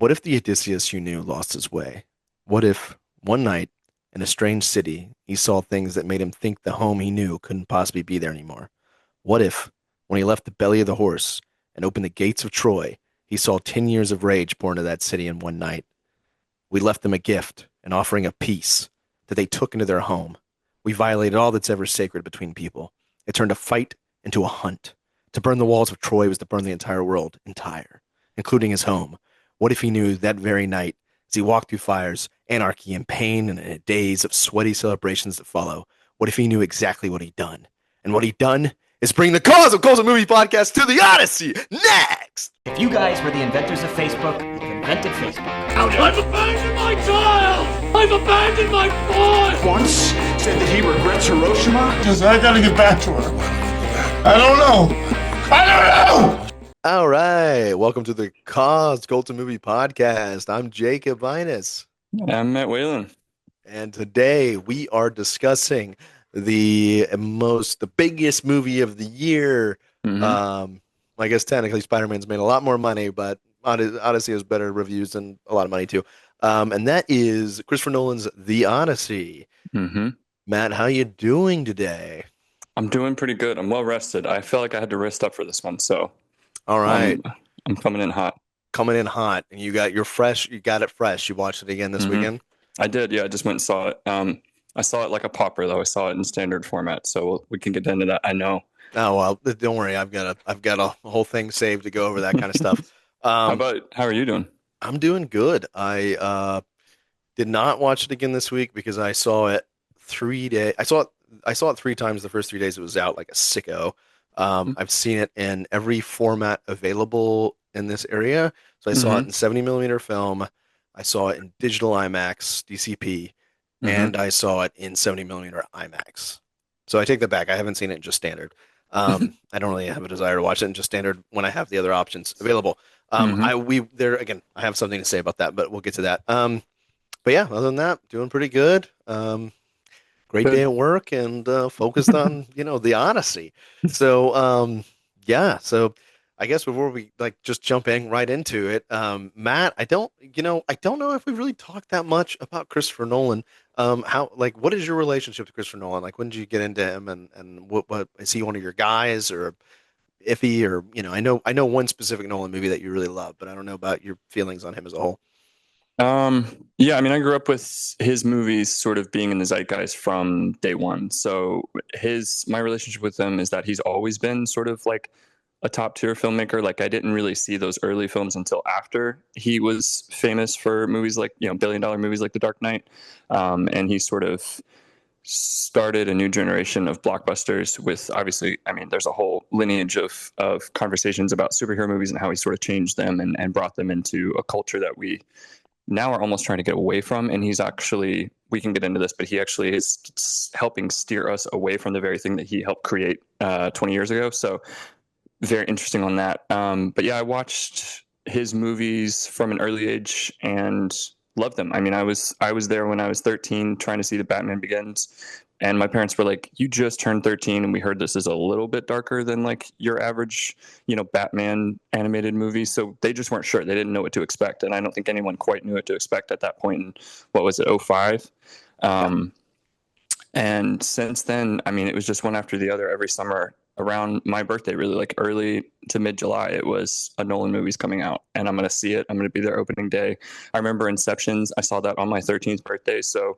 What if the Odysseus you knew lost his way? What if one night in a strange city he saw things that made him think the home he knew couldn't possibly be there anymore? What if, when he left the belly of the horse and opened the gates of Troy, he saw 10 years of rage pour into that city in one night? We left them a gift, an offering of peace that they took into their home. We violated all that's ever sacred between people. It turned a fight into a hunt. To burn the walls of Troy was to burn the entire world, entire, including his home. What if he knew that very night, as he walked through fires, anarchy, and pain, and in a days of sweaty celebrations that follow, what if he knew exactly what he'd done? And what he'd done is bring the cause of Goals and Movie Podcast to the Odyssey next! If you guys were the inventors of Facebook, you've invented Facebook. I've abandoned my child! I've abandoned my boy! Once said that he regrets Hiroshima. Just, I gotta get back to her. I don't know. I don't know! All right, welcome to the Cause Goals and Movie Podcast. I'm Jacob Vinus. I'm Matt Whalen. And today we are discussing the biggest movie of the year. I guess technically Spider-Man's made a lot more money, but Odyssey has better reviews and a lot of money too. And that is Christopher Nolan's The Odyssey. Matt, how you doing today? I'm doing pretty good. I'm well rested. I felt like I had to rest up for this one, so all right. I'm coming in hot. Coming in hot, and you got it fresh. You watched it again this weekend? I did, yeah. I just went and saw it. I saw it like a pauper, though. I saw it in standard format, so we can get into that. I know. Oh well, don't worry. I've got a whole thing saved to go over that kind of stuff. How are you doing? I'm doing good. I did not watch it again this week because I saw it 3 days. I saw it 3 times the first 3 days it was out, like a sicko. I've seen it in every format available in this area. So I saw it in 70 millimeter film. I saw it in digital IMAX, DCP, and I saw it in 70 millimeter IMAX. So I take that back. I haven't seen it in just standard. I don't really have a desire to watch it in just standard when I have the other options available. I have something to say about that, but we'll get to that. But yeah, other than that, doing pretty good. Great day at work and focused on, the Odyssey. So, so I guess before we just jumping right into it, Matt, I don't know if we've really talked that much about Christopher Nolan. What is your relationship to Christopher Nolan? Like, when did you get into him, and what is he one of your guys, or iffy, or I know one specific Nolan movie that you really love, but I don't know about your feelings on him as a whole. Yeah, I mean, I grew up with his movies sort of being in the zeitgeist from day one. So my relationship with him is that he's always been sort of like a top tier filmmaker. Like, I didn't really see those early films until after he was famous for movies like, billion-dollar movies like The Dark Knight. And he sort of started a new generation of blockbusters with, obviously, I mean, there's a whole lineage of conversations about superhero movies and how he sort of changed them and brought them into a culture that we now are almost trying to get away from. And he's actually, we can get into this, but he actually is helping steer us away from the very thing that he helped create 20 years ago. So very interesting on that. But yeah, I watched his movies from an early age and loved them. I mean, I was there when I was 13 trying to see The Batman Begins. And my parents were like, you just turned 13, and we heard this is a little bit darker than like your average, Batman animated movie. So they just weren't sure. They didn't know what to expect. And I don't think anyone quite knew what to expect at that point in, what was it, 05? And since then, I mean, it was just one after the other every summer around my birthday, really, like early to mid-July, it was a Nolan movie's coming out, and I'm going to see it. I'm going to be there opening day. I remember Inceptions. I saw that on my 13th birthday. So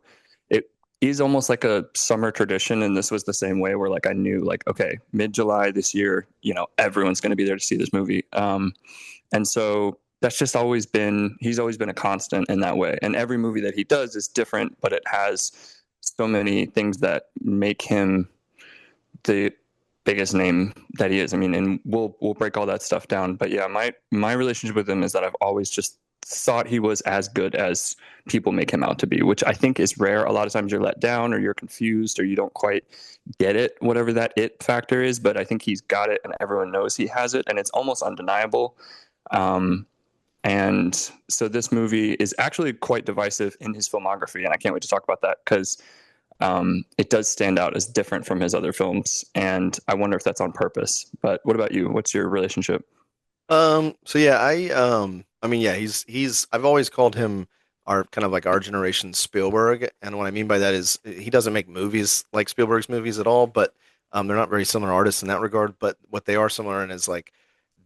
it is almost like a summer tradition, and this was the same way, where like I knew, like, okay, mid-July this year, everyone's going to be there to see this movie. And so that's just always been, he's always been a constant in that way. And every movie that he does is different, but it has so many things that make him the biggest name that he is. I mean, and we'll break all that stuff down. But yeah, my relationship with him is that I've always just thought he was as good as people make him out to be, which I think is rare. A lot of times you're let down, or you're confused, or you don't quite get it, whatever that it factor is. But I think he's got it, and everyone knows he has it, and it's almost undeniable. And so this movie is actually quite divisive in his filmography, and I can't wait to talk about that, because it does stand out as different from his other films, and I wonder if that's on purpose. But what about you? What's your relationship? So yeah, I mean, yeah, he's I've always called him our kind of like our generation Spielberg, and what I mean by that is he doesn't make movies like Spielberg's movies at all, but they're not very similar artists in that regard. But what they are similar in is like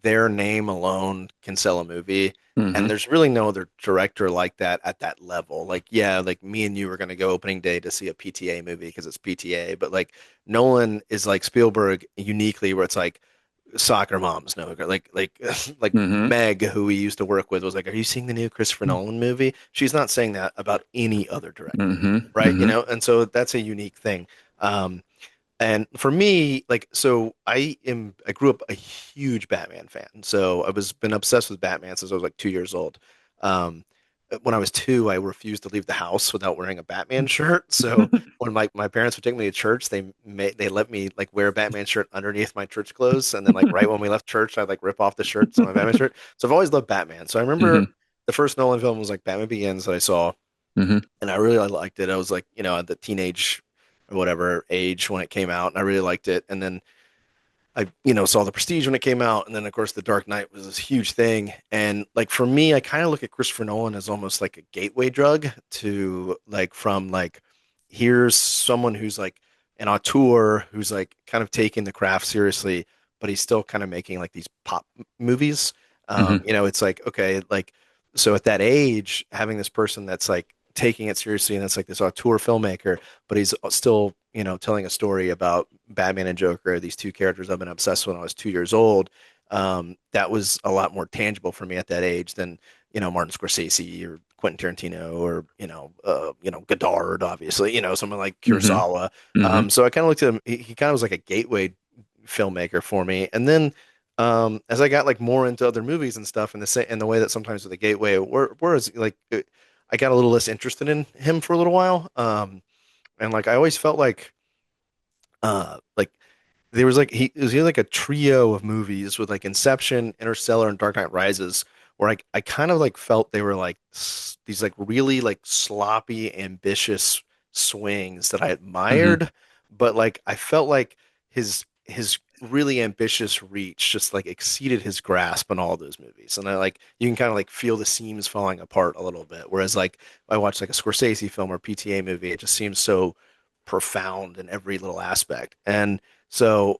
their name alone can sell a movie, and Hmm. there's really no other director like that at that level. Like, yeah, like me and you are gonna go opening day to see a PTA movie because it's PTA, but like Nolan is like Spielberg uniquely, where it's like soccer moms know like Hmm. Meg, who we used to work with, was like, "Are you seeing the new Christopher Nolan movie?" She's not saying that about any other director, Hmm. right? You Hmm. know, and so that's a unique thing. Um, and for me, like, so I grew up a huge Batman fan. So I was been obsessed with Batman since I was like 2 years old. Um, when I was two, I refused to leave the house without wearing a Batman shirt. So when my parents would take me to church, they let me like wear a Batman shirt underneath my church clothes, and then like right when we left church, I'd like rip off the shirts on my Batman shirt. So I've always loved Batman. So I remember Hmm. the first Nolan film was like Batman Begins that I saw, Hmm. and I really liked it. I was like, you know, at the teenage or whatever age when it came out, and I really liked it. And then I, you know, saw The Prestige when it came out, and then of course The Dark Knight was this huge thing. And like for me, I kind of look at Christopher Nolan as almost like a gateway drug to like from like here's someone who's like an auteur who's like kind of taking the craft seriously, but he's still kind of making like these pop movies. Hmm. You know, it's like okay, like so at that age, having this person that's like taking it seriously and it's like this auteur filmmaker, but he's still, you know, telling a story about Batman and Joker, these two characters I've been obsessed with when I was 2 years old. That was a lot more tangible for me at that age than, you know, Martin Scorsese or Quentin Tarantino or, you know, Godard, obviously, you know, someone like Hmm. Kurosawa. Hmm. So I kind of looked at him, he kind of was like a gateway filmmaker for me. And then, as I got like more into other movies and stuff, and the way that sometimes with the gateway, whereas like I got a little less interested in him for a little while. And like I always felt like there was like he had like a trio of movies with like Inception, Interstellar, and Dark Knight Rises, where I kind of like felt they were like these like really like sloppy, ambitious swings that I Hmm. admired, but like I felt like his really ambitious reach just like exceeded his grasp in all those movies, and I like you can kind of like feel the seams falling apart a little bit. Whereas like I watch like a Scorsese film or PTA movie, it just seems so profound in every little aspect. And so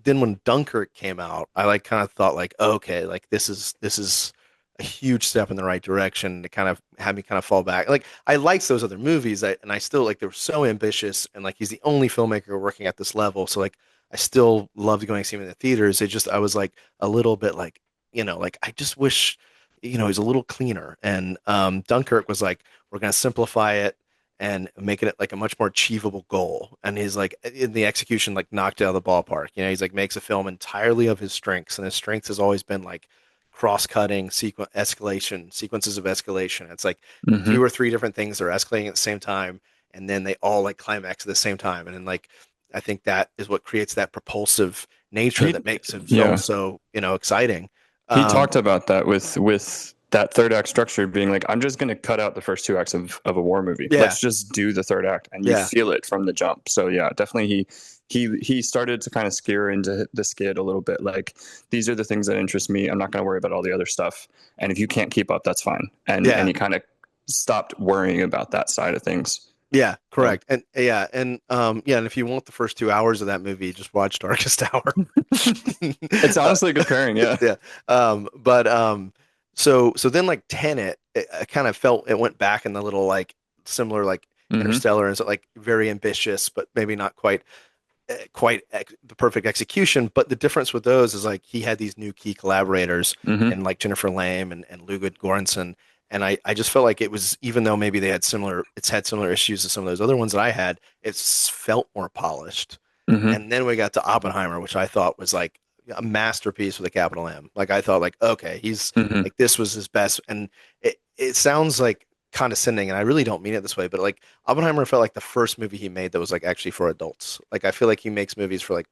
then when Dunkirk came out, I like kind of thought like, oh, okay, like this is a huge step in the right direction to kind of have me kind of fall back. Like I liked those other movies, and I still like they were so ambitious, and like he's the only filmmaker working at this level. So like I still loved going to see him in the theaters. It just I was like a little bit like, you know, like I just wish, you know, he's a little cleaner. And Dunkirk was like, we're gonna simplify it and making it like a much more achievable goal. And he's like in the execution, like knocked out of the ballpark. You know, he's like makes a film entirely of his strengths, and his strengths has always been like cross-cutting sequences of escalation. It's like Hmm. two or three different things are escalating at the same time, and then they all like climax at the same time. And then like I think that is what creates that propulsive nature He, that makes a film yeah, so, you know, exciting. he Um, talked about that with that third act structure being like, I'm just going to cut out the first two acts of a war movie. yeah, Let's just do the third act, and you yeah, feel it from the jump. So yeah, definitely he started to kind of steer into the skid a little bit. Like, these are the things that interest me. I'm not going to worry about all the other stuff. And if you can't keep up, that's fine. And yeah. he kind of stopped worrying about that side of things. Yeah, So correct. And yeah, and yeah, and if you want the first 2 hours of that movie, just watch Darkest Hour. it's uh, honestly a good pairing. Yeah. yeah. But so then like Tenet, I kind of felt it went back in the little like similar like Hmm. Interstellar, and so like very ambitious, but maybe not quite the perfect execution. But the difference with those is like he had these new key collaborators Hmm. and like Jennifer Lame and Ludwig Göransson. And I just felt like it was, even though maybe it's had similar issues to some of those other ones that I had, it's felt more polished. Hmm. And then we got to Oppenheimer, which I thought was like a masterpiece with a capital M. Like I thought like, okay, he's Hmm. like, this was his best. And it sounds like condescending, and I really don't mean it this way, but like Oppenheimer felt like the first movie he made that was like actually for adults. Like I feel like he makes movies for like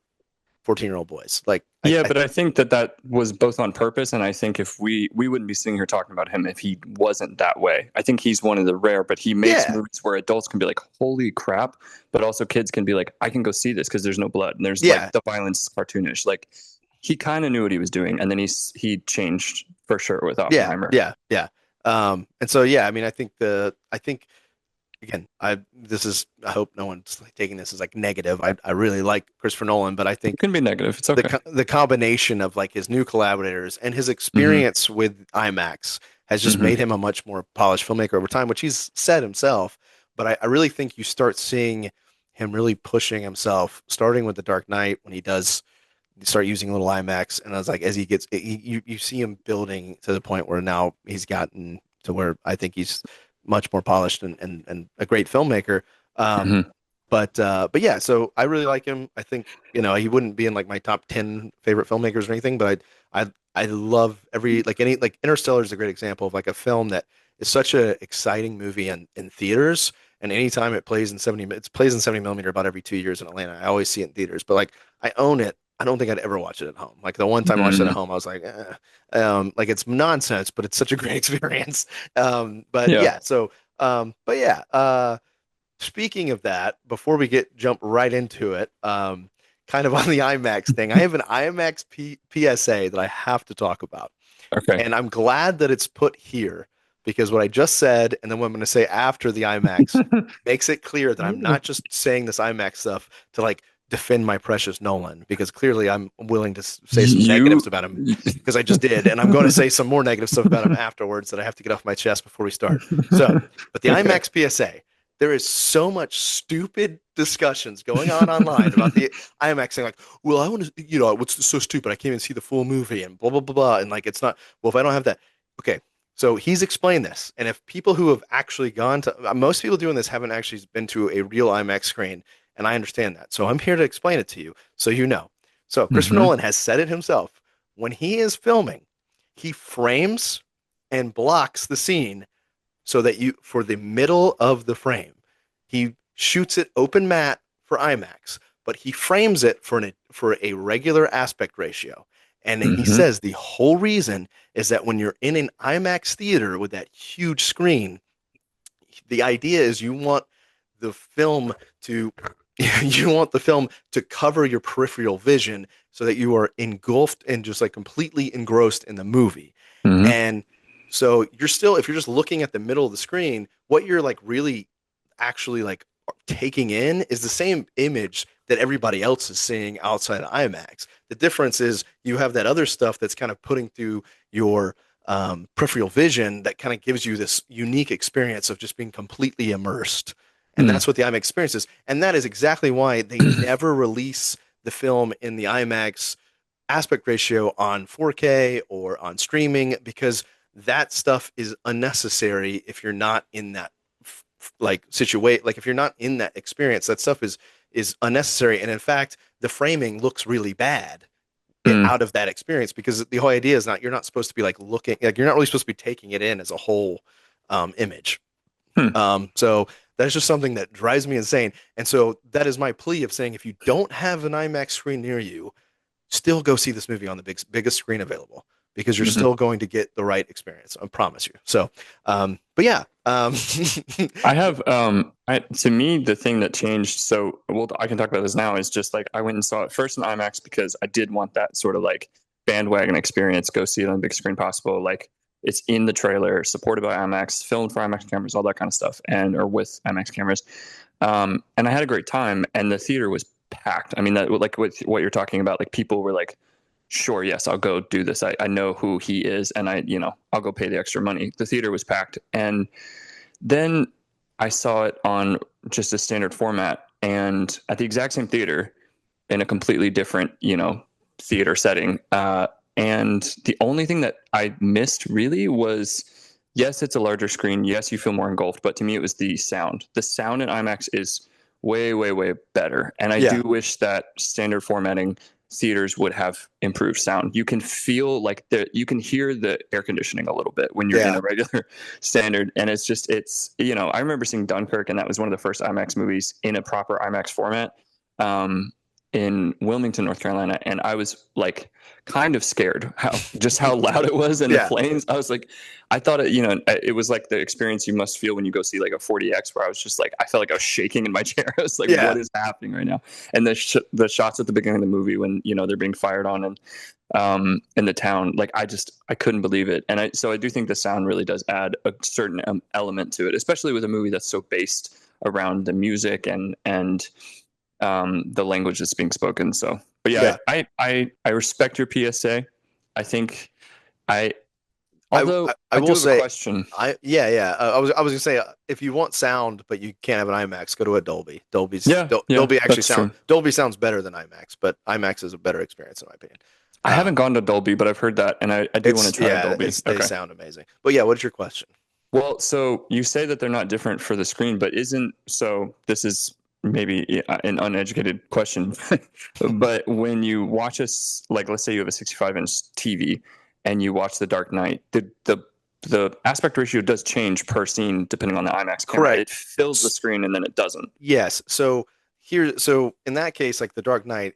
14-year-old boys. Like Yeah, but I think that was both on purpose, and I think if we wouldn't be sitting here talking about him if he wasn't that way. I think he's one of the rare, but he makes yeah, movies where adults can be like, "Holy crap!" but also kids can be like, "I can go see this because there's no blood and there's like yeah, the violence is cartoonish." Like, he kind of knew what he was doing, and then he changed for sure with Yeah, Oppenheimer. yeah, yeah. And so yeah, I mean, I think again, I hope no one's like taking this as like negative. I really like Christopher Nolan, but I It think can be negative. It's okay. the combination of like his new collaborators and his Hmm. experience with IMAX has just Hmm. made him a much more polished filmmaker over time, which he's said himself. But I really think you start seeing him really pushing himself, starting with The Dark Knight when he does start using a little IMAX, and I was like, as he gets, you see him building to the point where now he's gotten to where I think he's much more polished and a great filmmaker. Um, Hmm. but yeah, so I really like him. I think he wouldn't be in like my top 10 favorite filmmakers or anything, but I love every like any like Interstellar is a great example of like a film that is such a exciting movie in theaters. And anytime it plays in 70, it plays in 70 millimeter about every 2 years in Atlanta. I always see it in theaters, but like I own it. I don't think I'd ever watch it at home. Like the one time I watched it at Hmm. home, I was like, like it's nonsense, but it's such a great experience. But Yeah. yeah, so, but yeah, speaking of that, before we jump right into it, kind of on the IMAX thing, I have an IMAX PSA that I have to talk about. Okay. And I'm glad that it's put here because what I just said and then what I'm going to say after the IMAX makes it clear that I'm not just saying this IMAX stuff to like defend my precious Nolan because clearly I'm willing to say some negatives You. about him because I just did. And I'm going to say some more negative stuff about him afterwards that I have to get off my chest before we start. So, but the Okay. IMAX PSA, there is so much stupid discussions going on online about the IMAX saying like, well, I want to, what's so stupid? I can't even see the full movie and blah, blah, blah, blah. And like, it's not, well, if I don't have that, okay. So he's explained this. And if people who have actually gone to, most people doing this haven't actually been to a real IMAX screen. And I understand that. So I'm here to explain it to you so you know. So Christopher Hmm. Nolan has said it himself. When he is filming, he frames and blocks the scene so that for the middle of the frame, he shoots it open matte for IMAX, but he frames it for a regular aspect ratio. And he Hmm. says the whole reason is that when you're in an IMAX theater with that huge screen, the idea is the film to you want the film to cover your peripheral vision so that you are engulfed and just like completely engrossed in the movie. Hmm. And so you're still, if you're just looking at the middle of the screen, what you're like really actually like taking in is the same image that everybody else is seeing outside of IMAX. The difference is you have that other stuff that's kind of putting through your peripheral vision that kind of gives you this unique experience of just being completely immersed. And Hmm. that's what the IMAX experience is. And that is exactly why they never release the film in the IMAX aspect ratio on 4K or on streaming because that stuff is unnecessary if you're not in that like situation. Like if you're not in that experience, that stuff is unnecessary. And in fact, the framing looks really bad Hmm. out of that experience because the whole idea is not you're not supposed to be like looking like you're not really supposed to be taking it in as a whole image. Hmm. So that's just something that drives me insane. And so that is my plea of saying if you don't have an IMAX screen near you, still go see this movie on the biggest screen available because you're Hmm. still going to get the right experience. I promise you. So, but yeah, I have to me the thing that changed, so well I can talk about this now, is just like I went and saw it first in IMAX because I did want that sort of like bandwagon experience, go see it on the big screen possible, like it's in the trailer, supported by IMAX, filmed for IMAX cameras, all that kind of stuff, and or with IMAX cameras. And I had a great time, and the theater was packed. I mean, that like with what you're talking about, like people were like, "Sure, yes, I'll go do this. I know who he is, and I'll go pay the extra money." The theater was packed, and then I saw it on just a standard format and at the exact same theater in a completely different, theater setting. And the only thing that I missed really was, yes, it's a larger screen. Yes, you feel more engulfed, but to me, it was the sound. The sound in IMAX is way, way, way better. And I yeah, do wish that standard formatting theaters would have improved sound. You can feel like you can hear the air conditioning a little bit when you're in yeah, a regular standard. And I remember seeing Dunkirk, and that was one of the first IMAX movies in a proper IMAX format. Um, in Wilmington, North Carolina, and I was like kind of scared how loud it was and the Yeah. planes. I was like, I thought it was like the experience you must feel when you go see like a 40X, where I was just like, I felt like I was shaking in my chair. I was like, Yeah. what is happening right now? And the shots at the beginning of the movie when they're being fired on and in the town, like I couldn't believe it. And so I do think the sound really does add a certain element to it, especially with a movie that's so based around the music and the language that's being spoken. So, but yeah, I respect your PSA. I think although I I will do have a say, question. I was gonna say, if you want sound but you can't have an IMAX, go to a Dolby. Yeah, Dolby actually that's true. Dolby sounds better than IMAX, but IMAX is a better experience in my opinion. I haven't gone to Dolby, but I've heard that, and I do want to try a Dolby. They Okay. sound amazing. But yeah, what's your question? Well, so you say that they're not different for the screen, but this is maybe an uneducated question, but when you watch like let's say you have a 65-inch TV and you watch The Dark Knight, the aspect ratio does change per scene depending on the IMAX camera. Correct. It fills the screen and then it doesn't. Yes. So in that case, like The Dark Knight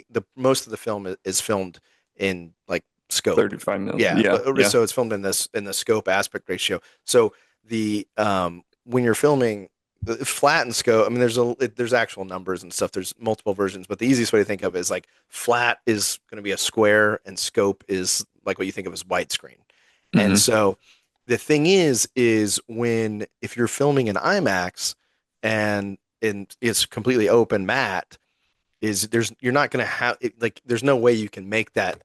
the most of the film is filmed in like scope. 35 mil. Yeah. Yeah. So it's filmed in the scope aspect ratio. So the when you're filming the flat and scope, I mean, there's actual numbers and stuff. There's multiple versions, but the easiest way to think of it is like flat is going to be a square and scope is like what you think of as widescreen. And so the thing is if you're filming in IMAX and it's completely open matte, you're not going to have like there's no way you can make that.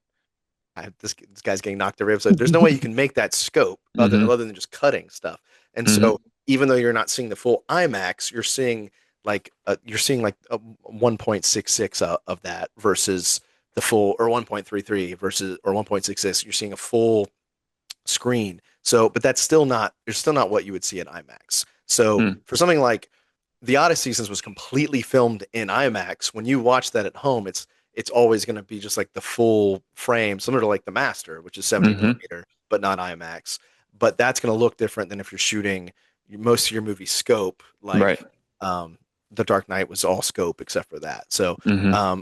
This guy's getting knocked to ribs. So there's no way you can make that scope other than just cutting stuff. And so even though you're not seeing the full IMAX, you're seeing like a 1.66 of that versus the full, or 1.33 versus or 1.66. You're seeing a full screen. So, but that's still not what you would see in IMAX. So for something like the Odyssey, since was completely filmed in IMAX, when you watch that at home, it's always going to be just like the full frame, similar to like the Master, which is 70 millimeter, but not IMAX. But that's going to look different than if you're shooting most of your movie scope, like The Dark Knight was all scope except for that. So,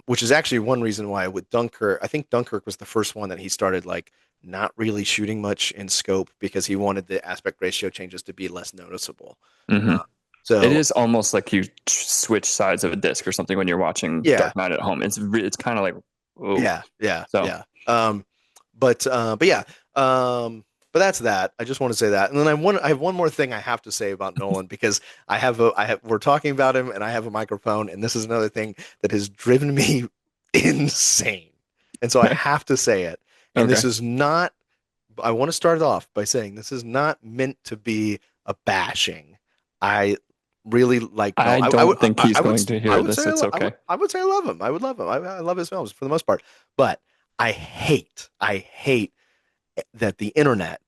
which is actually one reason why with Dunkirk, I think Dunkirk was the first one that he started like not really shooting much in scope because he wanted the aspect ratio changes to be less noticeable. So it is almost like you switch sides of a disc or something when you're watching Dark Knight at home. It's kind of like, oh. But that's that. I just want to say that, and then I have one more thing I have to say about Nolan because we're talking about him, and I have a microphone, and this is another thing that has driven me insane, and so I have to say it. And this is not. I want to start it off by saying this is not meant to be a bashing. I really like. I don't think he's going to hear this. It's okay. I would say I love him. I would love him. I love his films for the most part. But I hate that the internet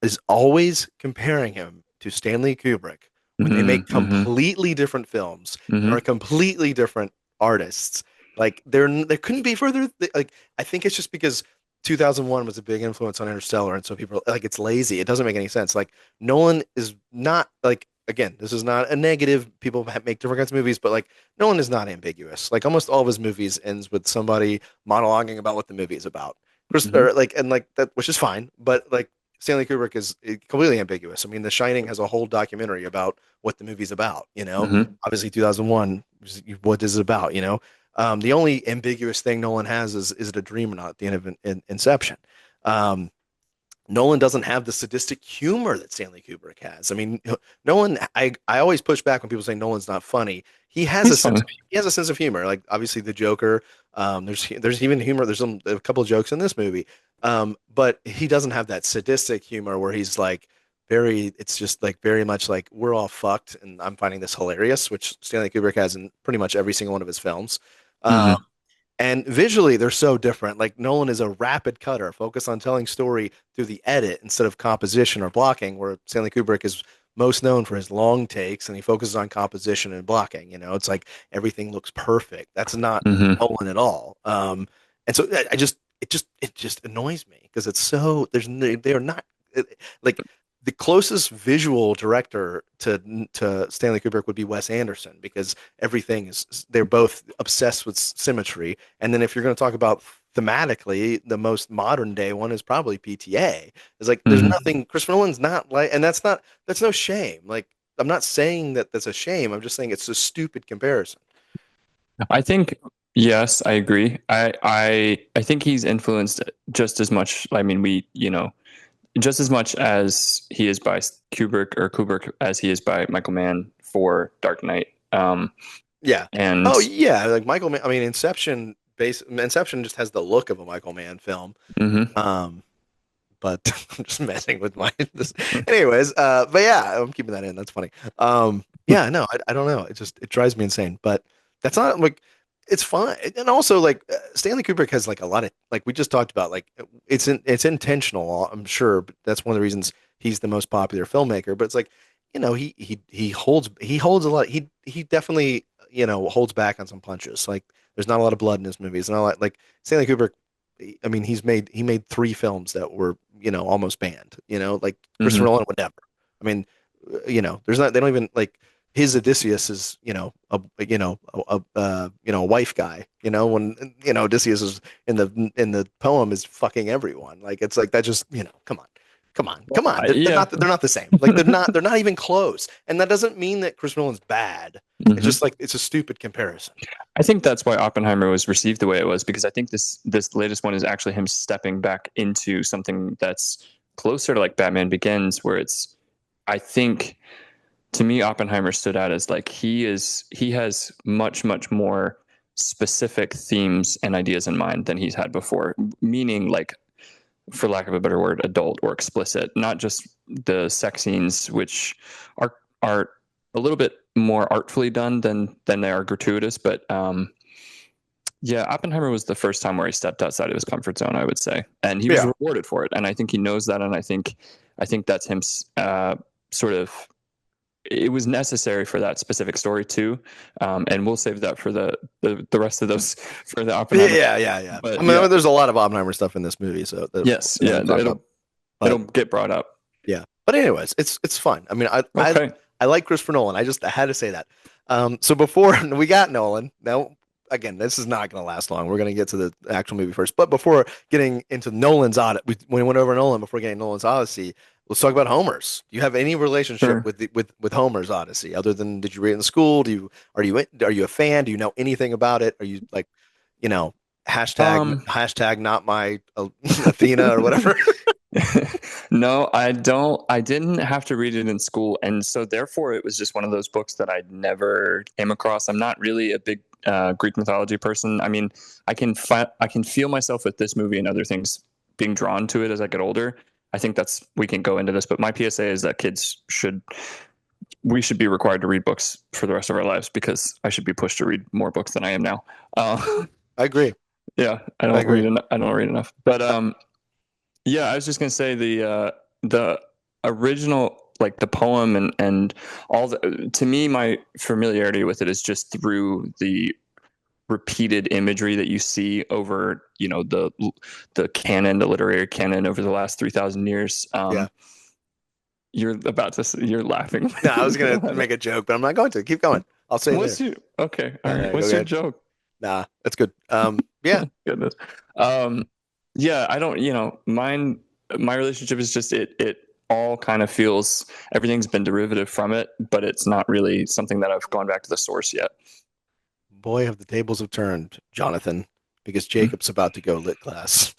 is always comparing him to Stanley Kubrick when they make completely different films and are completely different artists. Like there couldn't be further. Like I think it's just because 2001 was a big influence on Interstellar, and so people like it's lazy. It doesn't make any sense. Like Nolan is not like. Again, this is not a negative. People make different kinds of movies, but like Nolan is not ambiguous. Like almost all of his movies ends with somebody monologuing about what the movie is about. Or like that, which is fine. But like Stanley Kubrick is completely ambiguous. I mean, The Shining has a whole documentary about what the movie's about. Obviously 2001. What is it about? The only ambiguous thing Nolan has is it a dream or not at the end of Inception. Nolan doesn't have the sadistic humor that Stanley Kubrick has. I mean, Nolan. I always push back when people say Nolan's not funny. He has a sense of humor. Like obviously the Joker. There's even humor. There's a couple of jokes in this movie. But he doesn't have that sadistic humor where he's like it's just like very much like we're all fucked and I'm finding this hilarious, which Stanley Kubrick has in pretty much every single one of his films. And visually, they're so different. Like Nolan is a rapid cutter, focused on telling story through the edit instead of composition or blocking, where Stanley Kubrick is most known for his long takes and he focuses on composition and blocking. It's like everything looks perfect. That's not Nolan at all. And so it just annoys me because it's so they are not like the closest visual director to Stanley Kubrick would be Wes Anderson because everything is they're both obsessed with symmetry. And then if you're going to talk about thematically, the most modern day one is probably PTA. It's like there's Mhm. nothing Christopher Nolan's not like, and that's no shame. Like I'm not saying that that's a shame. I'm just saying it's a stupid comparison. I think yes, I agree. I think he's influenced just as much. I mean, just as much as he is by Kubrick as he is by Michael Mann for Dark Knight. Yeah. And Oh yeah, like Michael Mann. I mean, Inception just has the look of a Michael Mann film. mhm. Um, but I'm just messing with my this. Anyways, but yeah, I'm keeping that in. That's funny. Yeah, no, I don't know. It drives me insane. But that's not like it's fine. And also like Stanley Kubrick has like a lot of like we just talked about like it's intentional. I'm sure, but that's one of the reasons he's the most popular filmmaker. But it's like he holds a lot. He definitely holds back on some punches. Like there's not a lot of blood in his movies, and all that. Like Stanley Kubrick I mean, he made three films that were, almost banned. Like Christopher Mhm. Nolan would never. I mean, there's not. They don't even like his Odysseus is, a wife guy. When Odysseus is in the poem is fucking everyone. Like it's like that. Just come on. Come on, come on. They're Yeah. not. They're not the same. Like they're not. They're not even close. And that doesn't mean that Chris Nolan's bad. It's Mhm. just like it's a stupid comparison. I think that's why Oppenheimer was received the way it was because I think this latest one is actually him stepping back into something that's closer to like Batman Begins, where it's I think to me Oppenheimer stood out as like he has much more specific themes and ideas in mind than he's had before, meaning like for lack of a better word, adult or explicit, not just the sex scenes, which are a little bit more artfully done than they are gratuitous. But yeah, Oppenheimer was the first time where he stepped outside of his comfort zone, I would say, and he was Yeah. rewarded for it. And I think he knows that, and I think that's him sort of. It was necessary for that specific story too, and we'll save that for the rest of those for the Oppenheimer. Yeah, yeah, yeah. I But mean, yeah, there's a lot of Oppenheimer stuff in this movie, so that yes, we yeah, haven't talked about. it'll But get brought up. yeah, but anyways, it's fun. I mean, Okay. I like Christopher Nolan. I had to say that. So before we got Nolan, now again, this is not going to last long. We're going to get to the actual movie first, but before getting into Nolan's Odyssey, we went over Nolan before getting Nolan's Odyssey. Let's talk about Homer's. Do you have any relationship Sure. with Homer's Odyssey other than did you read it in school? Are you a fan? Do you know anything about it? Are you like, you know, Um, hashtag not my Athena or whatever? no, I don't. I didn't have to read it in school, and so therefore it was just one of those books that I never came across. I'm not really a big Greek mythology person. I mean, I can feel myself with this movie and other things being drawn to it as I get older. I think we can go into this, but my PSA is that we should be required to read books for the rest of our lives because I should be pushed to read more books than I am now. I agree. Yeah, I agree. I don't read enough, but yeah, I was just gonna say the original like the poem and all the to me my familiarity with it is just through the repeated imagery that you see over the canon, the literary canon over the last 3,000 years. Yeah. You're laughing. No, I was gonna make a joke, but I'm not going to. Keep going. I'll say it What's later. your okay? All All right. right, go What's your ahead. joke? Nah, that's good. Yeah. Goodness. Um, yeah, I don't. Mine. My relationship is just it all kind of feels everything's been derivative from it, but it's not really something that I've gone back to the source yet. Boy, have the tables have turned, Jonathan, because Jacob's about to go lit class.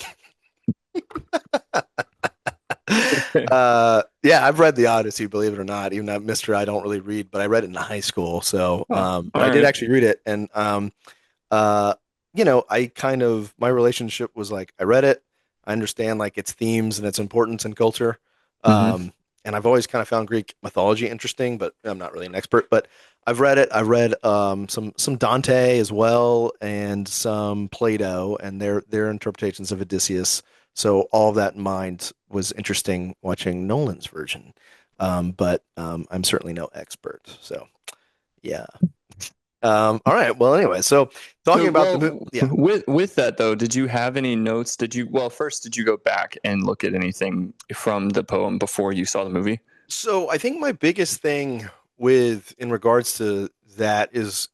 Yeah, I've read the Odyssey, believe it or not. Even that Mister I don't really read, but I read it in high school. So, Oh, but all I did right. actually read it, and uh, I kind of my relationship was like I read it, I understand like its themes and its importance in culture, Mm-hmm. and I've always kind of found Greek mythology interesting, but I'm not really an expert. But I've read it. I read some Dante as well, and some Plato, and their interpretations of Odysseus. So all of that in mind was interesting watching Nolan's version, but I'm certainly no expert. So yeah. All right. Well, anyway, so talking So, about the movie, well, yeah. with that though, did you have any notes? First, did you go back and look at anything from the poem before you saw the movie? So I think my biggest thing with in regards to that is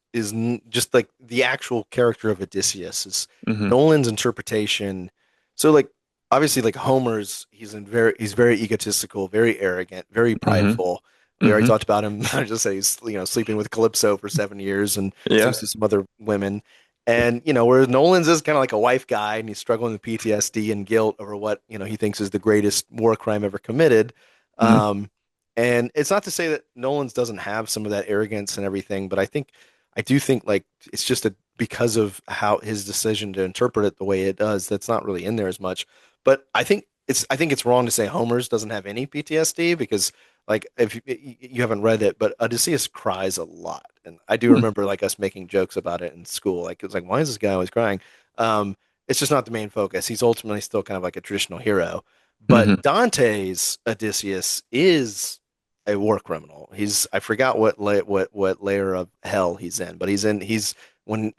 just like the actual character of Odysseus is Mm-hmm. Nolan's interpretation. So like obviously like Homer's he's very egotistical, very arrogant, very Mm-hmm. prideful. We already Mm-hmm. talked about him. I just say he's sleeping with Calypso for 7 years and Yeah. sleeps with some other women. And whereas Nolan's is kind of like a wife guy and he's struggling with PTSD and guilt over what he thinks is the greatest war crime ever committed. Mm-hmm. Um, and it's not to say that Nolan's doesn't have some of that arrogance and everything, but I do think like it's just because of how his decision to interpret it the way it does, that's not really in there as much. But I think it's wrong to say Homer's doesn't have any PTSD because like if you haven't read it, but Odysseus cries a lot, and I do remember like us making jokes about it in school. Like it's like why is this guy always crying? Um, it's just not the main focus. He's ultimately still kind of like a traditional hero. But Mm-hmm. Dante's Odysseus is a war criminal. I forgot what layer of hell he's in, but he's when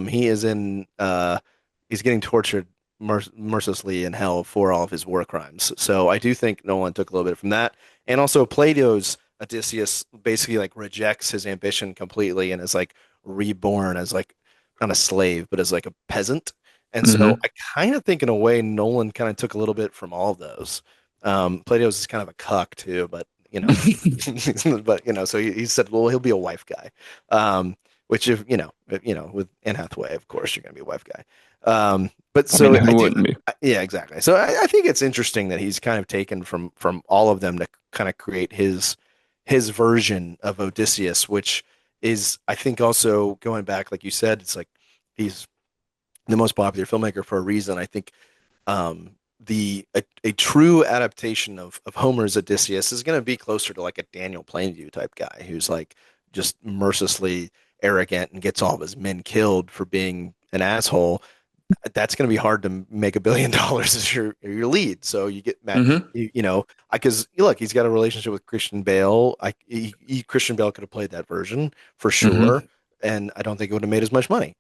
he is in he's getting tortured mercilessly in hell for all of his war crimes. So I do think Nolan took a little bit from that, and also Plato's Odysseus basically like rejects his ambition completely and is like reborn as like not a slave but as like a peasant. And so Mm-hmm. I kind of think in a way Nolan kind of took a little bit from all of those. Plato's is kind of a cuck too, but but so he said, well, he'll be a wife guy. Which with Anne Hathaway, of course, you're gonna be a wife guy. But I mean, so I who do, wouldn't be? yeah, exactly. So I think it's interesting that he's kind of taken from all of them to kind of create his version of Odysseus, which is I think also going back, like you said, it's like he's the most popular filmmaker for a reason. I think a true adaptation of Homer's Odysseus is going to be closer to like a Daniel Plainview type guy who's like just mercilessly arrogant and gets all of his men killed for being an asshole. That's going to be hard to make $1 billion as your lead. So you get Matt, Mm-hmm. because look, he's got a relationship with Christian Bale. Christian Bale could have played that version for sure, Mm-hmm. and I don't think it would have made as much money.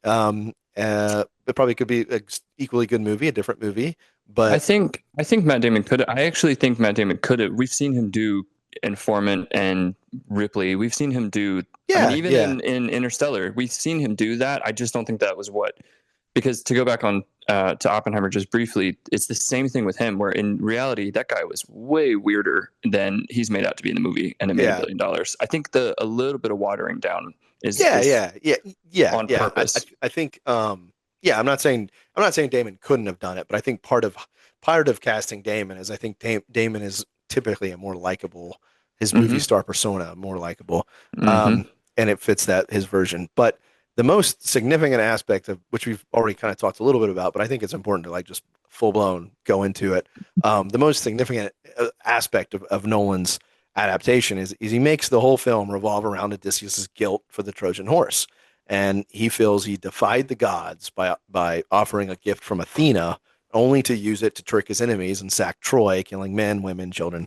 It probably could be an equally good movie, a different movie, but I think Matt Damon could. I actually think Matt Damon could have. We've seen him do Informant and Ripley. We've seen him do. I mean, yeah, even yeah, in Interstellar, we've seen him do that. I just don't think that was what. Because to go back on to Oppenheimer just briefly, it's the same thing with him. Where in reality, that guy was way weirder than he's made out to be in the movie, and it made yeah, $1 billion. I think the a little bit of watering down yeah, is yeah, yeah, yeah, on yeah. I purpose. I think yeah, I'm not saying Damon couldn't have done it, but I think part of casting Damon is I think Damon is typically a more likable his movie Mm-hmm. star persona more likable, Mm-hmm. um, and it fits that his version. But the most significant aspect of which we've already kind of talked a little bit about, but I think it's important to like just full blown go into it. The most significant aspect of Nolan's adaptation is he makes the whole film revolve around Odysseus's guilt for the Trojan horse, and he feels he defied the gods by offering a gift from Athena, only to use it to trick his enemies and sack Troy, killing men, women, children.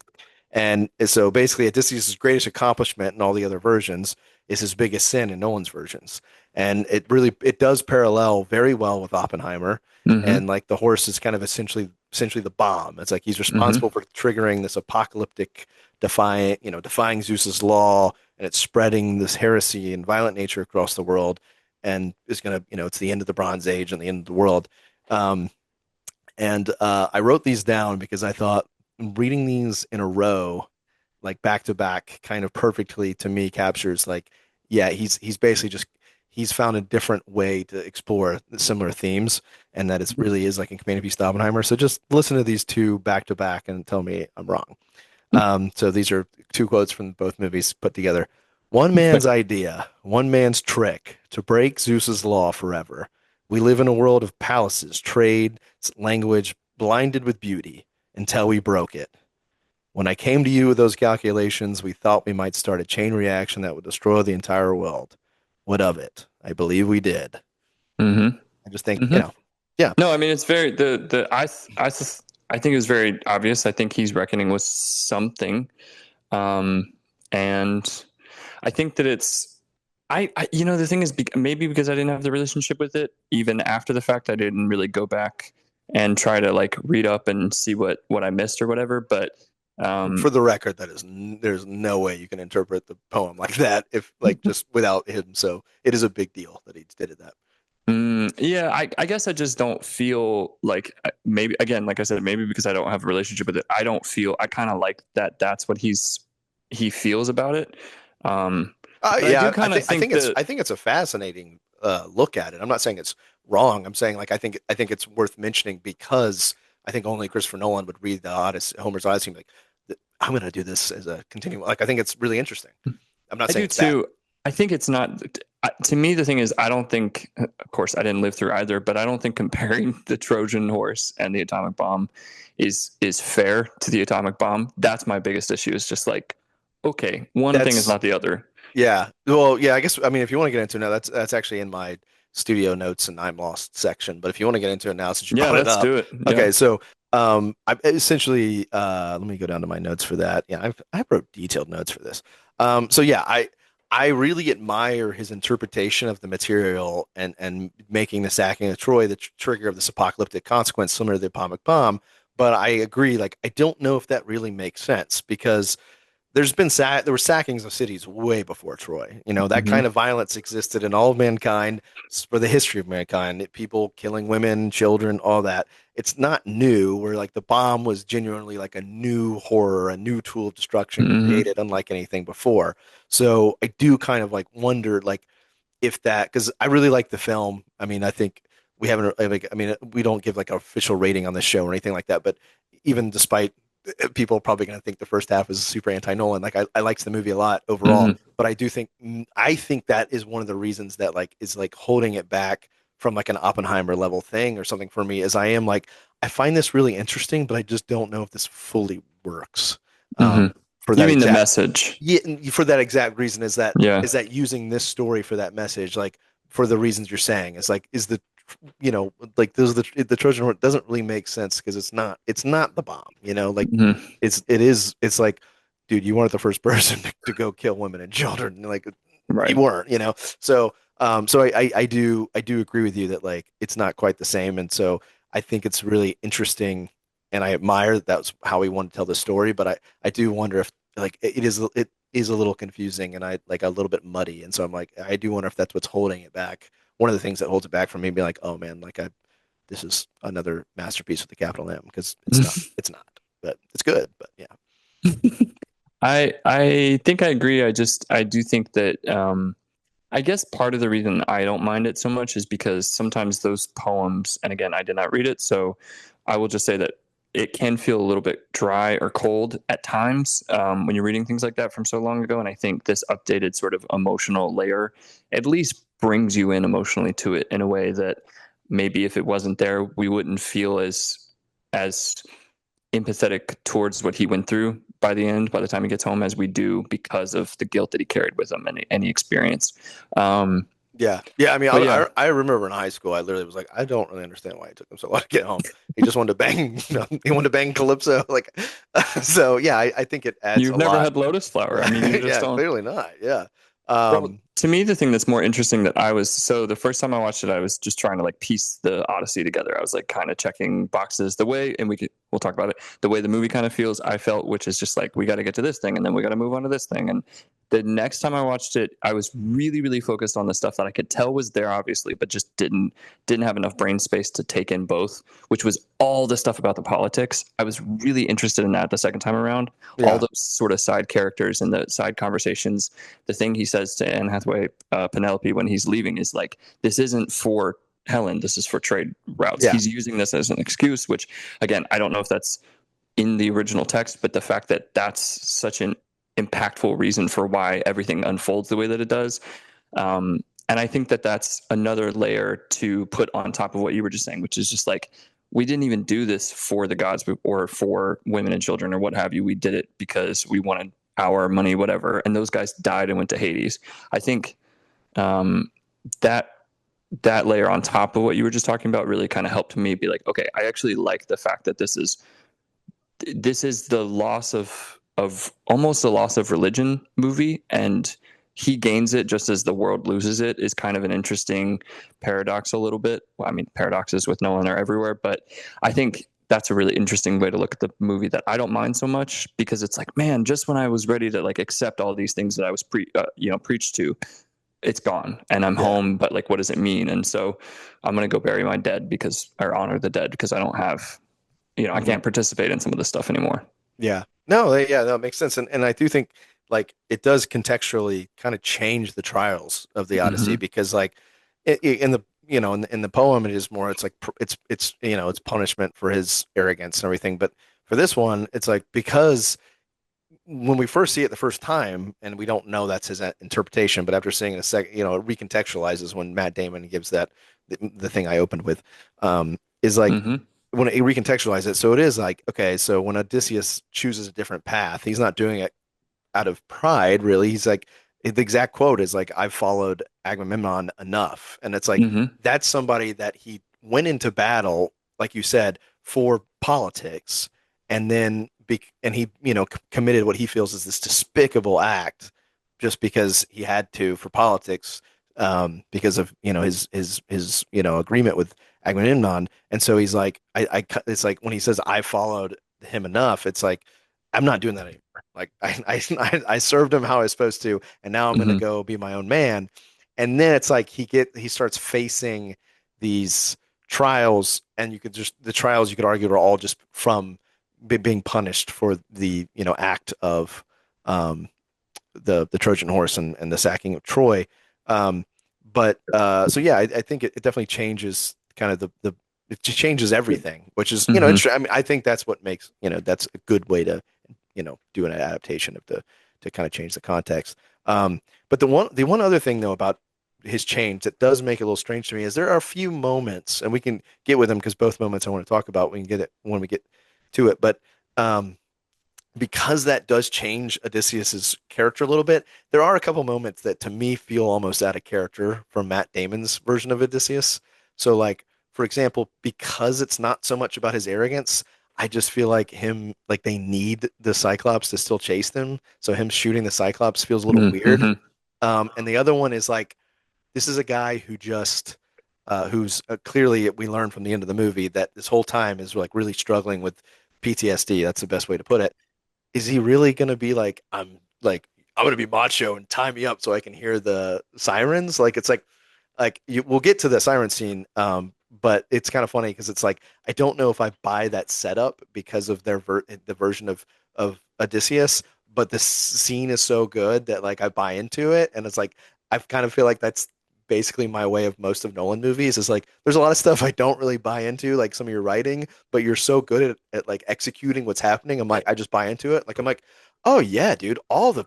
And so basically, Odysseus' greatest accomplishment in all the other versions is his biggest sin in Nolan's versions. And it does parallel very well with Oppenheimer. Mm-hmm. And like the horse is kind of essentially the bomb. It's like he's Mm-hmm. responsible for triggering this apocalyptic defying Zeus's law, and it's spreading this heresy and violent nature across the world, and is gonna, it's the end of the Bronze Age and the end of the world. Um, and I wrote these down because I thought reading these in a row, like back to back, kind of perfectly to me captures like, yeah, he's basically just he's found a different way to explore similar themes, and that it really is like in Command Beast Oppenheimer. So just listen to these two back to back and tell me I'm wrong. So these are two quotes from both movies put together. One man's idea, one man's trick to break Zeus's law forever. We live in a world of palaces, trade, language, blinded with beauty until we broke it. When I came to you with those calculations, we thought we might start a chain reaction that would destroy the entire world. What of it? I believe we did. Mm-hmm. I just think, Mm-hmm. yeah, No, I mean it's very I think it's very obvious. I think he's reckoning with something, and I think that it's The thing is, maybe because I didn't have the relationship with it, even after the fact, I didn't really go back and try to like read up and see what I missed or whatever. But um, For the record, there's no way you can interpret the poem like that if like just without him. So it is a big deal that he did that. yeah, I guess I just don't feel like maybe again, like I said, maybe because I don't have a relationship with it, I kind of like that. That's what he feels about it. But I do Yeah, kind of think that. I think it's a fascinating look at it. I'm not saying it's wrong. I'm saying like I think it's worth mentioning because I think only Christopher Nolan would read the Odyssey, Homer's Odyssey, and be like, I'm going to do this as a continuum. Like I think it's really interesting. I'm not I saying do it's bad. too. I think it's not. To me, the thing is, I don't think. Of course, I didn't live through either, but I don't think comparing the Trojan horse and the atomic bomb is fair to the atomic bomb. That's my biggest issue. Is just like, okay, one thing is That's not the other. Yeah. Well, yeah, I guess I mean if you want to get into it now, that's actually in my studio notes and I'm lost section. But if you want to get into it now since you Yeah, brought it let's up. do it. Yeah. Okay, so I essentially let me go down to my notes for that. Yeah, I wrote detailed notes for this. So yeah, I really admire his interpretation of the material and making the sacking of Troy the trigger of this apocalyptic consequence similar to the atomic bomb. But I agree, like I don't know if that really makes sense because there were sackings of cities way before Troy. You know, that Hmm. kind of violence existed in all of mankind for the history of mankind. People killing women, children, all that. It's not new. Where like the bomb was genuinely like a new horror, a new tool of destruction Hmm. created unlike anything before. So I do kind of like wonder like if that because I really like the film. I mean, I think we haven't like I mean we don't give like an official rating on the show or anything like that, but even despite people are probably going to think the first half is super anti-Nolan. Like I liked the movie a lot overall, Hmm. but I think that is one of the reasons that like is like holding it back from like an Oppenheimer level thing or something for me is I am like I find this really interesting, but I just don't know if this fully works. Hmm. For You that mean the exact message? yeah, for that exact reason Yeah. is that using this story for that message, like for the reasons you're saying, it's like is the you know like those the Trojan horse doesn't really make sense because it's not the bomb, you know, like Hmm. it's like dude, you weren't the first person to go kill women and children, like you Right. weren't, you know, so so I do agree with you that like it's not quite the same, and so I think it's really interesting, and I admire that that's how he wanted to tell the story, but I do wonder if like it is a little confusing and I like a little bit muddy. And so I'm like, I do wonder if that's what's holding it back. One of the things that holds it back from me being like, oh man, like this is another masterpiece with a capital M because it's not, but it's good. But yeah, I think I agree. I do think that I guess part of the reason I don't mind it so much is because sometimes those poems, and again, I did not read it, so I will just say that it can feel a little bit dry or cold at times when you're reading things like that from so long ago. And I think this updated sort of emotional layer at least brings you in emotionally to it in a way that maybe if it wasn't there, we wouldn't feel as empathetic towards what he went through by the end, by the time he gets home, as we do because of the guilt that he carried with him and he experienced. Um, yeah. I mean, but yeah, I remember in high school, I literally was like, I don't really understand why it took him so long to get home. He just wanted to bang, you know, he wanted to bang Calypso, like. So yeah, I think it adds a you've never lot. had lotus flower. I mean, you just Yeah, don't. clearly not. Yeah. Well, Um, to me, the thing that's more interesting that so the first time I watched it, I was just trying to like piece the Odyssey together. I was like kind of checking boxes the way, and we'll talk about it. The way the movie kind of feels, I felt, which is just like we got to get to this thing, and then we got to move on to this thing. And the next time I watched it, I was really, really focused on the stuff that I could tell was there, obviously, but just didn't have enough brain space to take in both, which was all the stuff about the politics. I was really interested in that the second time around. All yeah. those sort of side characters and the side conversations. The thing he says to Anne Hathaway, Penelope, when he's leaving is like, this isn't for Helen, this is for trade routes. Yeah. He's using this as an excuse, which again, I don't know if that's in the original text, but the fact that that's such an impactful reason for why everything unfolds the way that it does. And I think that that's another layer to put on top of what you were just saying, which is just like, we didn't even do this for the gods or for women and children or what have you. We did it because we wanted power, money, whatever. And those guys died and went to Hades. I think um, that that layer on top of what you were just talking about really kind of helped me be like, okay, I actually like the fact that this is the loss of almost a loss of religion movie, and he gains it just as the world loses it is kind of an interesting paradox a little bit. Well, I mean, paradoxes with Nolan are everywhere, but I think that's a really interesting way to look at the movie that I don't mind so much, because it's like, man, just when I was ready to like accept all these things that I was preached to, it's gone and I'm home. But like, what does it mean? And so I'm going to go bury my dead or honor the dead because I don't have, I can't participate in some of this stuff anymore. Yeah. No, yeah, that makes sense. And I do think like it does contextually kind of change the trials of the Odyssey Mm-hmm. because like in the in the poem it is more it's like it's it's punishment for his arrogance and everything, but for this one it's like because when we first see it the first time and we don't know that's his interpretation, but after seeing it a second, it recontextualizes when Matt Damon gives that the thing I opened with is like Mm-hmm. when it recontextualizes it. So it is like, okay, so when Odysseus chooses a different path, he's not doing it out of pride, really. He's like, the exact quote is like, I've followed Agamemnon enough. And it's like, Mm-hmm. that's somebody that he went into battle, like you said, for politics. And then, and he, committed what he feels is this despicable act just because he had to for politics, because of, agreement with Agamemnon. And so he's like, it's like when he says, I followed him enough, it's like, I'm not doing that anymore. Like I served him how I was supposed to, and now I'm gonna Mm-hmm. go be my own man. And then it's like he starts facing these trials, and the trials you could argue are all just from being punished for the act of um, the Trojan horse and the sacking of Troy. Um, but so yeah, I think it definitely changes kind of the it just changes everything, which is Mm-hmm. interesting. I mean, I think that's what makes that's a good way to do an adaptation of the to kind of change the context. But the one other thing though about his change that does make it a little strange to me is there are a few moments, and we can get with them because both moments I want to talk about. We can get it when we get to it, but um, because that does change Odysseus's character a little bit, there are a couple moments that to me feel almost out of character from Matt Damon's version of Odysseus. So like, for example, because it's not so much about his arrogance, I just feel like like they need the Cyclops to still chase them. So him shooting the Cyclops feels a little weird. Mm-hmm. And the other one is like, this is a guy who just, who's clearly we learn from the end of the movie that this whole time is like really struggling with PTSD. That's the best way to put it. Is he really gonna be I'm gonna be macho and tie me up so I can hear the sirens? Like it's like we'll get to the siren scene, but it's kind of funny because it's like I don't know if I buy that setup because of the version of Odysseus, but the scene is so good that like I buy into it, and it's like I kind of feel like that's basically my way of most of Nolan movies is like there's a lot of stuff I don't really buy into, like some of your writing, but you're so good at like executing what's happening. I'm like, I just buy into it. Like I'm like, oh yeah, dude, all the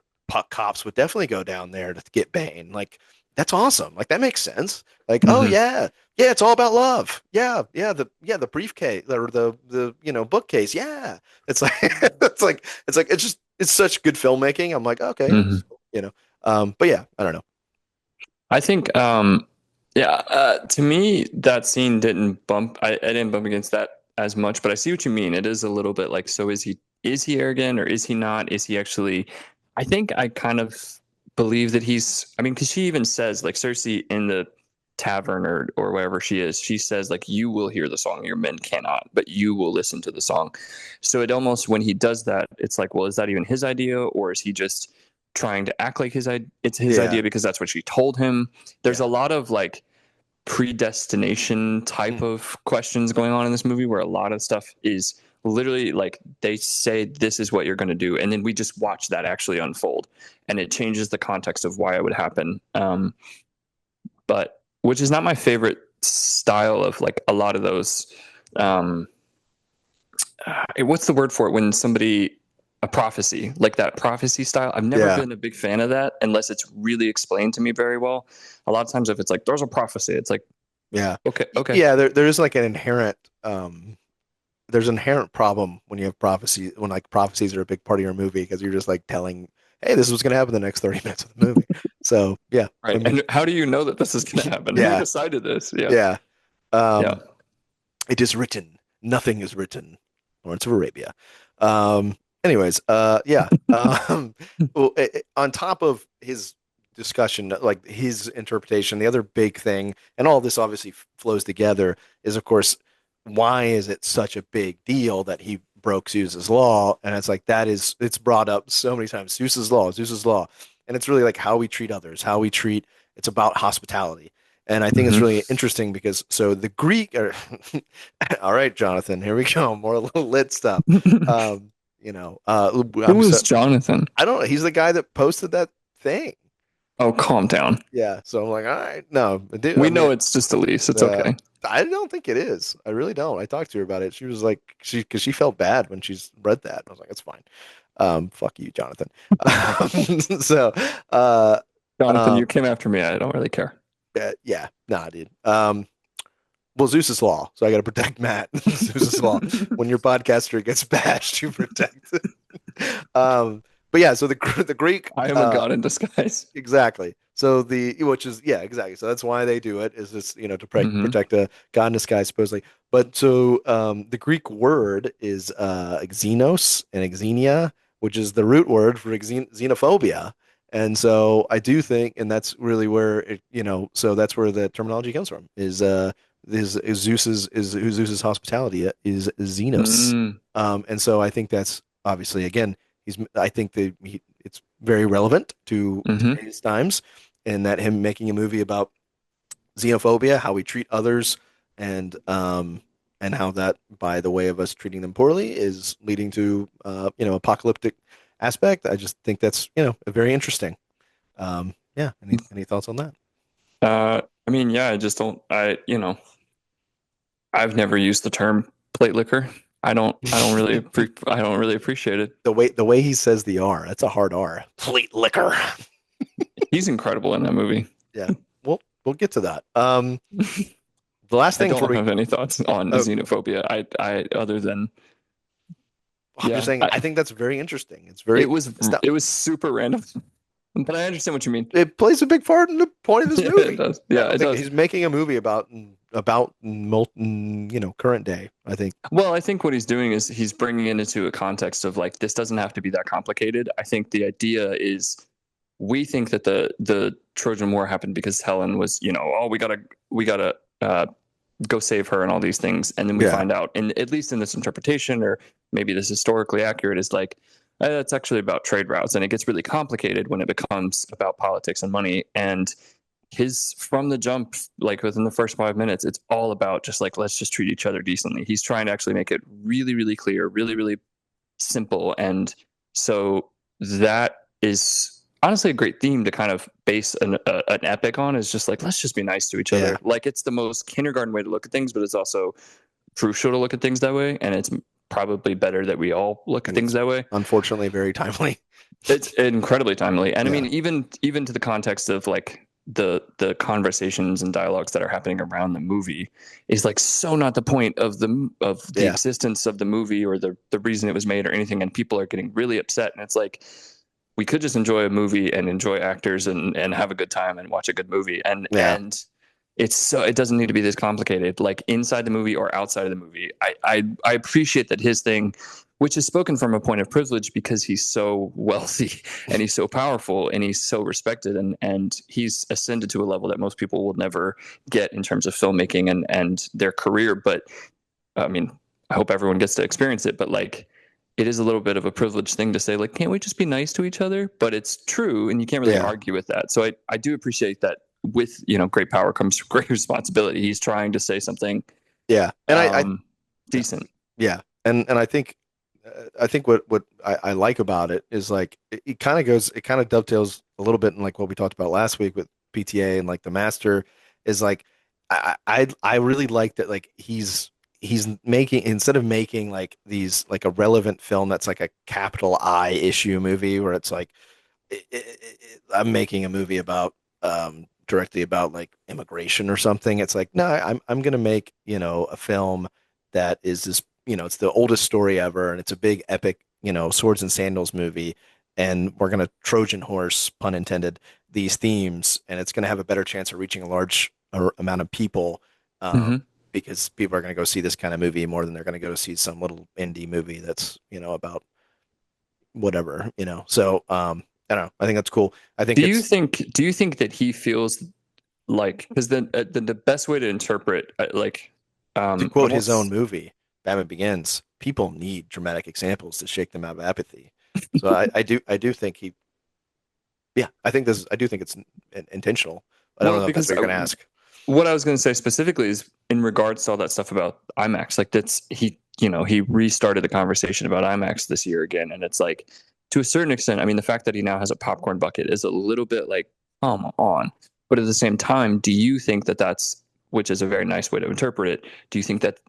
cops would definitely go down there to get Bane. Like that's awesome. Like that makes sense. Like, oh Mm-hmm. yeah, yeah, it's all about love. The briefcase or the bookcase. Yeah, it's like it's just it's such good filmmaking. I'm like, okay, Mm-hmm. but yeah, I don't know. I think, yeah, to me, that scene didn't bump. I didn't bump against that as much, but I see what you mean. It is a little bit like, so is he arrogant or is he not? Is he actually? I think I kind of believe that he's. I mean, because she even says, like Cersei in the tavern or wherever she is, she says like, you will hear the song, your men cannot, but you will listen to the song. So it almost when he does that, it's like, well, is that even his idea, or is he just trying to act like it's his Yeah, idea because that's what she told him? There's yeah. a lot of like predestination type Mm. of questions going on in this movie where a lot of stuff is literally like they say this is what you're going to do, and then we just watch that actually unfold, and it changes the context of why it would happen. But which is not my favorite style of like a lot of those. um what's the word for it when somebody, a prophecy, like that prophecy style? I've never Yeah. been a big fan of that unless it's really explained to me very well. A lot of times if it's like there's a prophecy, it's like, Yeah. okay, okay. Yeah, there is like an inherent there's an inherent problem when you have prophecy when like prophecies are a big part of your movie because you're just like telling, hey, this is what's gonna happen in the next 30 minutes of the movie. So yeah, I Right. mean, And how do you know that this is going to happen? Who yeah, decided this? Yeah. yeah. Yeah. Um, it is written, nothing is written. Lawrence of Arabia. Anyways, yeah. Well, on top of his discussion, like his interpretation, the other big thing, and all this obviously flows together, is of course, why is it such a big deal that he broke Zeus's law? And it's like it's brought up so many times. Zeus's law. And it's really like how we treat others, how we treat, it's about hospitality. And I think it's Hmm. really interesting because so the Greek or all right, Jonathan, here we go. More little lit stuff. Um, I'm Who so is Jonathan? I don't know. He's the guy that posted that thing. Oh, calm down. Yeah. So I'm like, all right, no, dude, I We mean, know it's just Elise. It's uh, okay. I don't think it is. I really don't. I talked to her about it. She was like, because she felt bad when she's read that. I was like, it's fine. Fuck you, Jonathan. So, uh, Jonathan, you um, came after me. I don't really care. yeah, nah, dude. Well, Zeus's law. So I got to protect Matt. Zeus's law. When your podcaster gets bashed, you protect. But yeah, so the Greek, I am a god in disguise. exactly. So which is yeah, exactly. So that's why they do it is this, to Hmm. protect a god in disguise supposedly. But so the Greek word is xenos and xenia, which is the root word for xenophobia. And so I do think, and that's really where so that's where the terminology comes from. Is Zeus's hospitality is xenos. Mm. And so I think that's obviously again I think that it's very relevant to Hmm. today's times, and that him making a movie about xenophobia, how we treat others, and how that by the way of us treating them poorly is leading to apocalyptic aspect. I just think that's very interesting. Yeah. Any thoughts on that? I mean, yeah, I just don't. I've never used the term plate liquor. I don't really appreciate it. The way he says the R, that's a hard R. Fleet liquor. He's incredible in that movie. Yeah. We'll get to that. The last I thing don't before we have any thoughts on oh, xenophobia. Other than I'm just yeah, saying I think that's very interesting. it was It's not, it was super random, but I understand what you mean. it plays a big part in the point of this Yeah, it movie. does. I Yeah, don't it think does. he's making a movie about molten, current day. I think. Well, I think what he's doing is he's bringing it into a context of like this doesn't have to be that complicated. I think the idea is we think that the Trojan War happened because Helen was, oh, we gotta go save her and all these things, and then we Yeah. find out, and at least in this interpretation, or maybe this historically accurate, is like it's actually about trade routes, and it gets really complicated when it becomes about politics and money. And his from the jump, like within the first 5 minutes, it's all about just like let's just treat each other decently. He's trying to actually make it really, really clear, really, really simple, and so that is honestly a great theme to kind of base an epic on. Is just like let's just be nice to each Yeah. other. Like it's the most kindergarten way to look at things, but it's also crucial to look at things that way, and it's probably better that we all look at And things it's that way. unfortunately very timely. It's incredibly timely, and I Yeah. mean, even to the context of like the conversations and dialogues that are happening around the movie is like so not the point of the Yeah. existence of the movie or the reason it was made or anything, and people are getting really upset, and it's like we could just enjoy a movie and enjoy actors and have a good time and watch a good movie, Yeah. and it's so it doesn't need to be this complicated, like inside the movie or outside of the movie. I appreciate that his thing, which is spoken from a point of privilege because he's so wealthy and he's so powerful and he's so respected, and he's ascended to a level that most people will never get in terms of filmmaking and their career. But I mean, I hope everyone gets to experience it, but like it is a little bit of a privileged thing to say, like, can't we just be nice to each other? But it's true, and you can't really Yeah. argue with that. So I do appreciate that with great power comes great responsibility. He's trying to say something Yeah. And I um yeah. decent. Yeah. And I think what I like about it is like it kind of dovetails a little bit in like what we talked about last week with PTA and like the master is like I really like that like he's making instead of making like these like a relevant film that's like a capital I issue movie where it's like I'm making a movie about directly about like immigration or something. It's like, no, I'm gonna make, a film that is this, it's the oldest story ever and it's a big epic, swords and sandals movie. And we're gonna Trojan horse, pun intended, these themes, and it's gonna have a better chance of reaching a large amount of people, Mm-hmm. because people are gonna go see this kind of movie more than they're gonna go see some little indie movie that's, about whatever. So I don't know. I think that's cool. I think Do you it's think? Do you think that he feels like, because the best way to interpret to quote his own almost. movie, Batman Begins, people need dramatic examples to shake them out of apathy. So I do think he, yeah, I do think it's intentional. I don't Well, know if that's because what you're going to ask. what I was going to say specifically is in regards to all that stuff about IMAX. Like that's he restarted the conversation about IMAX this year again, and it's like to a certain extent. I mean, the fact that he now has a popcorn bucket is a little bit like, come on. But at the same time, do you think that that's, which is a very nice way to interpret it? Do you think that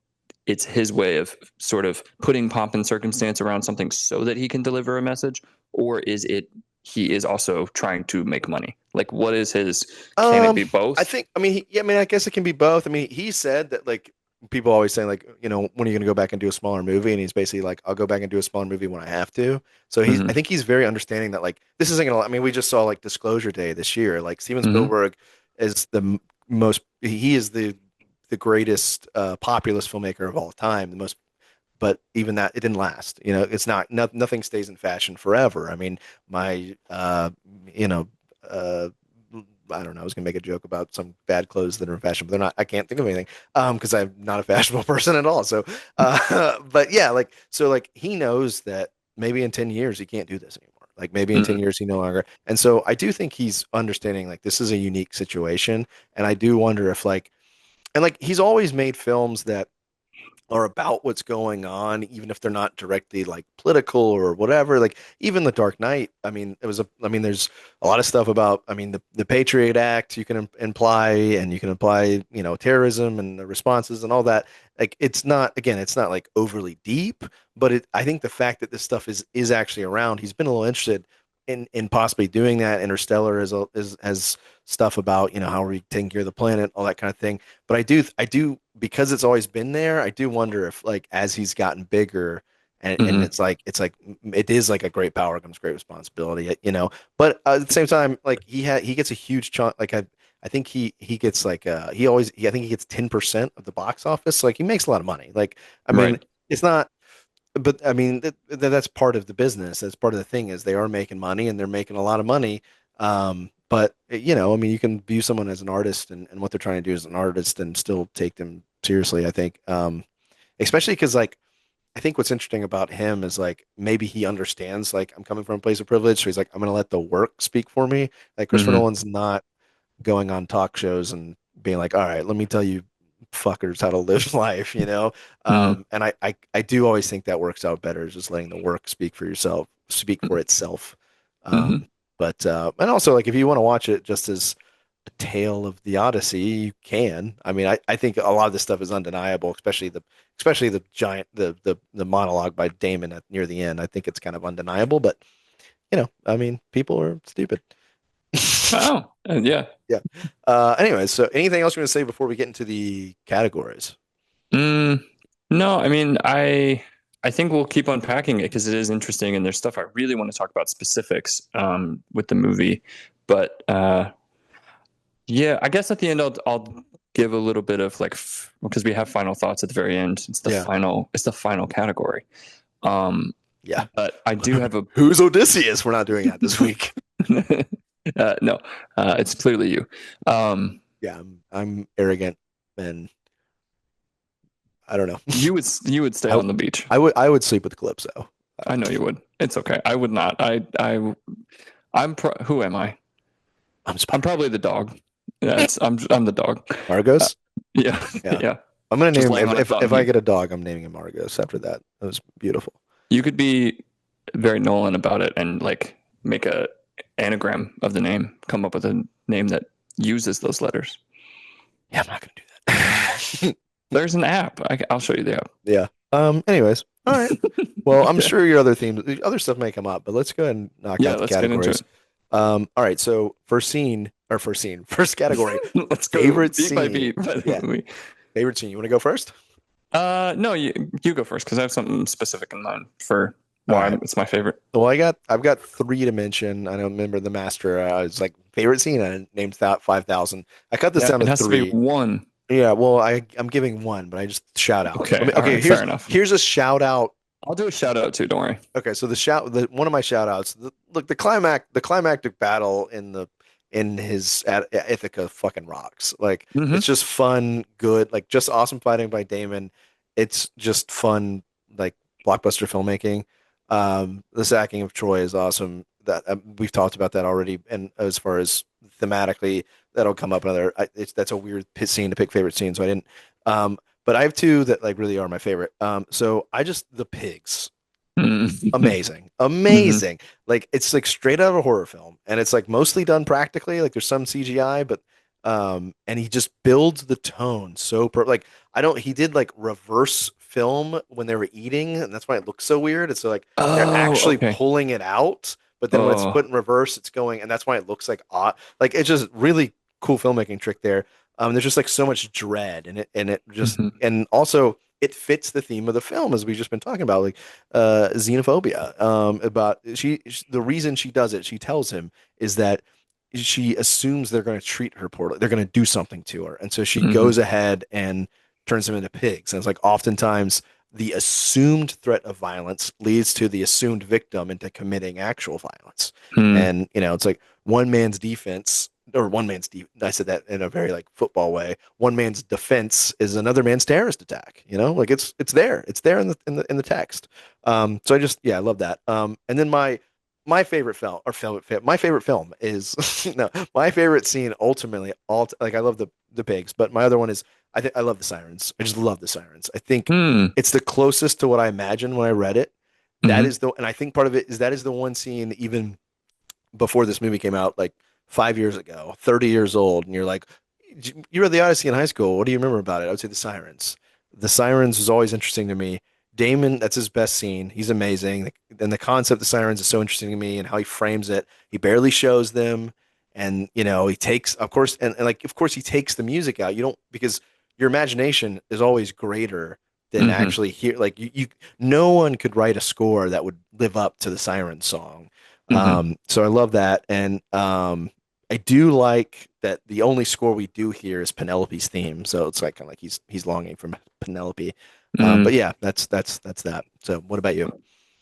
it's his way of sort of putting pomp and circumstance around something so that he can deliver a message, or is it he is also trying to make money? Like, what is his? Can it be I both? think, I mean, yeah, I mean, I guess it can be both. I mean, he said that like people always saying like, you know, when are you going to go back and do a smaller movie? And he's basically like, I'll go back and do a smaller movie when I have to. So I Hmm. think he's very understanding that like this isn't gonna. I mean, we just saw like Disclosure Day this year. Like Steven Hmm. Spielberg is most. He is the greatest populist filmmaker of all time. The most, but even that it didn't last. You know, it's not, nothing stays in fashion forever. I mean, my you know, uh I don't know, I was gonna make a joke about some bad clothes that are in fashion, but they're not. I can't think of anything because I'm not a fashionable person at all. So but yeah, like so like he knows that maybe in 10 years he can't do this anymore. Like maybe in 10 Hmm. years he no longer. And so I do think he's understanding like this is a unique situation. And I do wonder if like, and like he's always made films that are about what's going on, even if they're not directly like political or whatever. Like even the Dark Knight, I mean, I mean, there's a lot of stuff about, I mean, the Patriot Act you can imply, and you can apply, you know, terrorism and the responses and all that. Like it's not, again, it's not like overly deep, but I think the fact that this stuff is actually around, he's been a little interested in possibly doing that. Interstellar has stuff about, you know, how are we taking care of the planet, all that kind of thing. But I do, because it's always been there. I do wonder if, like, as he's gotten bigger, and Hmm. it is like a great power comes great responsibility, you know. But at the same time, like he gets a huge chunk. Like I think he gets like I think he gets 10% of the box office. Like he makes a lot of money. Like I mean, Right. it's not. But I mean that's part of the business. That's part of the thing is they are making money and they're making a lot of money. But you know, I mean, you can view someone as an artist and what they're trying to do as an artist and still take them seriously, I think. Especially because like I think what's interesting about him is like maybe he understands like I'm coming from a place of privilege, so he's like I'm gonna let the work speak for me. Like Christopher Hmm. Nolan's not going on talk shows and being like, all right, let me tell you fuckers how to live life, you know? Hmm. And I do always think that works out better, is just letting the work speak for yourself, speak for itself. Hmm. But and also like if you want to watch it just as a tale of the Odyssey, you can. I mean, I think a lot of this stuff is undeniable, especially the giant the monologue by Damon at near the end. I think it's kind of undeniable, but you know, I mean, people are stupid. Oh, yeah. Yeah. Anyways, so anything else you want to say before we get into the categories? Mm, no, I mean, I think we'll keep unpacking it because it is interesting, and there's stuff I really want to talk about specifics with the movie. But yeah, I guess at the end I'll give a little bit of like because we have final thoughts at the very end. Yeah. It's the final category. Um, Yeah. but I do have a Who's Odysseus? We're not doing that this week. no, it's clearly you. Um, Yeah, I'm arrogant and I don't know. you would stay I on the beach. I would sleep with Calypso. I know you would. It's okay. I would not. Who am I? I'm I'm Spider-Man. probably the dog. Yeah, I'm the dog. Uh, Argos? yeah, Yeah. yeah. I'm gonna Just name laying on a if bum I heap. get a dog, I'm naming him Argos after that. That was beautiful. You could be very Nolan about it and like make a anagram of the name, come up with a name that uses those letters. Yeah, I'm not gonna do that. There's an app. I'll show you the app. Yeah. Anyways. All right. Well, I'm Yeah, sure your other themes, the other stuff may come up, but let's go ahead and knock yeah. out the Let's get into categories. it. All right. So first category, Let's go favorite beat by scene. beat. Yeah, favorite scene. You want to go first? No, you go first because I have something specific in mind for All why right. it's my favorite. Well, I've got three to mention. I don't remember the master. I was like favorite scene. I named that 5,000. I cut this Yeah, down it to has to be three. one. Yeah. Well, I'm giving one, but I just shout out. Okay, all Okay. right, fair enough. Here's a shout out I'll do a shout out too. Don't worry. Okay, so one of my shout outs, look, the climactic battle in his Ithaca fucking rocks. Like it's Hmm. just fun, good, like just awesome fighting by Damon. It's just fun, like blockbuster filmmaking. The sacking of Troy is awesome. That we've talked about that already, and as far as thematically, that'll come up another. That's a weird scene to pick favorite scene, so I didn't. But I have two that like really are my favorite. So I just the pigs Hmm. amazing, amazing. Like it's like straight out of a horror film, and it's like mostly done practically. Like there's some CGI, but and he just builds the tone so like I don't. He did like reverse film when they were eating, and that's why it looks so weird. It's so, like they're Oh, actually okay. pulling it out, but then when it's Oh. put in reverse, it's going, and that's why it looks like odd. Like it's just really cool filmmaking trick there. There's just like so much dread in it, and it just Hmm. and also it fits the theme of the film as we've just been talking about. Like xenophobia. About the reason she does it, she tells him, is that she assumes they're going to treat her poorly. They're going to do something to her, and so she Hmm. goes ahead and turns them into pigs. And it's like oftentimes the assumed threat of violence leads to the assumed victim into committing actual violence. Hmm. And it's like one man's defense or one man's I said that in a very like football way. One man's defense is another man's terrorist attack. Like it's there. It's there in the text. So I just I love that. And then my favorite film or my favorite film is no, my favorite scene ultimately like I love the pigs, but my other one is I think I love the sirens. I just love the sirens. I think Hmm. it's the closest to what I imagined when I read it. That Hmm. is and I think part of it is that is the one scene even before this movie came out, like 5 years ago, 30 years old, and you're like, you read the Odyssey in high school. What do you remember about it? I would say the sirens. The sirens was always interesting to me. Damon, that's his best scene. He's amazing. And the concept of the sirens is so interesting to me and how he frames it. He barely shows them. And, he takes, of course, and like, of course, he takes the music out. You don't, because your imagination is always greater than Hmm. actually hear. Like, no one could write a score that would live up to the siren song. Hmm. So I love that, and I do like that the only score we do hear is Penelope's theme. So it's like kind of like he's longing for Penelope. But Hmm. yeah, that's that. So what about you?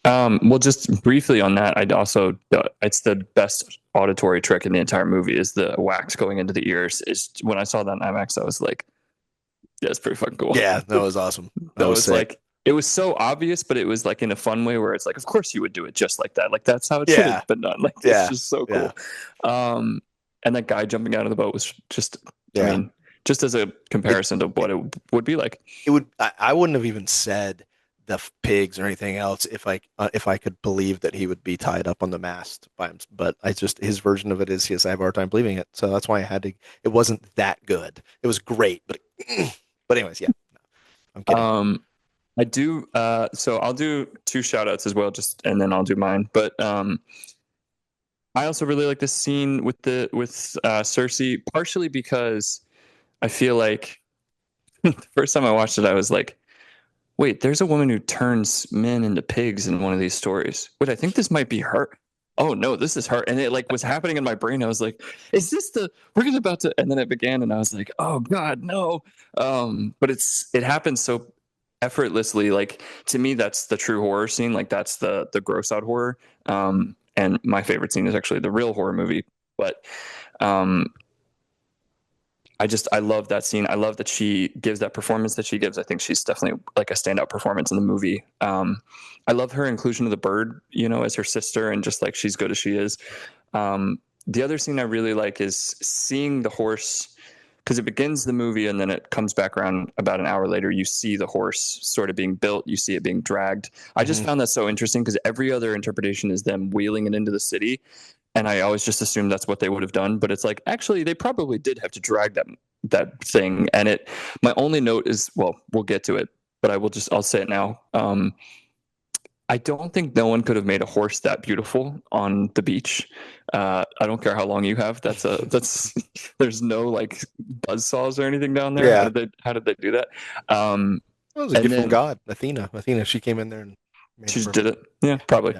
Well, just briefly on that, I'd also it's the best auditory trick in the entire movie is the wax going into the ears. Is when I saw that in IMAX, I was like, yeah, it's pretty fucking cool. Yeah, no, it was awesome. That That was was sick. like it was so obvious, but it was like in a fun way where it's like, of course you would do it just like that. Like that's how it should Yeah, have been done. Like it's yeah, just so yeah, cool. Um, and that guy jumping out of the boat was just, I yeah. mean, just as a It comparison to what it would be like. it would I wouldn't have even said the pigs or anything else if I could believe that he would be tied up on the mast by him. But I just his version of it is yes, I have a hard time believing it. So that's why I had to. It wasn't that good. It was great, but but anyways, yeah, I'm kidding. Um, I do. So I'll do two shout outs as well, just and then I'll do mine. But I also really like this scene with Cersei, partially because I feel like the first time I watched it, I was like, wait, there's a woman who turns men into pigs in one of these stories. Wait, I think this might be her. Oh no, this is her. And it like was happening in my brain. I was like, is this we're about to, and then it began and I was like, oh God, no. But it happens so effortlessly. Like to me, that's the true horror scene. Like that's the gross out horror. And my favorite scene is actually the real horror movie. But um I love that scene. I love that she gives that performance that she gives. I think she's definitely like a standout performance in the movie. I love her inclusion of the bird, as her sister, and just like she's good as she is. The other scene I really like is seeing the horse because it begins the movie and then it comes back around about an hour later. You see the horse sort of being built, you see it being dragged. I just Hmm. found that so interesting because every other interpretation is them wheeling it into the city, and I always just assumed that's what they would have done. But it's like actually they probably did have to drag that thing. And my only note is, well, we'll get to it, but I'll say it now. I don't think no one could have made a horse that beautiful on the beach. I don't care how long you have. That's there's no like buzz saws or anything down there. Yeah, How did they do that? Um, that was a and gift from then God, Athena. Athena, she came in there and made she it just did perfect. it. Yeah, probably.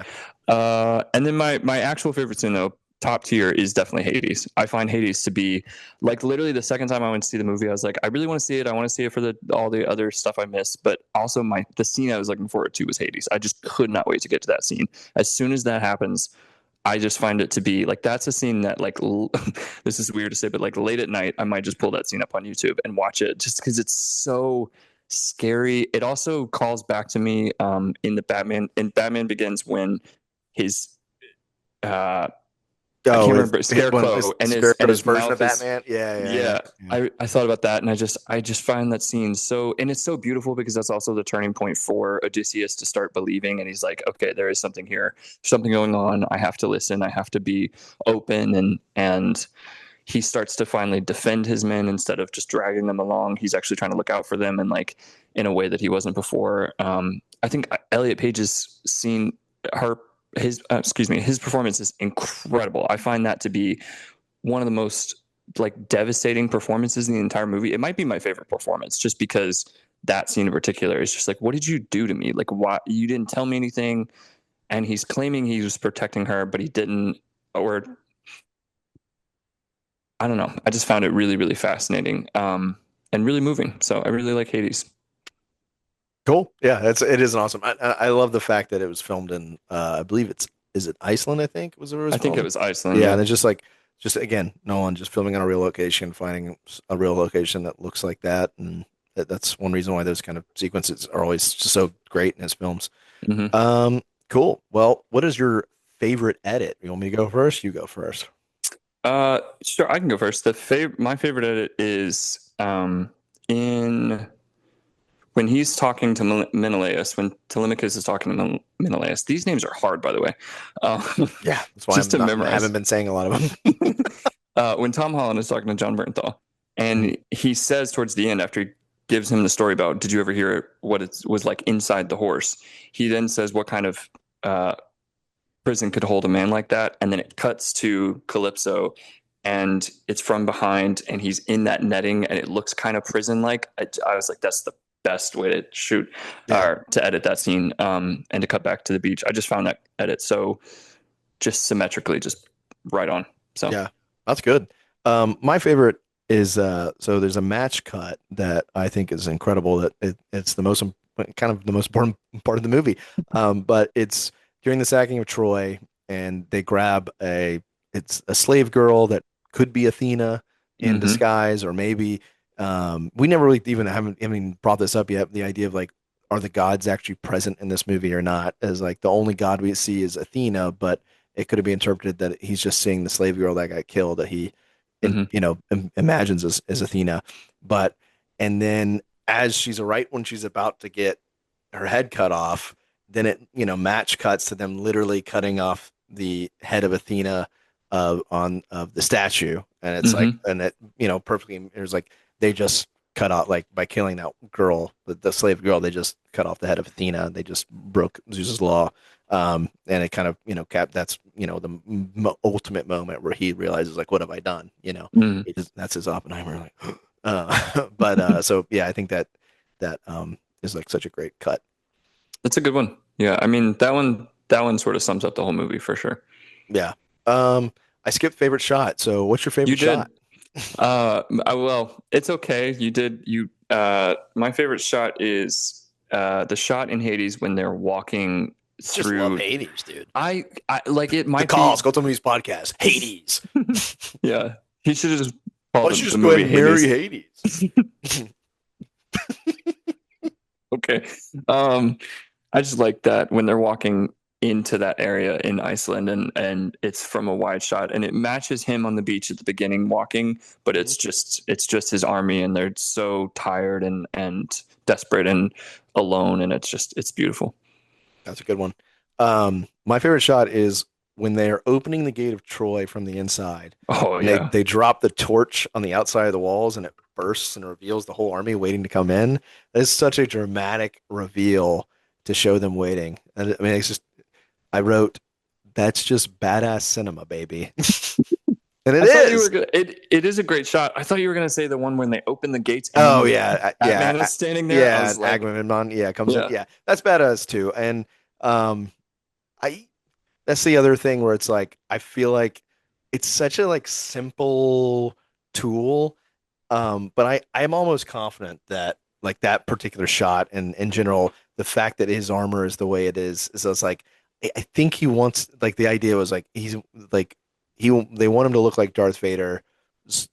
Yeah. And then my actual favorite scene though, top tier is definitely Hades. I find Hades to be like literally the second time I went to see the movie, I was like, I really want to see it. I want to see it for all the other stuff I missed, but also the scene I was looking forward to was Hades. I just could not wait to get to that scene. As soon as that happens, I just find it to be like that's a scene that like this is weird to say, but like late at night, I might just pull that scene up on YouTube and watch it just because it's so scary. It also calls back to me in Batman Begins when his I can't remember Scarecrow and Scarecrow's his version mouth of Batman. Yeah. I thought about that and I just find that scene so, and it's so beautiful because that's also the turning point for Odysseus to start believing, and he's like, okay, there is something here, something going on. I have to listen. I have to be open, and he starts to finally defend his men instead of just dragging them along. He's actually trying to look out for them and like in a way that he wasn't before. I think Elliot Page's scene, his performance is incredible. I find that to be one of the most like devastating performances in the entire movie. It might be my favorite performance just because that scene in particular is just like, what did you do to me? Like, why you didn't tell me anything? And he's claiming he was protecting her, but he didn't, or I don't know. I just found it really, really fascinating, and really moving. So I really like Hades. Cool. Yeah, it is an awesome. I love the fact that it was filmed in I believe is it Iceland, I think was where it was I think it filmed. was Iceland. Yeah, Yeah. and it's just again, Nolan just filming on a real location, finding a real location that looks like that, and that's one reason why those kind of sequences are always just so great in his films. Mm-hmm. Cool. Well, what is your favorite edit? You want me to go first? You go first. Sure, I can go first. My favorite edit is in when he's talking to Menelaus, when Telemachus is talking to Menelaus. These names are hard, by the way. Yeah, that's why just to I memorize. haven't been saying a lot of them. When Tom Holland is talking to John Bernthal, and he says towards the end, after he gives him the story about, did you ever hear what it was like inside the horse? He then says, what kind of prison could hold a man like that? And then it cuts to Calypso, and it's from behind, and he's in that netting, and it looks kind of prison-like. I was like, that's the best way to shoot or to edit that scene, and to cut back to the beach. I just found that edit so just symmetrically, just right on. So yeah, that's good. My favorite is so there's a match cut that I think is incredible. That it's the most kind of the most important part of the movie. But it's during the sacking of Troy, and they grab it's a slave girl that could be Athena in disguise, or maybe we never really even haven't brought this up yet. The idea of like, are the gods actually present in this movie or not? As like the only god we see is Athena, but it could be interpreted that he's just seeing the slave girl that got killed that he, imagines as Athena. But and then as she's right when she's about to get her head cut off, then it match cuts to them literally cutting off the head of Athena of the statue, and it's like, and it perfectly, it was like they just cut off, like by killing that girl, the slave girl, they just cut off the head of Athena. They just broke Zeus's law. And it kind of, that's, the ultimate moment where he realizes like, what have I done? That's his Oppenheimer. Like, so yeah, I think that is like such a great cut. That's a good one. Yeah. I mean, that one sort of sums up the whole movie for sure. Yeah. I skipped favorite shot. So what's your favorite shot? Well, it's okay. My favorite shot is the shot in Hades when they're walking through. Just love Hades, dude. I like it. Might the call. Go to Movies Podcast. Hades. Yeah, he should have just called the movie go ahead and marry Hades. Okay. I just like that when they're walking into that area in Iceland, and it's from a wide shot, and it matches him on the beach at the beginning walking, but it's just his army, and they're so tired and desperate and alone, and it's beautiful. That's a good one. My favorite shot is when they are opening the gate of Troy from the inside. Oh, and yeah. They drop the torch on the outside of the walls, and it bursts and reveals the whole army waiting to come in. It's such a dramatic reveal to show them waiting. And I mean, it's just, I wrote, that's just badass cinema, baby. And it is. It is a great shot. I thought you were going to say the one when they open the gates. And yeah. is standing there. Yeah, I was like, Agamemnon. Yeah, comes in. Yeah, that's badass too. And that's the other thing where it's like, I feel like it's such a like simple tool. But I'm almost confident that like that particular shot and in general, the fact that his armor is the way it is I was like, I think he wants like the idea was like he's like they want him to look like Darth Vader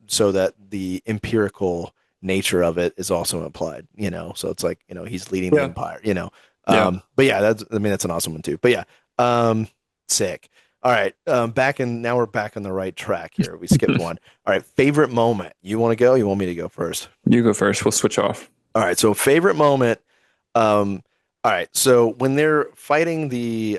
so that the empirical nature of it is also implied, you know. So it's like, you know, he's leading the Yeah. empire, you know. Yeah. But yeah, that's I mean that's an awesome one too. But yeah, sick. All right, now we're back on the right track here. We skipped one. All right, favorite moment. You want to go? You want me to go first? You go first. We'll switch off. All right, so favorite moment. Um, all right, so when they're fighting the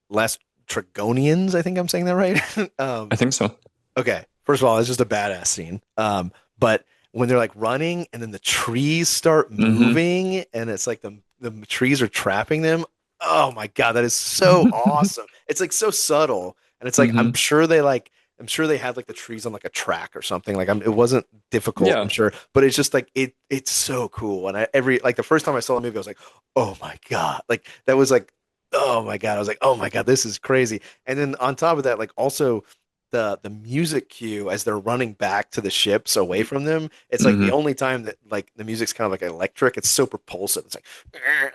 last Tragonians, I think I'm saying that right. I think so. Okay, first of all, it's just a badass scene. But when they're like running and then the trees start Hmm. moving and it's like the trees are trapping them. Oh my God, that is so awesome. It's like so subtle. And it's like Hmm. I'm sure they had like the trees on like a track or something. Like it wasn't difficult, I'm Yeah. sure, but it's just like it's so cool. And every like the first time I saw the movie, I was like, oh my God. Like that was like, oh my God. I was like, oh my God, this is crazy. And then on top of that, like also the music cue as they're running back to the ships away from them, it's like the Hmm. only time that like the music's kind of like electric. It's so propulsive. It's like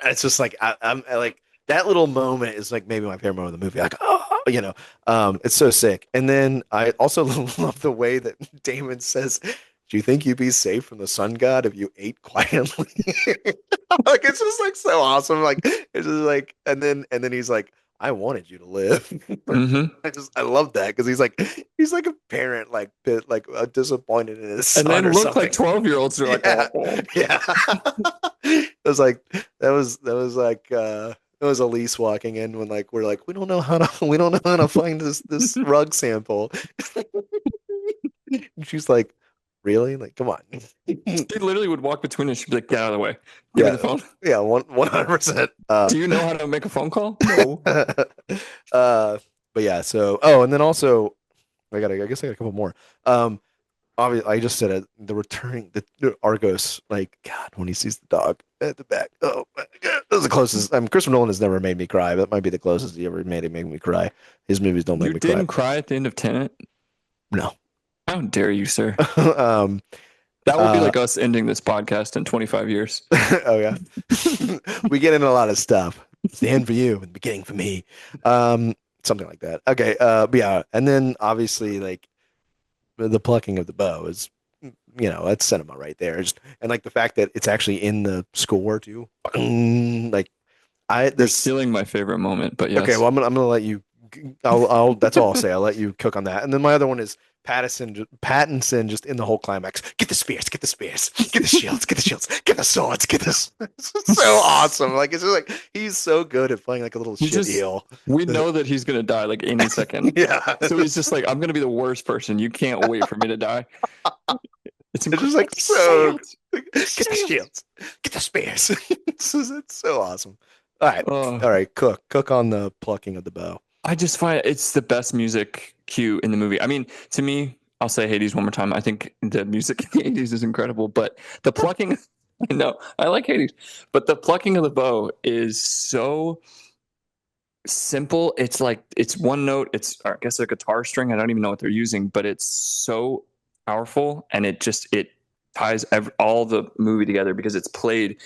it's just like I like that little moment is like maybe my favorite moment of the movie. Like, oh, you know, it's so sick. And then I also love the way that Damon says, "Do you think you'd be safe from the sun god if you ate quietly?" Like it's just like so awesome. Like it's just like, and then he's like, "I wanted you to live." Hmm. I love that because he's like a parent like bit like disappointed in his And they son or look like something. 12-year-olds. They're like, Yeah, oh. yeah. It was like that was like it was Elise walking in when like we're like we don't know how to find this rug sample. And she's like, really? Like, come on. She literally would walk between us. She'd be like, get out of the way. Give me Yeah, the phone. yeah, 100%. Do you know how to make a phone call? No. But yeah, so oh, and then also I guess I got a couple more. Um, obviously, I just said it. The returning, the Argos, like God, when he sees the dog at the back. Oh my God, that was the closest. Christopher Nolan has never made me cry. That might be the closest he ever made it make me cry. His movies don't make You me cry. didn't cry at the end of Tenet? No. How dare you, sir? um. That will be Uh. like us ending this podcast in 25 years. Oh yeah. We get into a lot of stuff. It's the end for you, and the beginning for me. Something like that. Okay. But yeah, and then obviously like the plucking of the bow is, you know, that's cinema right there. And like the fact that it's actually in the score too. Like I You're this stealing my favorite moment, but okay, yes. well I'm gonna let you I'll that's all I'll say. I'll let you cook on that. And then my other one is Pattinson just in the whole climax. Get the spears, get the spears, get the shields, get the shields, get the swords, get this. It's just so awesome. Like it's just like he's so good at playing like a little He shit just, heel. we know that he's going to die like any second. Yeah. So he's just like, I'm going to be the worst person. You can't wait for me to die. It's It's just incredible. like so get the Shields. shields, get the spears. It's so awesome. All right. Uh, All right, cook on the plucking of the bow. I just find it's the best music cue in the movie. I mean, to me, I'll say Hades one more time. I think the music in Hades is incredible, but the plucking, I know, I like Hades, but the plucking of the bow is so simple. It's like, it's one note. It's, I guess, a guitar string. I don't even know what they're using, but it's so powerful. And it ties all the movie together because it's played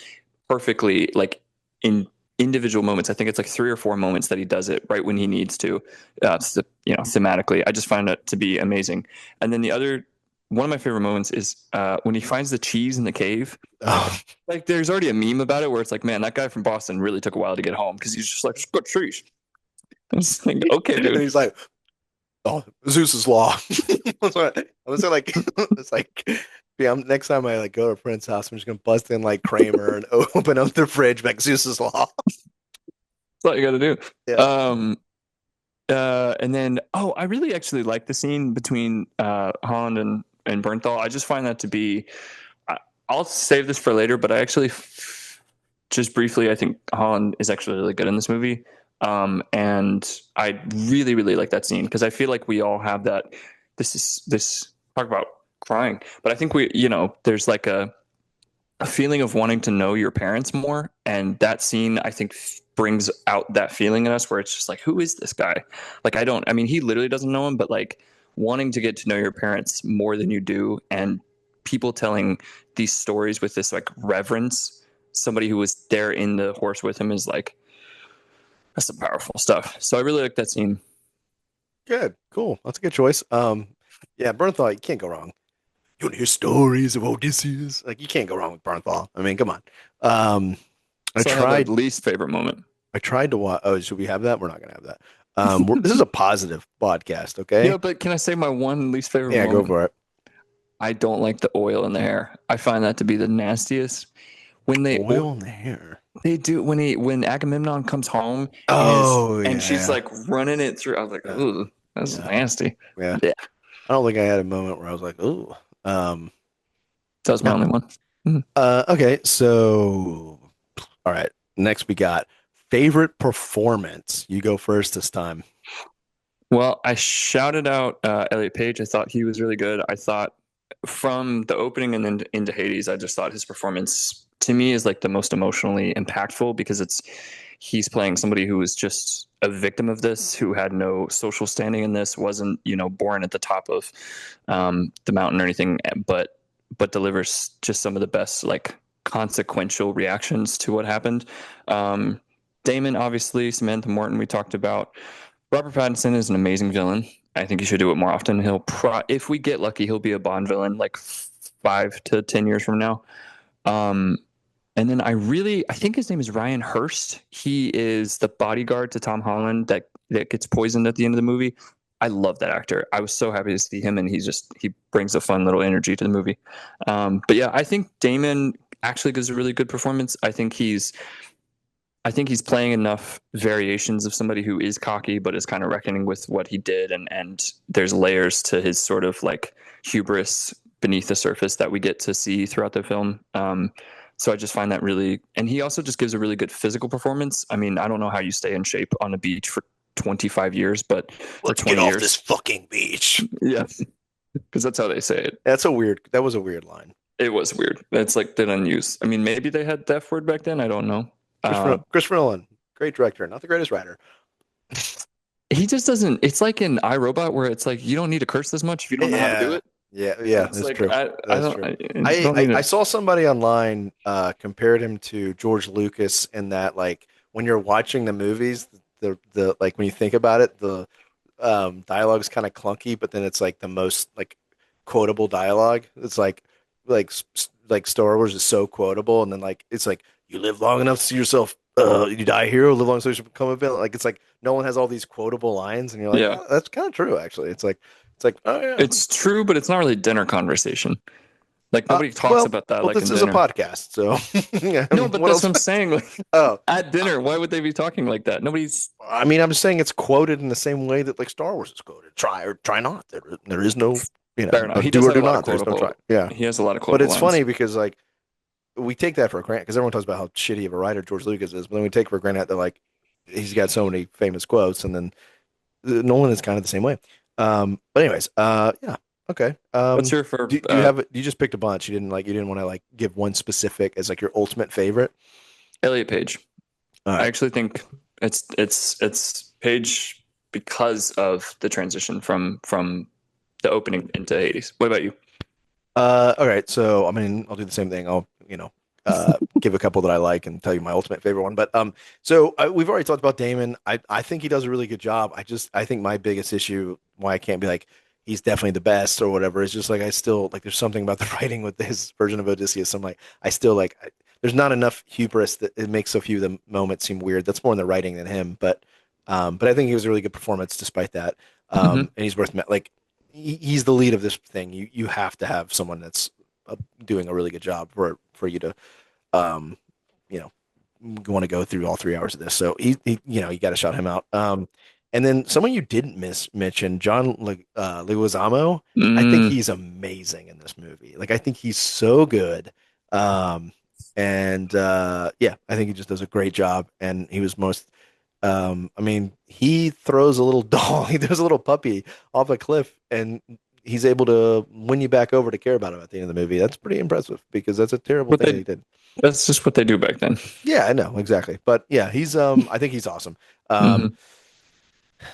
perfectly, like in individual moments. I think it's like 3 or 4 moments that he does it right when he needs to, thematically. I just find it to be amazing. And then the other, one of my favorite moments is when he finds the cheese in the cave. Oh, Like, there's already a meme about it where it's like, man, that guy from Boston really took a while to get home because he's just like, got trees. I'm just like, okay, and dude. he's like, oh, Zeus's law. That's what I was like, it's like, yeah, next time I like go to a friend's house, I'm just gonna bust in like Kramer and open up the fridge, like Zeus's law. That's all you got to do. Yeah. And then, oh, I really actually like the scene between Holland and Bernthal. I just find that to be, I'll save this for later, but I actually, just briefly, I think Holland is actually really good in this movie. And I really, really like that scene because I feel like we all have that. This talk about crying, but I think there's like a feeling of wanting to know your parents more. And that scene, I think, brings out that feeling in us where it's just like, who is this guy? Like, I mean, he literally doesn't know him, but like, wanting to get to know your parents more than you do, and people telling these stories with this like reverence. Somebody who was there in the horse with him is like, that's some powerful stuff. So I really like that scene. Good, cool. That's a good choice. Yeah, Bernthal, you can't go wrong. You want to hear stories of Odysseus? Like, you can't go wrong with Bernthal. I mean, come on. Um, I So I have tried. a least favorite moment. I tried to watch. Oh, should we have that? We're not gonna have that. This is a positive podcast, Yeah, okay? but can I say my one least favorite Yeah, go moment? for it. I don't like the oil in the hair. I find that to be the nastiest. When Oil in the hair. they do when Agamemnon comes home Oh and she's yeah, like running it through, I was like, yeah, ooh, that's yeah, nasty. yeah. Yeah, I don't think I had a moment where I was like, "Ooh." that was my No. only one. Mhm. Okay, so all right. Next we got favorite performance. You go first this time. Well, I shouted out Elliot Page. I thought he was really good. I thought from the opening and then into Hades, I just thought his performance to me is like the most emotionally impactful because he's playing somebody who was just a victim of this, who had no social standing in this, wasn't born at the top of the mountain or anything, but delivers just some of the best like consequential reactions to what happened. Damon, obviously, Samantha Morton, we talked about. Robert Pattinson is an amazing villain. I think he should do it more often. If we get lucky, he'll be a Bond villain like 5 to 10 years from now. Um, and then I think his name is Ryan Hurst. He is the bodyguard to Tom Holland that gets poisoned at the end of the movie. I love that actor. I was so happy to see him, and he brings a fun little energy to the movie. But yeah, I think Damon actually gives a really good performance. I think he's playing enough variations of somebody who is cocky but is kind of reckoning with what he did, and there's layers to his sort of like hubris beneath the surface that we get to see throughout the film. So I just find that really, and he also just gives a really good physical performance. I mean, I don't know how you stay in shape on a beach for 25 years, but or Let's get 20 off years. this fucking beach. Yeah, because that's how they say it. That was a weird line. It was weird. It's like they didn't use. I mean, maybe they had the F word back then. I don't know. Christopher Nolan, great director, not the greatest writer. He just doesn't. It's like in iRobot where it's like you don't need to curse this much if you don't know how to do Yeah, it. yeah, It's that's like true. I That's don't. true. I don't need I it. saw somebody online compared him to George Lucas in that like when you're watching the movies, the like when you think about it, the dialogue's kind of clunky, but then it's like the most like quotable dialogue. It's like Star Wars is so quotable, and then like it's like you live long enough to see yourself. You die a hero, live long so you become a villain. Like it's like no one has all these quotable lines, and you're like, Yeah, oh, that's kind of true, actually. It's like, oh yeah. it's true, but it's not really dinner conversation. Like nobody talks about that Well, like this in is a dinner. podcast, so yeah, No, but what that's else? what I'm saying. Like Oh, at dinner, why would they be talking like that? Nobody's I mean, I'm saying it's quoted in the same way that like Star Wars is quoted. Try or try not. There is no, fair enough. no He do does or have a do lot of not. There's no try. quotable. Yeah, He has a lot of but quotable it's lines. funny because like we take that for granted because everyone talks about how shitty of a writer George Lucas is, but then we take for granted that like he's got so many famous quotes, and then Nolan is kind of the same way. But anyways, yeah, okay. What's your for Do you have you just picked a bunch? You didn't want to like give one specific as like your ultimate favorite. Elliot Page? All I right. actually think it's Page because of the transition from the opening into Hades. What about you? All right. So, I mean, I'll do the same thing. I'll, give a couple that I like and tell you my ultimate favorite one. But we've already talked about Damon. I think he does a really good job. I think my biggest issue why I can't be like he's definitely the best or whatever is just like I still like there's something about the writing with his version of Odysseus. I'm like I still like there's not enough hubris that it makes so few of the moments seem weird. That's more in the writing than him. But I think he was a really good performance despite that. Hmm. And he's worth like he's the lead of this thing. You have to have someone that's doing a really good job for you to um you know want to go through all 3 hours of this. So he you got to shout him out. And then someone you didn't mention, John Leguizamo. I think Mm, he's amazing in this movie. Like I think he's so good. Um, and yeah, I think he just does a great job. And he was most I mean, he throws a little doll, he throws a little puppy off a cliff, and he's able to win you back over to care about him at the end of the movie. That's pretty impressive because that's a terrible what thing that they he did. that's just what they do back then. Yeah, I know exactly, but yeah, he's I think he's awesome. Um, Hmm.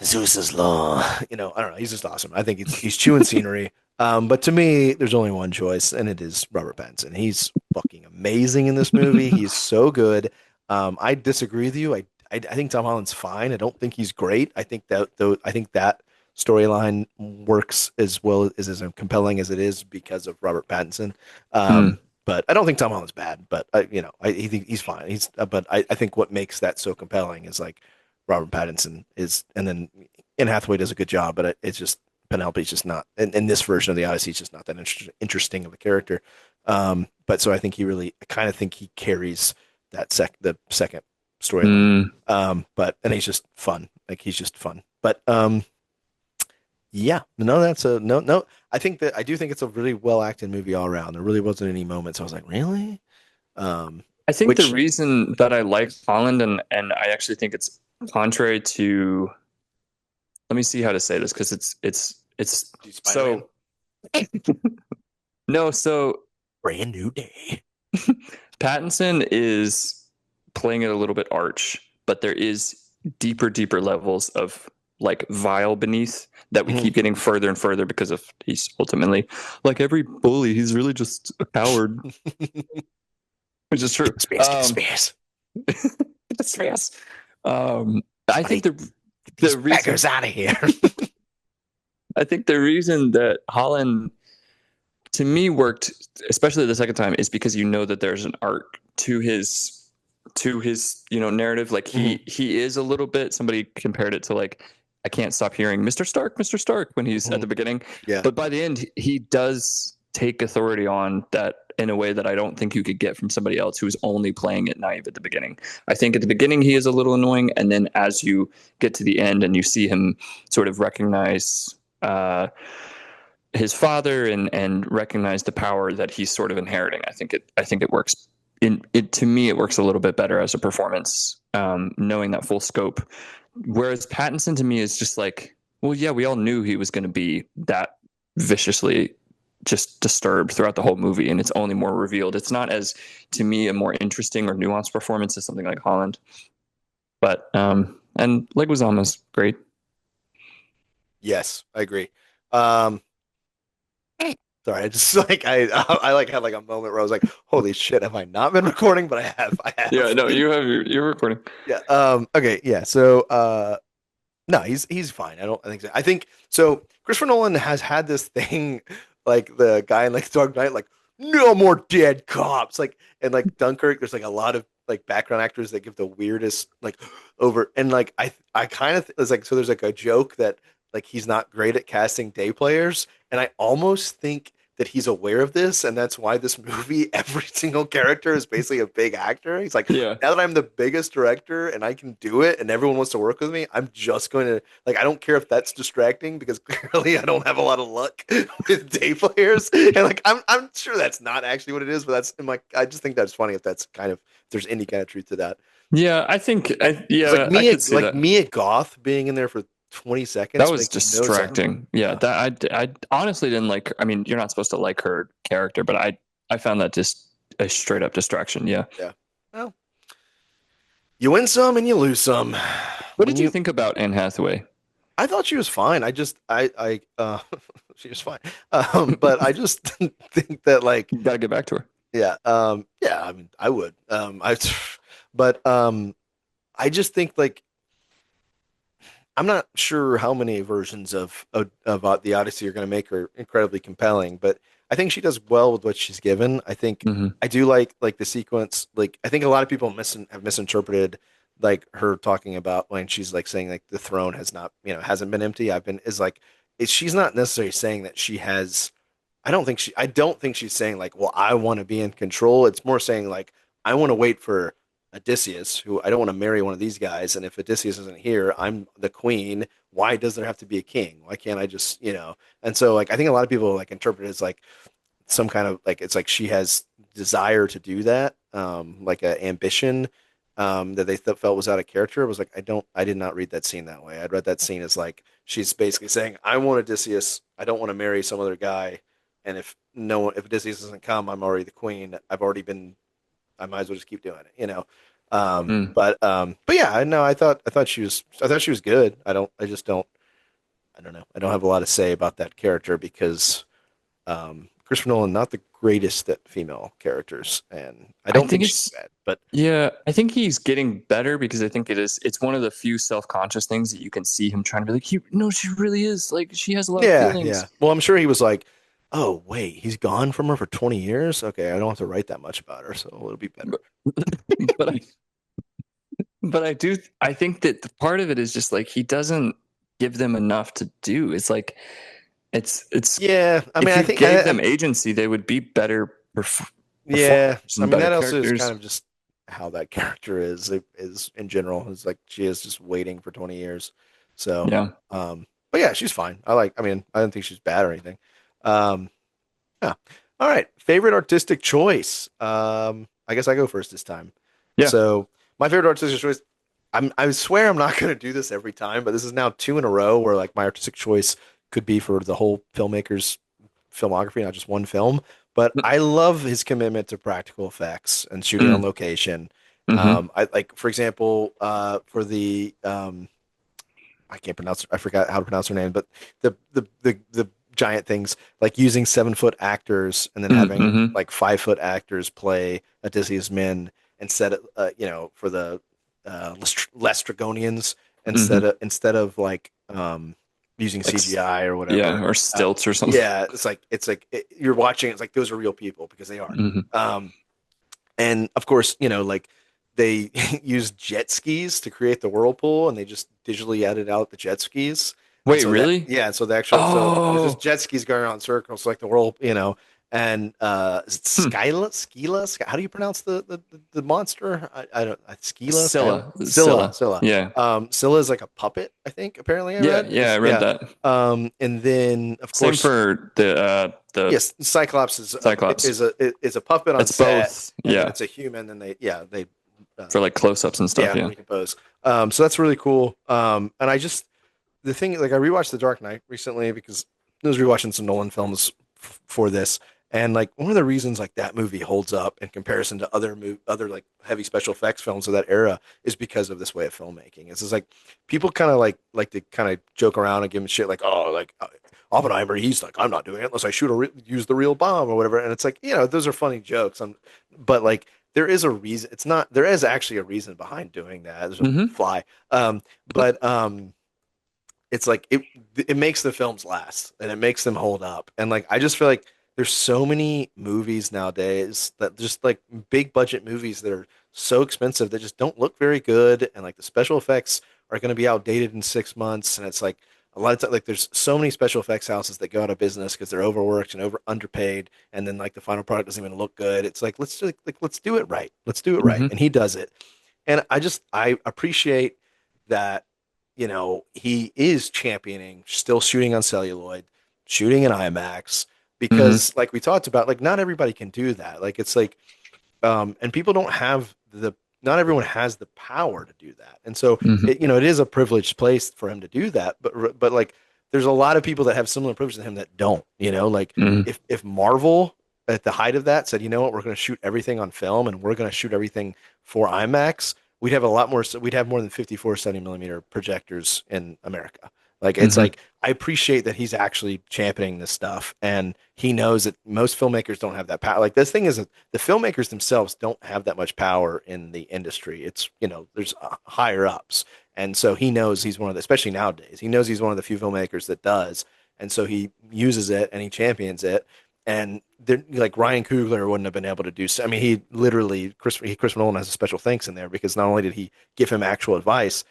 Zeus's law. I don't know. He's just awesome. I think he's chewing scenery. But to me, there's only one choice, and it is Robert Pattinson. He's fucking amazing in this movie. He's so good. I disagree with you. I think Tom Holland's fine. I don't think he's great. I think that though I think that storyline works as well as compelling as it is because of Robert Pattinson. Hmm. But I don't think Tom Holland's bad. But he think he's fine. But I think what makes that so compelling is like Robert Pattinson is, and then Anne Hathaway does a good job, but it's just Penelope's just not in this version of the Odyssey. He's just not that interesting of a character. But so I think I kind of think he carries the second storyline. Hmm. But and he's just fun. Like he's just fun. But yeah, no, that's a no, no. I do think it's a really well acted movie all around. There really wasn't any moments I was like, really? Um, I think the which reason that I like Holland and I actually think it's contrary to, let me see how to say this because it's Spider-Man, so no, so brand new day. Pattinson is playing it a little bit arch, but there is deeper levels of like vile beneath that we Mhm. keep getting further and further because of he's ultimately like every bully, he's really just a coward, which is true. Get the space. That's fast. I think the These reason beggars out of here. I think the reason that Holland to me worked, especially the second time, is because you know that there's an arc to his narrative. Like he is a little bit. Somebody compared it to like I can't stop hearing Mr. Stark when he's at the beginning, Yeah. but by the end he does take authority on that in a way that I don't think you could get from somebody else who's only playing it naive at the beginning. I think at the beginning he is a little annoying, and then as you get to the end and you see him sort of recognize his father and recognize the power that he's sort of inheriting, I think it works. To me, it works a little bit better as a performance, knowing that full scope. Whereas Pattinson to me is just like, well, yeah, we all knew he was going to be that viciously just disturbed throughout the whole movie, and it's only more revealed. It's not as, to me, a more interesting or nuanced performance as something like Holland. But and Leguizamo's great. Yes, I agree. Um, sorry, I just like I like had like a moment where I was like, "Holy shit, have I not been recording?" But I have. I Yeah, have. no, you're recording. Yeah. Okay. Yeah. So, no, he's fine. I think so. I think so. Christopher Nolan has had this thing, like the guy in like Dark Knight, like no more dead cops, like and like Dunkirk. There's like a lot of like background actors that give the weirdest like over and like I kind of it's like so there's like a joke that like he's not great at casting day players, and I almost think that he's aware of this, and that's why this movie, every single character is basically a big actor. He's like, Yeah. now that I'm the biggest director and I can do it and everyone wants to work with me, I'm just going to like I don't care if that's distracting because clearly I don't have a lot of luck with day players. And like I'm sure that's not actually what it is, but that's I'm like I just think that's funny if that's kind of if there's any kind of truth to that. Yeah, It's like I could see that. Mia Goth being in there for 20 That seconds was makes no sense. distracting. Yeah, Yeah. that I honestly didn't like. I mean, you're not supposed to like her character, but I found that just a straight up distraction. Yeah. Yeah. Well, you win some and you lose some. What When did you you think about Anne Hathaway? I thought she was fine. She was fine. But I just think that like You gotta get back to her. yeah, yeah, I mean I would. But I just think like I'm not sure how many versions of the Odyssey are going to make her incredibly compelling, but I think she does well with what she's given. I think Hmm. I do like the sequence. Like I think a lot of people have misinterpreted like her talking about when she's like saying like the throne has not hasn't been empty. I've been is like she's not necessarily saying that she has. I don't think she's saying like, well, I want to be in control. It's more saying like, I want to wait for Odysseus, who I don't want to marry one of these guys. And if Odysseus isn't here, I'm the queen. Why does there have to be a king? Why can't I just, And so like, I think a lot of people like interpret it as like some kind of like, it's like she has desire to do that, like a ambition, that they felt was out of character. It was like, I did not read that scene that way. I'd read that scene as like, she's basically saying, I want Odysseus. I don't want to marry some other guy. And if no one, if Odysseus doesn't come, I'm already the queen. I might as well just keep doing it. But yeah, I know. I thought she was good. I don't know. I don't have a lot to say about that character because Christopher Nolan not the greatest at female characters, and I I don't think think she's it's bad. But yeah, I think he's getting better because I think it's one of the few self-conscious things that you can see him trying to be like, no, she really is like she has a lot of yeah, feelings. yeah. Well, I'm sure he was like, oh wait, he's gone from her for 20 years. Okay, I don't have to write that much about her, so it'll be better. But but I think that the part of it is just like he doesn't give them enough to do. It's like it's Yeah, I mean, if I you think gave them agency, they would be better yeah, performers I and mean better that also is characters. kind of just how that character is in general. It's like she is just waiting for 20 years. So, Yeah. but yeah, she's fine. I mean, I don't think she's bad or anything. Um, yeah. All right. Favorite artistic choice. I guess I go first this time. Yeah. So my favorite artistic choice. I swear I'm not going to do this every time, but this is now two in a row where like my artistic choice could be for the whole filmmaker's filmography, not just one film. But I love his commitment to practical effects and shooting on Mm, location. hmm. I like, for example, for the I can't pronounce. I forgot how to pronounce her name, but the giant things like using 7 foot actors and then having Mm-hmm. like 5 foot actors play Odysseus men instead of for the Lestrygonians Hmm. instead of like using Like CGI or whatever. yeah, or stilts or something. Yeah, you're watching. It's like those are real people because they are. Hmm. Um, and of course, like they use jet skis to create the whirlpool, and they just digitally edit out the jet skis. And Wait, really? so there's just Oh. jet skis going around in circles, like the and is it Hmm. How do you pronounce the monster? I don't Scylla, Scylla. Scylla. Yeah. Scylla is like a puppet, I think. Apparently, I Yeah, read yeah, I is read yeah. that. And then of Same course, for the yes, Cyclops is Cyclops. a puppet on It's set, both. and then Yeah. it's a human, and they For uh, like close-ups and stuff, yeah, yeah. recompose. So that's really cool. And the thing like I rewatched The Dark Knight recently because I was rewatching some Nolan films for this, and like one of the reasons like that movie holds up in comparison to other like heavy special effects films of that era is because of this way of filmmaking. It's just like people kind of like to kind of joke around and give him shit like, oh, like Oppenheimer, he's like, I'm not doing it unless I use the real bomb or whatever. And it's like, those are funny jokes. But like there is a reason. It's not. There is actually a reason behind doing that. There's a Hmm. fly. But it's like it makes the films last and it makes them hold up. And like I just feel like there's so many movies nowadays that just like big budget movies that are so expensive that just don't look very good, and like the special effects are going to be outdated in 6 months, and it's like a lot of time like there's so many special effects houses that go out of business because they're overworked and underpaid, and then like the final product doesn't even look good. It's like let's do it right. Let's do it right. Hmm. And he does it. And I appreciate that, he is championing still shooting on celluloid, shooting in IMAX, Hmm. because like we talked about, like not everybody can do that. Like it's like and people don't have the not everyone has the power to do that. And so Hmm. it is a privileged place for him to do that, but like there's a lot of people that have similar privilege to him that don't, like Hmm. if Marvel at the height of that said, you know what, we're going to shoot everything on film and we're going to shoot everything for IMAX, we'd have more than 54 70 millimeter projectors in America. Like it's Hmm. like I appreciate that he's actually championing this stuff, and he knows that most filmmakers don't have that power. Like this thing is the filmmakers themselves don't have that much power in the industry. It's there's higher ups, and so he knows he's one of the, especially nowadays, he knows he's one of the few filmmakers that does, and so he uses it and he champions it. And like Ryan Coogler wouldn't have been able to do so. I mean, he literally Chris Nolan has a special thanks in there because not only did he give him actual advice,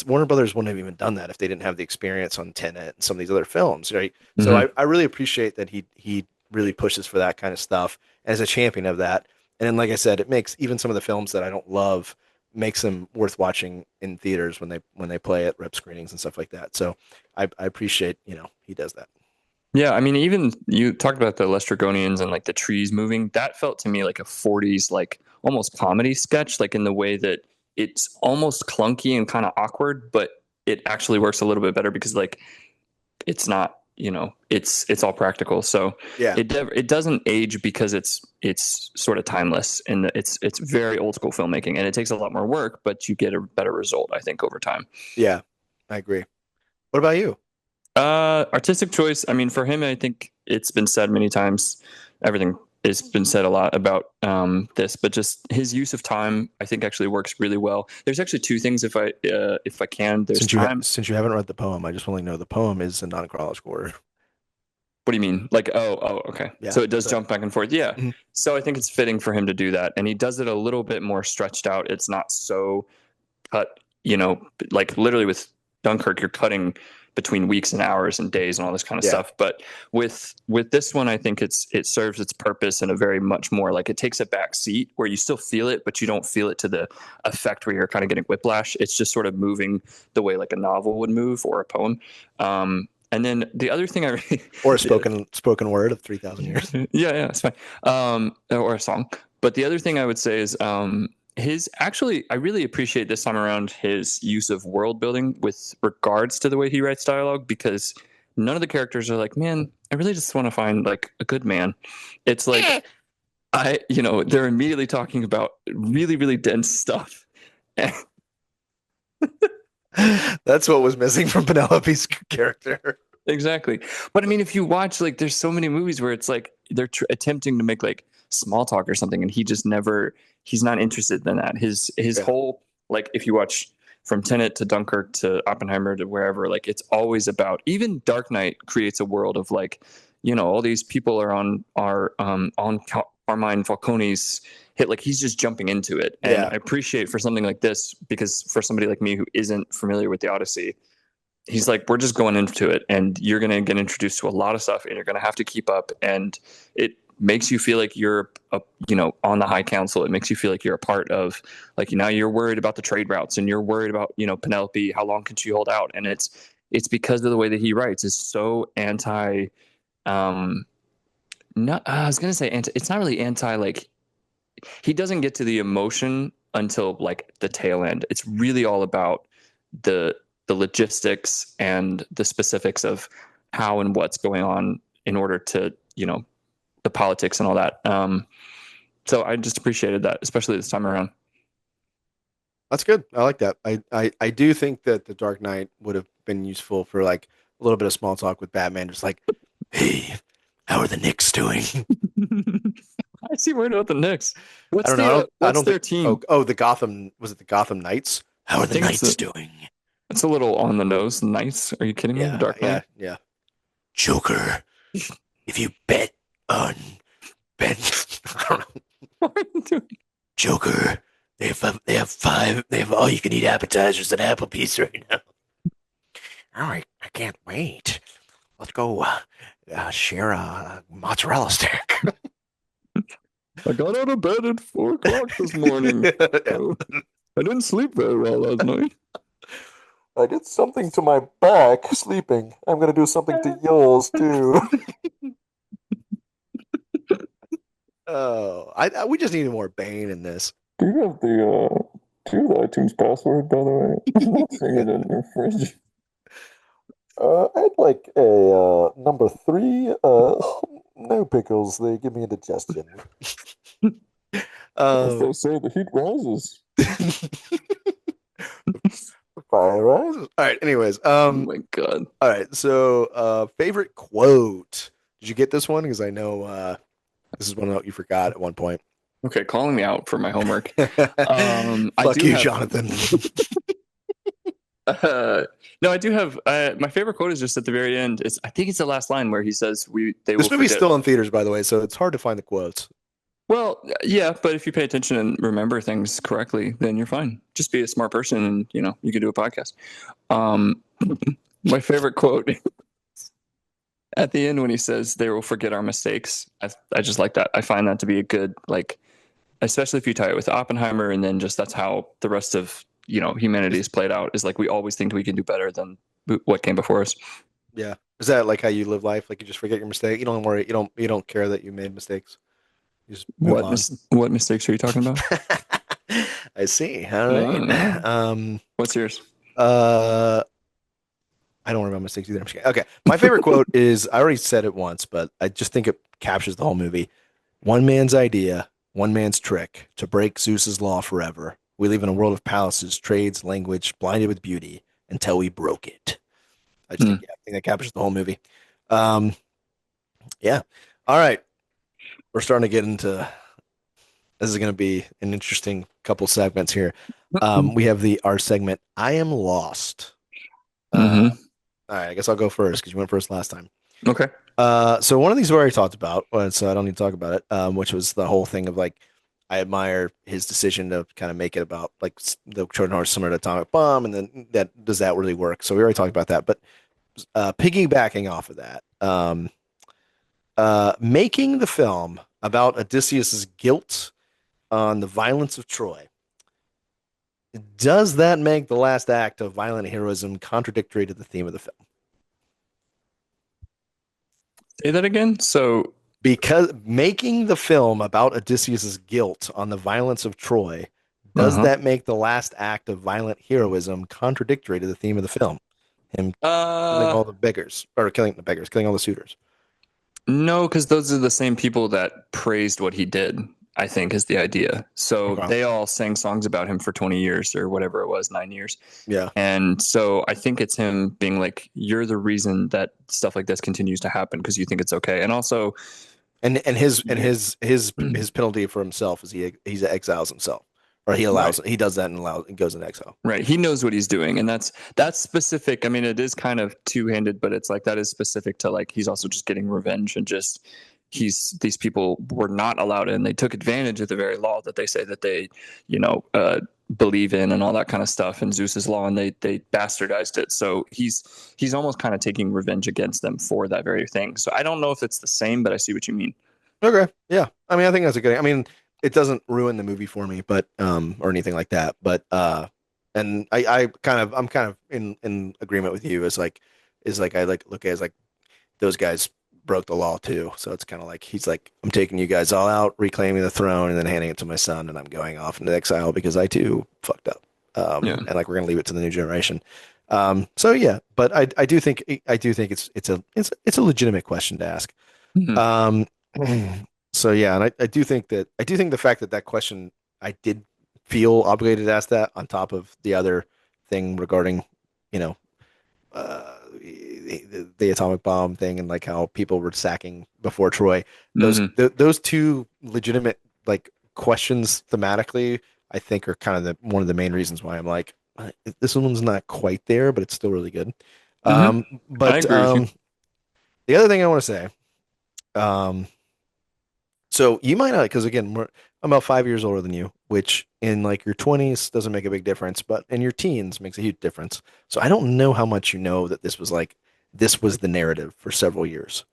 Warner Brothers wouldn't have even done that if they didn't have the experience on Tenet and some of these other films, right? So Hmm. I really appreciate that he really pushes for that kind of stuff as a champion of that. And then, like I said, it makes even some of the films that I don't love makes them worth watching in theaters when they play at rep screenings and stuff like that. So I appreciate he does that. Yeah, I mean, even you talked about the Lestrygonians and like the trees moving. That felt to me like a 40s, like almost comedy sketch, like in the way that it's almost clunky and kind of awkward, but it actually works a little bit better because like it's not it's all practical. So Yeah. it doesn't age because it's sort of timeless, and it's very old school filmmaking, and it takes a lot more work, but you get a better result, I think, over time. Yeah. I agree. What about you? Artistic choice. I mean, for him, I think it's been said many times. Everything has been said a lot about this, but just his use of time, I think, actually works really well. There's actually two things, if I can. There's time. Since you haven't read the poem, I just want to know the poem is in non-chronological order. What do you mean? Like, okay. Yeah. So it does jump back and forth. Yeah. Mhm. So I think it's fitting for him to do that, and he does it a little bit more stretched out. It's not so cut. Like literally with Dunkirk, you're cutting between weeks and hours and days and all this kind of Yeah. stuff. But with this one, I think it serves its purpose in a very much more like it takes a back seat where you still feel it, but you don't feel it to the effect where you're kind of getting whiplash. It's just sort of moving the way like a novel would move or a poem. And then the other thing Or a spoken word of 3,000 years. yeah, it's fine. Or a song. But the other thing I would say is I really appreciate this time around his use of world building with regards to the way he writes dialogue, because none of the characters are like, man, I really just want to find like a good man. It's like they're immediately talking about really, really dense stuff. That's what was missing from Penelope's character. Exactly. But I mean, if you watch, like, there's so many movies where it's like they're attempting to make like small talk or something, and he's not interested in that. His whole, like, if you watch from Tenet to Dunkirk to Oppenheimer to wherever, like, it's always about, even Dark Knight creates a world of like, all these people are on Carmine Falcone's hit, like he's just jumping into it. And I appreciate for something like this, because for somebody like me who isn't familiar with the Odyssey, he's like, we're just going into it, and you're going to get introduced to a lot of stuff, and you're going to have to keep up. And it makes you feel like you're, on the High Council. It makes you feel like you're a part of, like, now you're worried about the trade routes, and you're worried about, Penelope, how long can she hold out? And it's because of the way that he writes is so anti, not, I was going to say anti, it's not really anti, like, he doesn't get to the emotion until like the tail end. It's really all about the logistics and the specifics of how and what's going on in order to, the politics and all that. So I just appreciated that, especially this time around. That's good. I like that. I do think that the Dark Knight would have been useful for like a little bit of small talk with Batman, just like, hey, how are the Knicks doing? I see worried about the Knicks. I don't know. What's their team? The Gotham, was it the Gotham Knights? How are the Knights doing? It's a little on the nose. Knights? Are you kidding me? The Dark Knight? Yeah. Joker, if you bet on Ben, I don't know. What are you doing? Joker, they have all you can eat appetizers at Applebee's right now. All right, I can't wait. Let's go share a mozzarella stick. I got out of bed at 4:00 this morning. I didn't sleep very well last night. I did something to my back sleeping. I'm gonna do something to yours too. Oh, we just needed more Bane in this. Do you have the iTunes password, by the way? I'm not seeing it in your fridge. I'd like a number 3. No pickles. They give me indigestion. As they say, the heat rises. Fire rises. All right. Anyways, Oh my god. all right. So, favorite quote. Did you get this one? Because I know this is one that you forgot at one point. Okay, calling me out for my homework. Fuck you, Jonathan. No, I do have my favorite quote is just at the very end. I think it's the last line where he says, This movie's still in theaters, by the way, so it's hard to find the quotes. Well, yeah, but if you pay attention and remember things correctly, then you're fine. Just be a smart person, and you can do a podcast. My favorite quote at the end when he says, "They will forget our mistakes." I just like that. I find that to be a good, like, especially if you tie it with Oppenheimer, and then just that's how the rest of humanity is played out. Is like we always think we can do better than what came before us. Yeah, is that like how you live life? Like you just forget your mistake. You don't worry. You don't care that you made mistakes. You just move on. What mistakes are you talking about? I see. All right. What's yours? I don't remember mistakes either. I'm just kidding. Okay, my favorite quote is I already said it once, but I just think it captures the whole movie. One man's idea, one man's trick to break Zeus's law forever. We live in a world of palaces, trades, language, blinded with beauty until we broke it. I just think, Mm. yeah, I think that captures the whole movie. Um, yeah. All right, we're starting to get into this is going to be an interesting couple segments here. We have the our segment. I am lost. Uh, Mm-hmm. all right, I guess I'll go first because you went first last time. Okay. So one of these we already talked about, so I don't need to talk about it. Which was the whole thing of like, I admire his decision to kind of make it about like the Trojan horse similar to atomic bomb, and then that does that really work? So we already talked about that, but piggybacking off of that, making the film about Odysseus's guilt on the violence of Troy. Does that make the last act of violent heroism contradictory to the theme of the film? Say that again. So, Because making the film about Odysseus's guilt on the violence of Troy, does uh-huh. that make the last act of violent heroism contradictory to the theme of the film? Him killing Uh, all the beggars, or killing the beggars, killing all the suitors. no, because those are the same people that praised what he did, I think, is the idea. So Okay. they all sang songs about him for 20 years or whatever it was, 9 years. Yeah. And so I think it's him being like, you're the reason that stuff like this continues to happen because you think it's okay. And also, And his penalty for himself is he exiles himself, or right. he does that and allows and goes in exile. Right. He knows what he's doing. And that's specific. I mean, it is kind of two-handed, but it's like that is specific to like he's also just getting revenge and just these people were not allowed in. They took advantage of the very law that they say that they, you know, believe in and all that kind of stuff and Zeus's law, and they bastardized it. So he's almost kind of taking revenge against them for that very thing. So I don't know if it's the same, but I see what you mean. Okay. Yeah. I mean, I think that's a good. I mean, it doesn't ruin the movie for me, but or anything like that. But and I'm kind of in agreement with you. Is like I like look at it as like those guys broke the law too. So it's kind of like he's like, I'm taking you guys all out, reclaiming the throne, and then handing it to my son, and I'm going off into exile because I too fucked up. Yeah. And like we're gonna leave it to the new generation. So yeah, but I do think it's a legitimate question to ask. Mhm. Um, so yeah, and I do think the fact that that question I did feel obligated to ask that on top of the other thing regarding, you know, the atomic bomb thing and like how people were sacking before Troy. Mhm. Those two legitimate like questions thematically, I think are kind of one of the main reasons why I'm like this one's not quite there, but it's still really good. Mhm. I But agree with you. the other thing I want to say, um, so you might not, because again, I'm about 5 years older than you, which in like your 20s doesn't make a big difference, but in your teens makes a huge difference. So I don't know how much you know that this was the narrative for several years.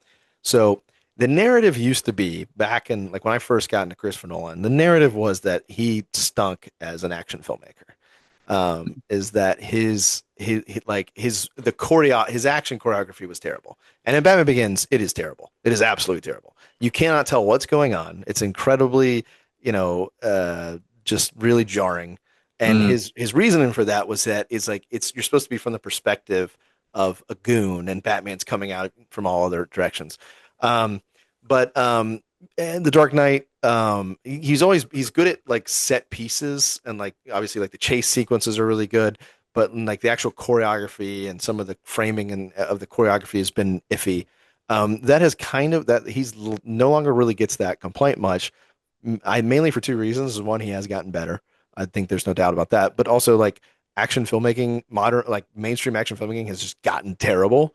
So the narrative used to be back in like when I first got into Christopher Nolan, the narrative was that he stunk as an action filmmaker. Is that his action choreography was terrible. And in Batman Begins, it is terrible. It is absolutely terrible. You cannot tell what's going on. It's incredibly, just really jarring. And Mm. his reasoning for that was that it's like you're supposed to be from the perspective of a goon, and Batman's coming out from all other directions. But and the Dark Knight, he's good at like set pieces, and like obviously like the chase sequences are really good, but like the actual choreography and some of the framing and of the choreography has been iffy. That has kind of that no longer really gets that complaint much. I mainly for two reasons. One, he has gotten better. I think there's no doubt about that. But also like action filmmaking, modern like mainstream action filmmaking has just gotten terrible.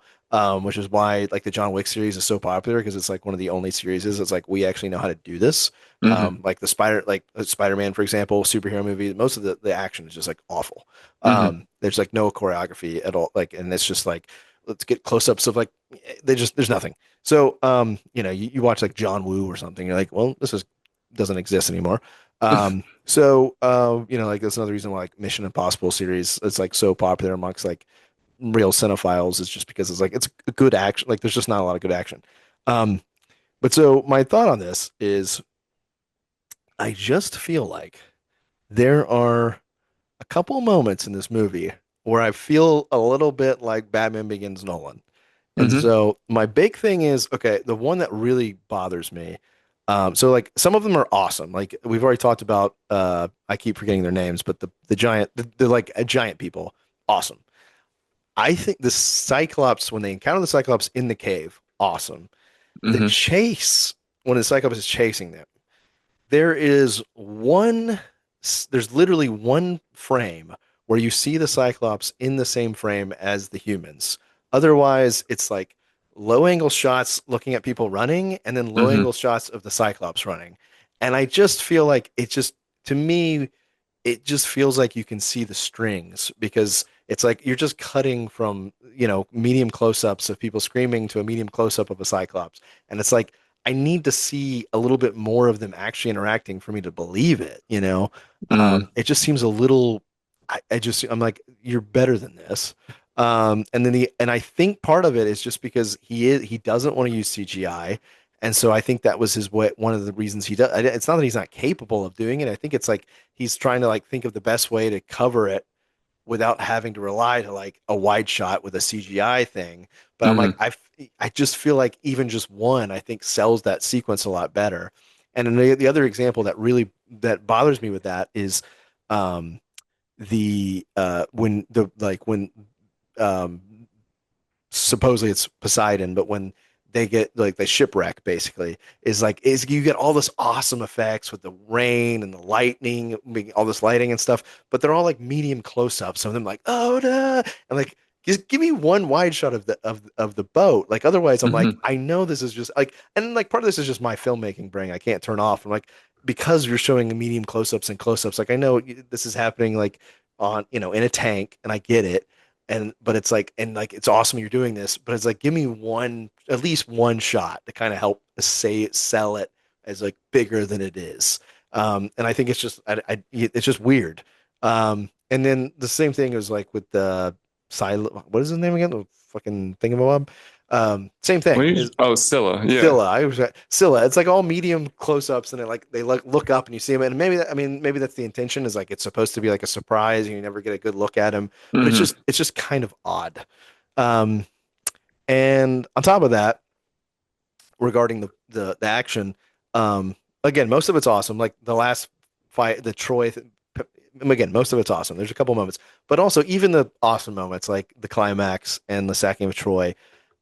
Which is why like the John Wick series is so popular because it's like one of the only series it's like we actually know how to do this. Mhm. Like Spider-Man, for example, superhero movie, most of the action is just like awful. Mhm. There's like no choreography at all. Like, and it's just like let's get close-ups of like there's nothing. So you watch like John Woo or something, you're like, well, this is doesn't exist anymore. Like that's another reason why like Mission Impossible series is like so popular amongst like real cinephiles is just because it's like it's a good action. Like there's just not a lot of good action. Um, but so my thought on this is I just feel like there are a couple moments in this movie where I feel a little bit like Batman Begins Nolan. And Hmm. so my big thing is, okay, the one that really bothers me. So like some of them are awesome. Like we've already talked about, I keep forgetting their names, but the giant, the like a giant people, awesome. I think the Cyclops, when they encounter the Cyclops in the cave, awesome. The Hmm. chase, when the Cyclops is chasing them, there is one, there's literally one frame where you see the Cyclops in the same frame as the humans. Otherwise, it's like low angle shots looking at people running and then low Hmm. angle shots of the Cyclops running. And I just feel like it just, to me, it just feels like you can see the strings because it's like you're just cutting from, medium close-ups of people screaming to a medium close-up of a Cyclops. And it's like I need to see a little bit more of them actually interacting for me to believe it. Hmm. It just seems a little I'm like, you're better than this. And I think part of it is just because he doesn't want to use CGI. And so I think that was his way, one of the reasons he does. It's not that he's not capable of doing it. I think it's like he's trying to like think of the best way to cover it without having to rely to like a wide shot with a CGI thing. But I'm like, Hmm. I just feel like even just one, I think sells that sequence a lot better. And then the other example that bothers me with that is um the when the like when um supposedly it's Poseidon, but when they get like the shipwreck basically is you get all this awesome effects with the rain and the lightning, all this lighting and stuff, but they're all like medium close-ups. Some of them like, oh, duh, and like just give me one wide shot of the boat. Like otherwise, I'm like, Hmm. I know this is just like, and like part of this is just my filmmaking brain. I can't turn off. I'm like, because you're showing medium close-ups and close-ups, like I know this is happening like on in a tank, and I get it and but it's like and like it's awesome you're doing this, but it's like give me one at least one shot to kind of help sell it as like bigger than it is. And I think it's just it's just weird. And then the same thing is like with the silent, what is his name again, the fucking thingamabob. Same thing is Oh, Scylla. Yeah. Scylla. I was Scylla. It's like all medium close-ups, and they look up and you see him. And maybe that, I mean, maybe that's the intention. Is like it's supposed to be like a surprise, and you never get a good look at him. But Hmm. it's just kind of odd. Um, and on top of that, regarding the action, again, most of it's awesome. Like the last fight, the Troy. Again, most of it's awesome. There's a couple moments, but also even the awesome moments, like the climax and the sacking of Troy.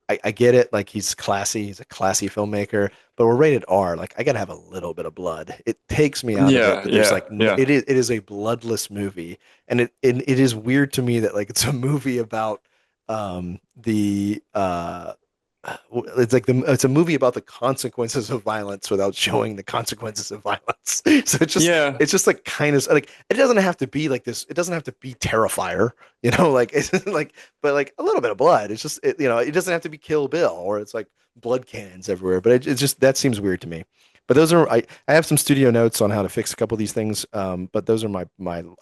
I get it. Like he's classy. He's a classy filmmaker, but we're rated R. Like I gotta have a little bit of blood. It takes me out of it Yeah. that there's Yeah. like Yeah. it is a bloodless movie, and it is weird to me that like it's a movie about the it's like it's a movie about the consequences of violence without showing the consequences of violence. So Yeah. it's just like kind of like it doesn't have to be like this. It doesn't have to be Terrifier, like it's like but like a little bit of blood. It's just it doesn't have to be Kill Bill or it's like blood cannons everywhere. But it's just that seems weird to me. But those are I have some studio notes on how to fix a couple of these things. But those are my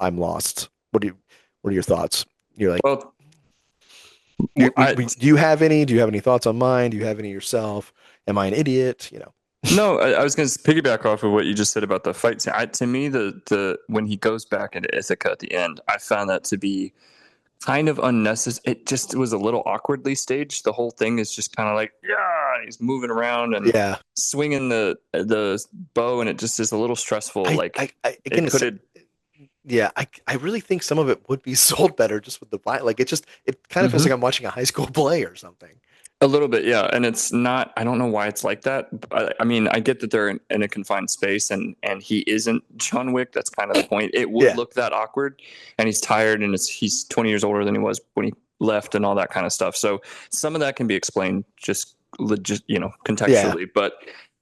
I'm lost. What are your thoughts? You're like Well, I do you have any? Do you have any thoughts on mine? Do you have any yourself? Am I an idiot? no, I was going to piggyback off of what you just said about the fight scene. To me, the when he goes back into Ithaca at the end, I found that to be kind of unnecessary. It just was a little awkwardly staged. The whole thing is just kind of like, yeah, he's moving around and Yeah. swinging the bow, and it just is a little stressful. Like I again, it could have. yeah, I really think some of it would be sold better just with the vibe. Like it kind of feels like Mhm. I'm watching a high school play or something. A little bit, yeah, and it's not. I don't know why it's like that. I mean, I get that they're in a confined space, and he isn't John Wick. That's kind of the point. It would Yeah. look that awkward, and he's tired, and he's 20 years older than he was when he left, and all that kind of stuff. So some of that can be explained just legit, Yeah. contextually. But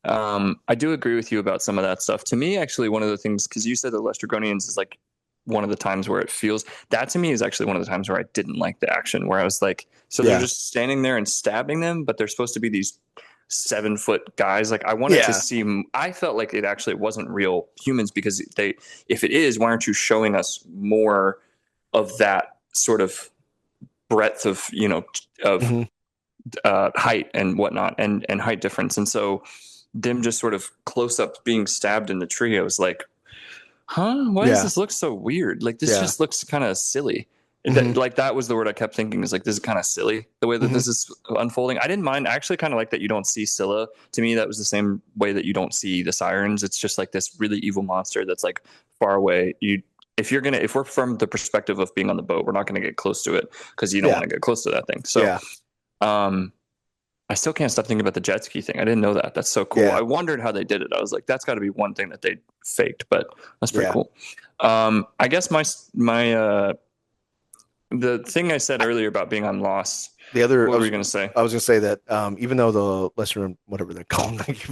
I do agree with you about some of that stuff. To me, actually, one of the things, because you said that Lester Gronians is like one of the times where it feels that to me is actually one of the times where I didn't like the action, where I was like, so they're Yeah. just standing there and stabbing them, but they're supposed to be these 7-foot guys. Like I wanted to Yeah. see, I felt like it actually wasn't real humans because if it is, why aren't you showing us more of that sort of breadth of, of Hmm. height and whatnot and height difference. And so them just sort of close up being stabbed in the tree, I was like, huh? Why does Yeah. this look so weird? Like this Yeah. just looks kind of silly. Mhm. That was the word I kept thinking, is like, this is kind of silly the way that Mhm. this is unfolding. I didn't mind. I actually kind of like that you don't see Scylla. To me, that was the same way that you don't see the sirens. It's just like this really evil monster that's like far away. If we're from the perspective of being on the boat, we're not going to get close to it because you don't Yeah. want to get close to that thing. So, Yeah. I still can't stop thinking about the jet ski thing. I didn't know that. That's so cool. Yeah. I wondered how they did it. I was like, that's got to be one thing that they faked, but that's pretty Yeah. cool. I guess the thing I said earlier about being on Lost. The other, What were you going to say? I was going to say that even though the lesser, whatever they're called, like,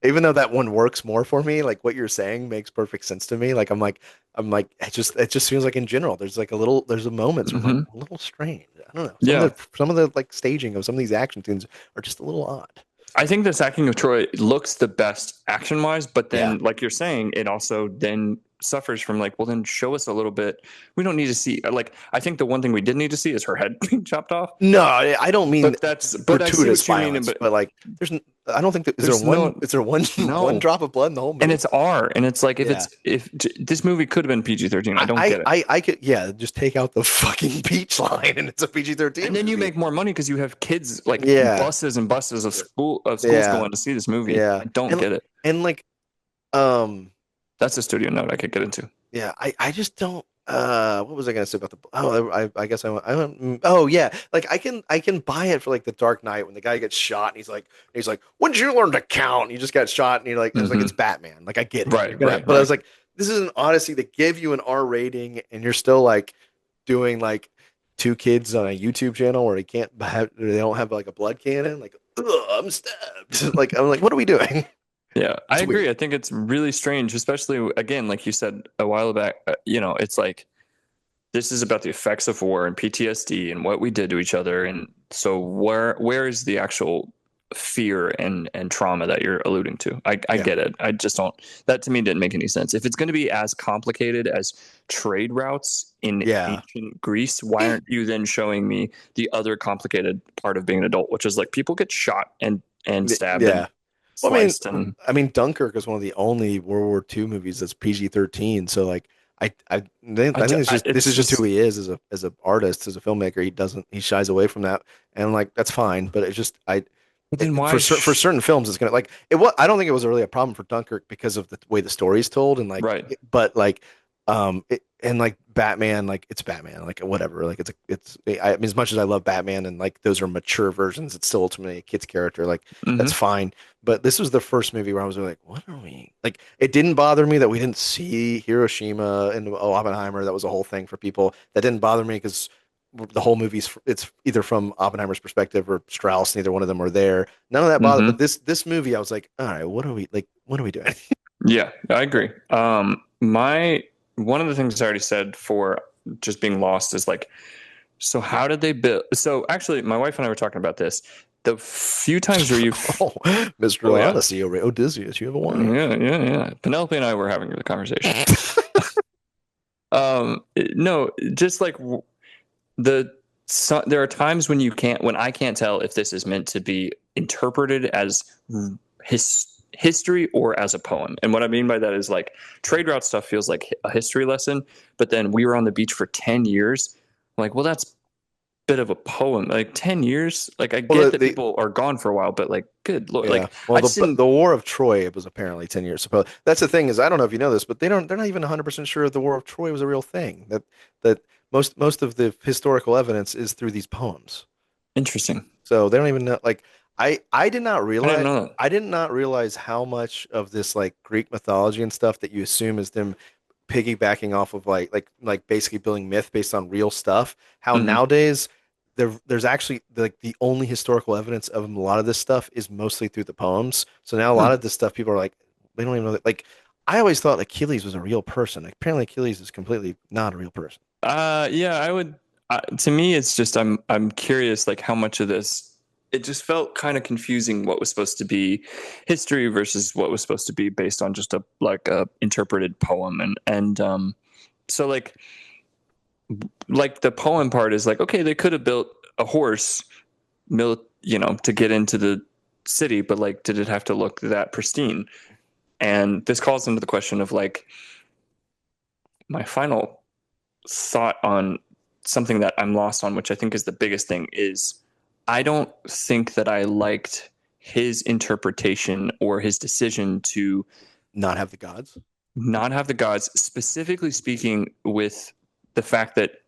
even though that one works more for me, like what you're saying makes perfect sense to me. Like I'm like, it just feels like in general, there's a moments where I'm like Mhm. a little strange. I don't know. Yeah. Some of the like staging of some of these action scenes are just a little odd. I think the sacking of Troy looks the best action wise, but Yeah. then, like you're saying, it also then suffers from like, well, then show us a little bit. We don't need to see, like, I think the one thing we did need to see is her head being chopped off. No, I don't mean But I see gratuitous what you mean. violence, but like I don't think that There's is there one one no, drop of blood in the whole movie? and it's R, and it's like, Yeah. if this movie could have been PG-13, I don't get it. I could, yeah, just take out the fucking beach line and it's a PG-13 And then you movie. make more money because you have kids, like, Yeah. buses and buses of schools Yeah. going to see this movie. Yeah. I don't get it. And like, That's a studio note I could get into. yeah, I just don't. What was I gonna say about the? Oh, I guess I went. Oh yeah, like I can buy it for like the Dark Knight when the guy gets shot and he's like, when did you learn to count? And you just got shot and you're like, it's like it's Batman. Like I get it, Right, but I was like, this is an Odyssey that gave you an R rating and you're still like doing like two kids on a YouTube channel where they don't have like a blood cannon. Like, ugh, I'm stabbed. Like I'm like, what are we doing? Yeah, I It's agree. weird. I think it's really strange, especially again, like you said a while back. It's like this is about the effects of war and PTSD and what we did to each other. And so where is the actual fear and trauma that you're alluding to? I Yeah. get it. I just don't. That to me didn't make any sense. If it's going to be as complicated as trade routes in Yeah. ancient Greece, why aren't you then showing me the other complicated part of being an adult, which is like people get shot and stabbed Yeah. and Well, sliced and I mean, Dunkirk is one of the only World War II movies that's PG-13. So, like, I think this is just who he is as a artist, as a filmmaker. He shies away from that, and like that's fine. But it's just But then why for certain films, it's gonna like it. I don't think it was really a problem for Dunkirk because of the way the story's told and like, Right. but like, and like Batman, like it's Batman, like whatever, like I mean, as much as I love Batman and like those are mature versions, it's still ultimately a kid's character. Like that's fine. But this was the first movie where I was like, what are we like? It didn't bother me that we didn't see Hiroshima and Oppenheimer. That was a whole thing for people. That didn't bother me because the whole it's either from Oppenheimer's perspective or Strauss. Neither one of them were there. None of that bothered. But this movie, I was like, all right, what are we doing? Yeah, I agree. One of the things I already said for just being lost is like, so how did they build? So actually, my wife and I were talking about this. The few times where Mr. Odyssey over Odysseus, you have a wine. Yeah. Penelope and I were having the conversation. No, just like there are times when I can't tell if this is meant to be interpreted as history or as a poem. And what I mean by that is like trade route stuff feels like a history lesson, but then we were on the beach for 10 years. Like, well, that's a bit of a poem. Like 10 years. Like I get that people are gone for a while, but like, good Lord. Yeah. Like, well, the War of Troy was apparently 10 years. That's the thing is, I don't know if you know this, but they're not even 100% sure the War of Troy was a real thing. That most of the historical evidence is through these poems. Interesting. So they don't even know. Like I did not realize. I did not realize how much of this like Greek mythology and stuff that you assume is them piggybacking off of like basically building myth based on real stuff. How nowadays there's actually like the only historical evidence of a lot of this stuff is mostly through the poems. So now a lot of this stuff people are like they don't even know that. Like I always thought Achilles was a real person. Apparently Achilles is completely not a real person. Yeah, I would. To me, it's just I'm curious, like how much of this. It just felt kind of confusing what was supposed to be history versus what was supposed to be based on just a interpreted poem, and so like the poem part is like, okay, they could have built a horse, to get into the city, but like, did it have to look that pristine? And this calls into the question of like my final thought on something that I'm lost on, which I think is the biggest thing, is I don't think that I liked his interpretation or his decision to Not have the gods. not have the gods, specifically speaking with the fact that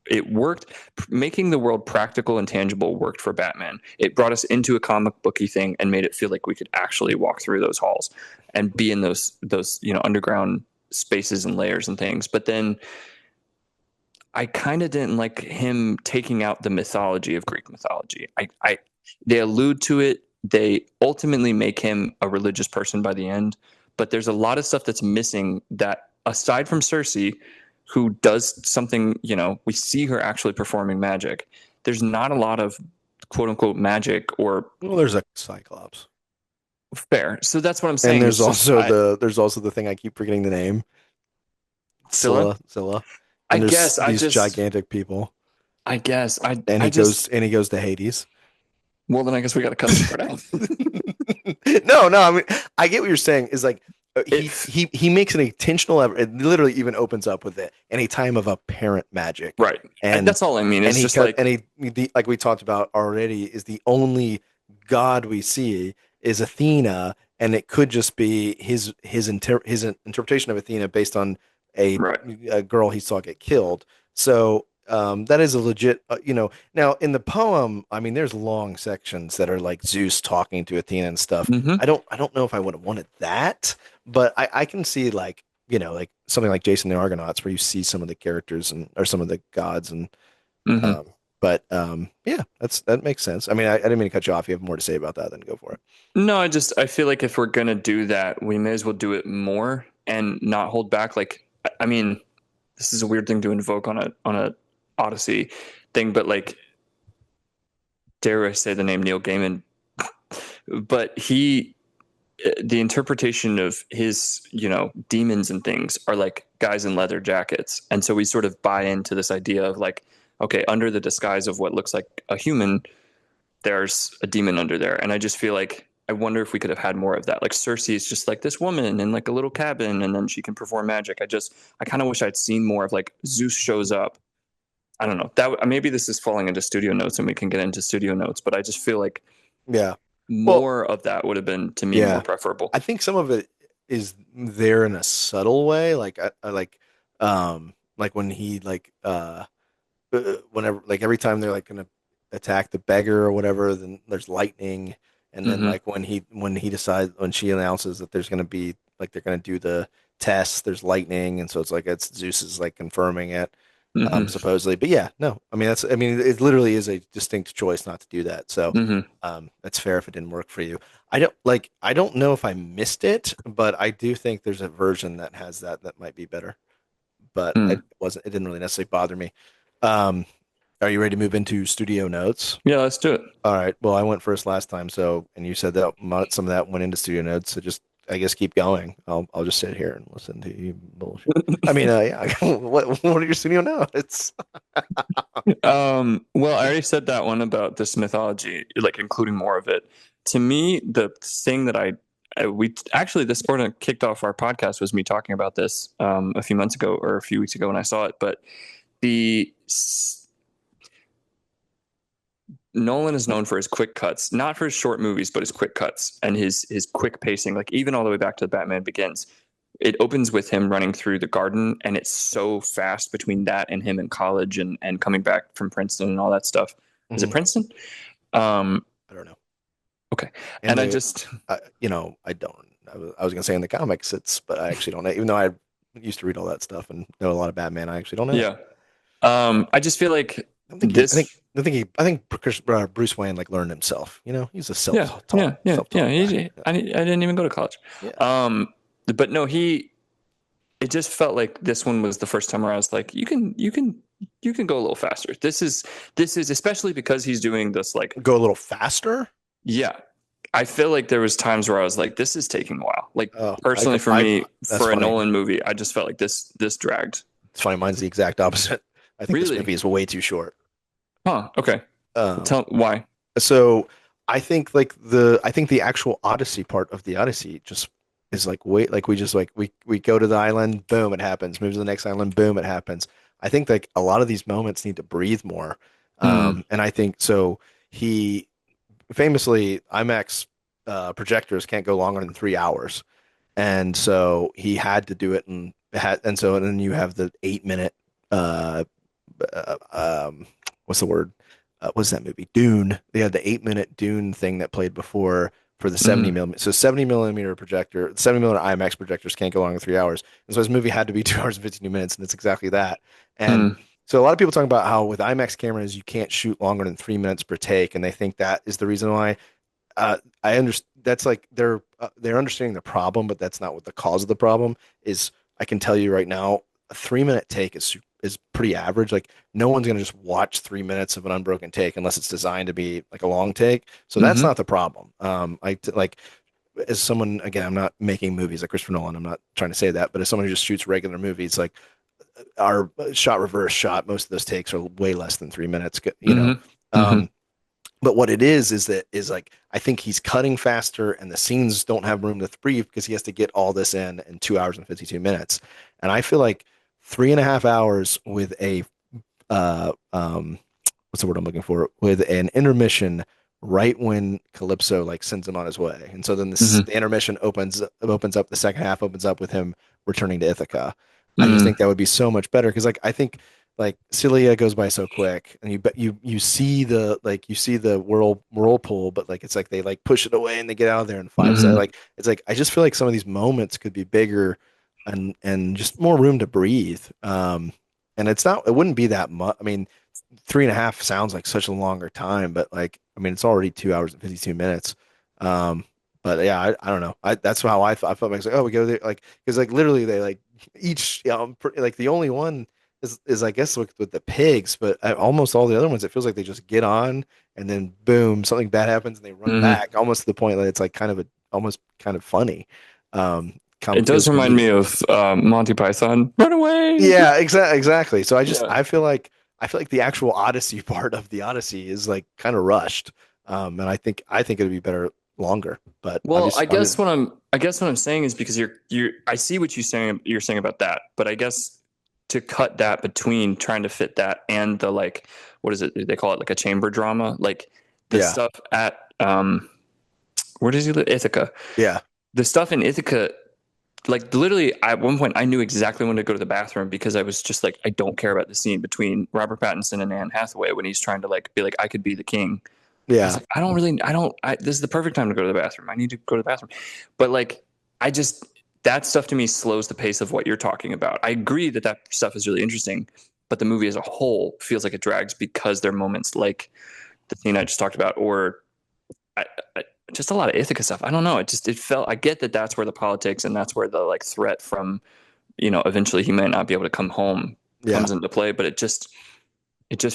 it worked. Making the world practical and tangible worked for Batman. It brought us into a comic booky thing and made it feel like we could actually walk through those halls and be in those underground spaces and layers and things. But then I kind of didn't like him taking out the mythology of Greek mythology. They allude to it. They ultimately make him a religious person by the end, but there's a lot of stuff that's missing that, aside from Cersei, who does something, we see her actually performing magic. There's not a lot of quote unquote magic or Well, there's a Cyclops. fair. So that's what I'm saying. And there's also the thing I keep forgetting the name. Scylla. I And guess there's these gigantic people. I guess And he goes to Hades. Well, then I guess we got to cut this part out. No, I mean, I get what you're saying. Is like he makes an intentional effort. It literally even opens up with it. Any time of apparent magic, Right? And that's all I mean. It's just like like we talked about already, is the only god we see is Athena, and it could just be his interpretation of Athena based on a girl he saw get killed. So that is a legit, now in the poem, I mean, there's long sections that are like Zeus talking to Athena and stuff. Mhm. I don't know if I would have wanted that, but I can see like something like Jason the Argonauts, where you see some of the characters or some of the gods, and Mhm. yeah, that makes sense. I mean, I didn't mean to cut you off. If you have more to say about that, then go for it. No, I feel like if we're gonna do that, we may as well do it more and not hold back. Like, I mean, this is a weird thing to invoke on a Odyssey thing, but like, dare I say the name Neil Gaiman? But the interpretation of his, demons and things are like guys in leather jackets, and so we sort of buy into this idea of like, okay, under the disguise of what looks like a human, there's a demon under there, and I just feel like, I wonder if we could have had more of that. Like Cersei is just like this woman in like a little cabin, and then she can perform magic. I kind of wish I'd seen more of like Zeus shows up. I don't know, that maybe this is falling into studio notes, and we can get into studio notes, but I just feel like more of that would have been, to me, more preferable. I think some of it is there in a subtle way, like like when he whenever, like every time they're like gonna attack the beggar or whatever, then there's lightning, and then like when she announces that there's gonna be like they're gonna do the test, there's lightning, and so it's like Zeus is like confirming it. Supposedly, but yeah, no, I mean it literally is a distinct choice not to do that. So that's fair if it didn't work for you. I don't know if I missed it, but I do think there's a version that has that might be better. But it didn't really necessarily bother me. Are you ready to move into studio notes? Yeah, let's do it. All right. Well, I went first last time, and you said that some of that went into studio notes, so just, I guess, keep going. I'll just sit here and listen to you bullshit. I mean, yeah. What are your studio notes? Well, I already said that one about this mythology, like including more of it. To me, the thing that this sort of kicked off our podcast was me talking about this a few months ago or a few weeks ago when I saw it. But Nolan is known for his quick cuts, not for his short movies, but his quick cuts and his quick pacing. Like even all the way back to Batman Begins, it opens with him running through the garden, and it's so fast between that and him in college and coming back from Princeton and all that stuff. Is it Princeton? I don't know. Okay, and I don't. I was gonna say in the comics, but I actually don't know. Even though I used to read all that stuff and know a lot of Batman, I actually don't know. Yeah. I just feel like I think Bruce Wayne like learned himself. He's a self-taught. I didn't even go to college. Yeah. But no, it just felt like this one was the first time where I was like, you can go a little faster. This is especially because he's doing this like go a little faster. Yeah. I feel like there was times where I was like, this is taking a while. Like personally for me, for a Nolan movie, I just felt like this dragged. It's funny. Mine's the exact opposite. I think this movie is way too short. Huh. Okay. Tell why. So I think the actual Odyssey part of the Odyssey just is like we go to the island, boom, it happens. Move to the next island, boom, it happens. I think like a lot of these moments need to breathe more. Mm, And I think so. He famously IMAX projectors can't go longer than 3 hours, and so he had to do it and then you have the 8 minute uh, uh what's the word? What's that movie? Dune. They had the 8 minute Dune thing that played before for the 70 mm, millimeter. So 70 millimeter projector, 70 millimeter IMAX projectors can't go longer than 3 hours. And so his movie had to be 2 hours and 52 minutes, and it's exactly that. And mm, so a lot of people talk about how with IMAX cameras you can't shoot longer than 3 minutes per take, and they think that is the reason why. I understand that's like they're understanding the problem, but that's not what the cause of the problem is. I can tell you right now, a 3 minute take is pretty average. Like no one's gonna just watch 3 minutes of an unbroken take unless it's designed to be like a long take. So that's mm-hmm. not the problem. Like as someone again, I'm not making movies like Christopher Nolan. I'm not trying to say that, but as someone who just shoots regular movies, like our shot reverse shot, most of those takes are way less than 3 minutes. You know. Mm-hmm. Mm-hmm. Um, but what it is like I think he's cutting faster, and the scenes don't have room to breathe because he has to get all this in 2 hours and 52 minutes. And I feel like 3.5 hours with a what's the word I'm looking for? With an intermission right when Calypso like sends him on his way. And so then Mm-hmm. the intermission opens up, the second half opens up with him returning to Ithaca. I just Mm, think that would be so much better because like I think like Celia goes by so quick, and you see the like you see the whirlpool, but like it's like they like push it away and they get out of there in 5 seconds. mm, Like it's like I just feel like some of these moments could be bigger and just more room to breathe. And it wouldn't be that much. I mean, 3.5 sounds like such a longer time, but like I mean, it's already 2 hours and 52 minutes. Um, but yeah, I don't know. That's how I felt like, oh, we go there like because like literally they like each like the only one is I guess with the pigs, but almost all the other ones it feels like they just get on and then boom, something bad happens and they run mm. back almost to the point that it's like kind of almost kind of funny. It does Feels remind me comedic. of Monty Python. Run away. Yeah, exactly. So Yeah. I feel like the actual Odyssey part of the Odyssey is like kind of rushed. And I think it'd be better longer. But Well, obviously, I mean, I guess what I'm saying is because you're I see what you're saying about that, but I guess to cut that between trying to fit that and the like what is it they call it like a chamber drama, like the yeah, stuff at where does he live? Ithaca. yeah, The stuff in Ithaca, like literally at one point I knew exactly when to go to the bathroom because I was just like I don't care about the scene between Robert Pattinson and Anne Hathaway when he's trying to like be like I could be the king. I was yeah. like, this is the perfect time to go to the bathroom. I need to go to the bathroom. But like, that stuff to me slows the pace of what you're talking about. I agree that that stuff is really interesting, but the movie as a whole feels like it drags because there are moments like the scene I just talked about, or I, I, just a lot of Ithaca stuff. I don't know. It felt, I get that that's where the politics and that's where the like threat from, eventually he might not be able to come home Yeah. comes into play, but it just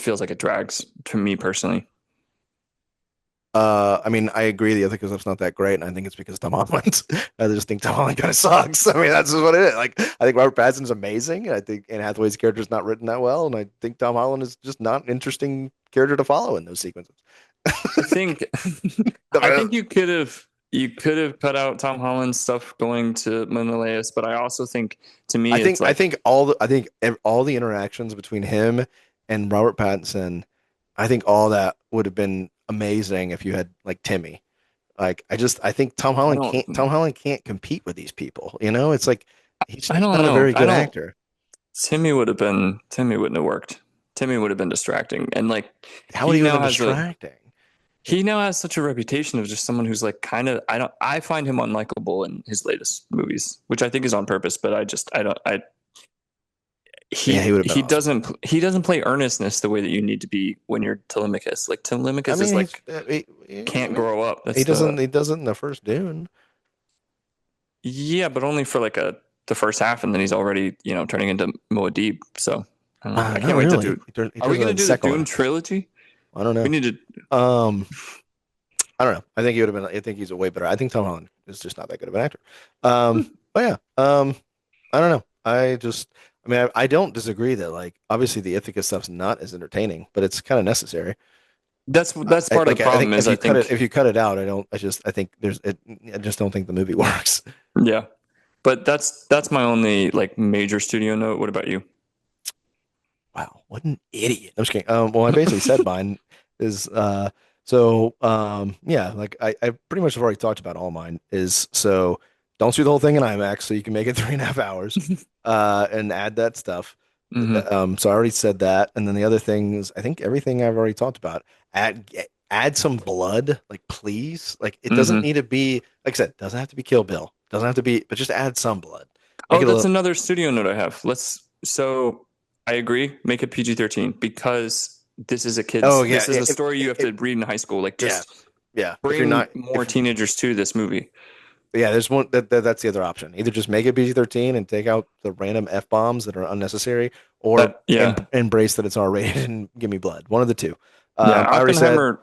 feels like it drags to me personally. I mean, I agree the Ithaca stuff's not that great, and I think it's because Tom Holland. I just think Tom Holland kind of sucks. I mean, that's just what it is. Like, I think Robert Pattinson's amazing. I think Anne Hathaway's character is not written that well, and I think Tom Holland is just not an interesting character to follow in those sequences. I think I think you could have cut out Tom Holland's stuff going to Menelaus, but I also think to me it's like all the interactions between him and Robert Pattinson, I think all that would have been amazing if you had like Timmy. Like I think I don't Tom Holland can't compete with these people. You know, it's like he's I just don't not a know. very I good don't actor. Timmy wouldn't have worked. Timmy would have been distracting. And like How would he he have now been has a distracting? he now has such a reputation of just someone who's like kind of I find him unlikable in his latest movies, which I think is on purpose, but I don't I Yeah, he would have been awesome. he doesn't play earnestness the way that you need to be when you're Telemachus. Like I Telemachus is mean, like I can't mean, grow up. That's he doesn't in the first Dune. yeah, but only for like the first half, and then he's already turning into Muad'Dib. So I don't know. I Not can't wait to really. do. He Are we turns into gonna the do the second Dune one. trilogy? I don't We know. need to. Um, I don't know. I think he would have been. I think he's a way better. I think Tom Holland is just not that good of an actor. But yeah. I don't know. I mean, I don't disagree that like obviously the Ithaca stuff's not as entertaining, but it's kind of necessary. That's part of the I problem think is I if think you cut it out, I think I just don't think the movie works. yeah, but that's my only like major studio note. What about you? Wow, what an idiot. I'm just kidding. Well, I basically said mine is yeah, like I pretty much have already talked about all mine is so don't do the whole thing in IMAX so you can make it 3.5 hours and add that stuff. Hmm. So I already said that. And then the other things, I think everything I've already talked about. Add add some blood, like please. Like it doesn't Hmm. need to be like I said, doesn't have to be Kill Bill. Doesn't have to be, but just add some blood. Make Oh, it a that's little another studio note I have. So I agree, make it PG-13 because Oh yeah, this is a story you have to read in high school. Like yeah. just Yeah. If you're bring not more if teenagers to this movie. Yeah, there's one that's the other option. Either just make it PG-13 and take out the random F-bombs that are unnecessary, or Yeah. embrace that it's R-rated and give me blood. One of the two. Yeah, I already said, Oppenheimer.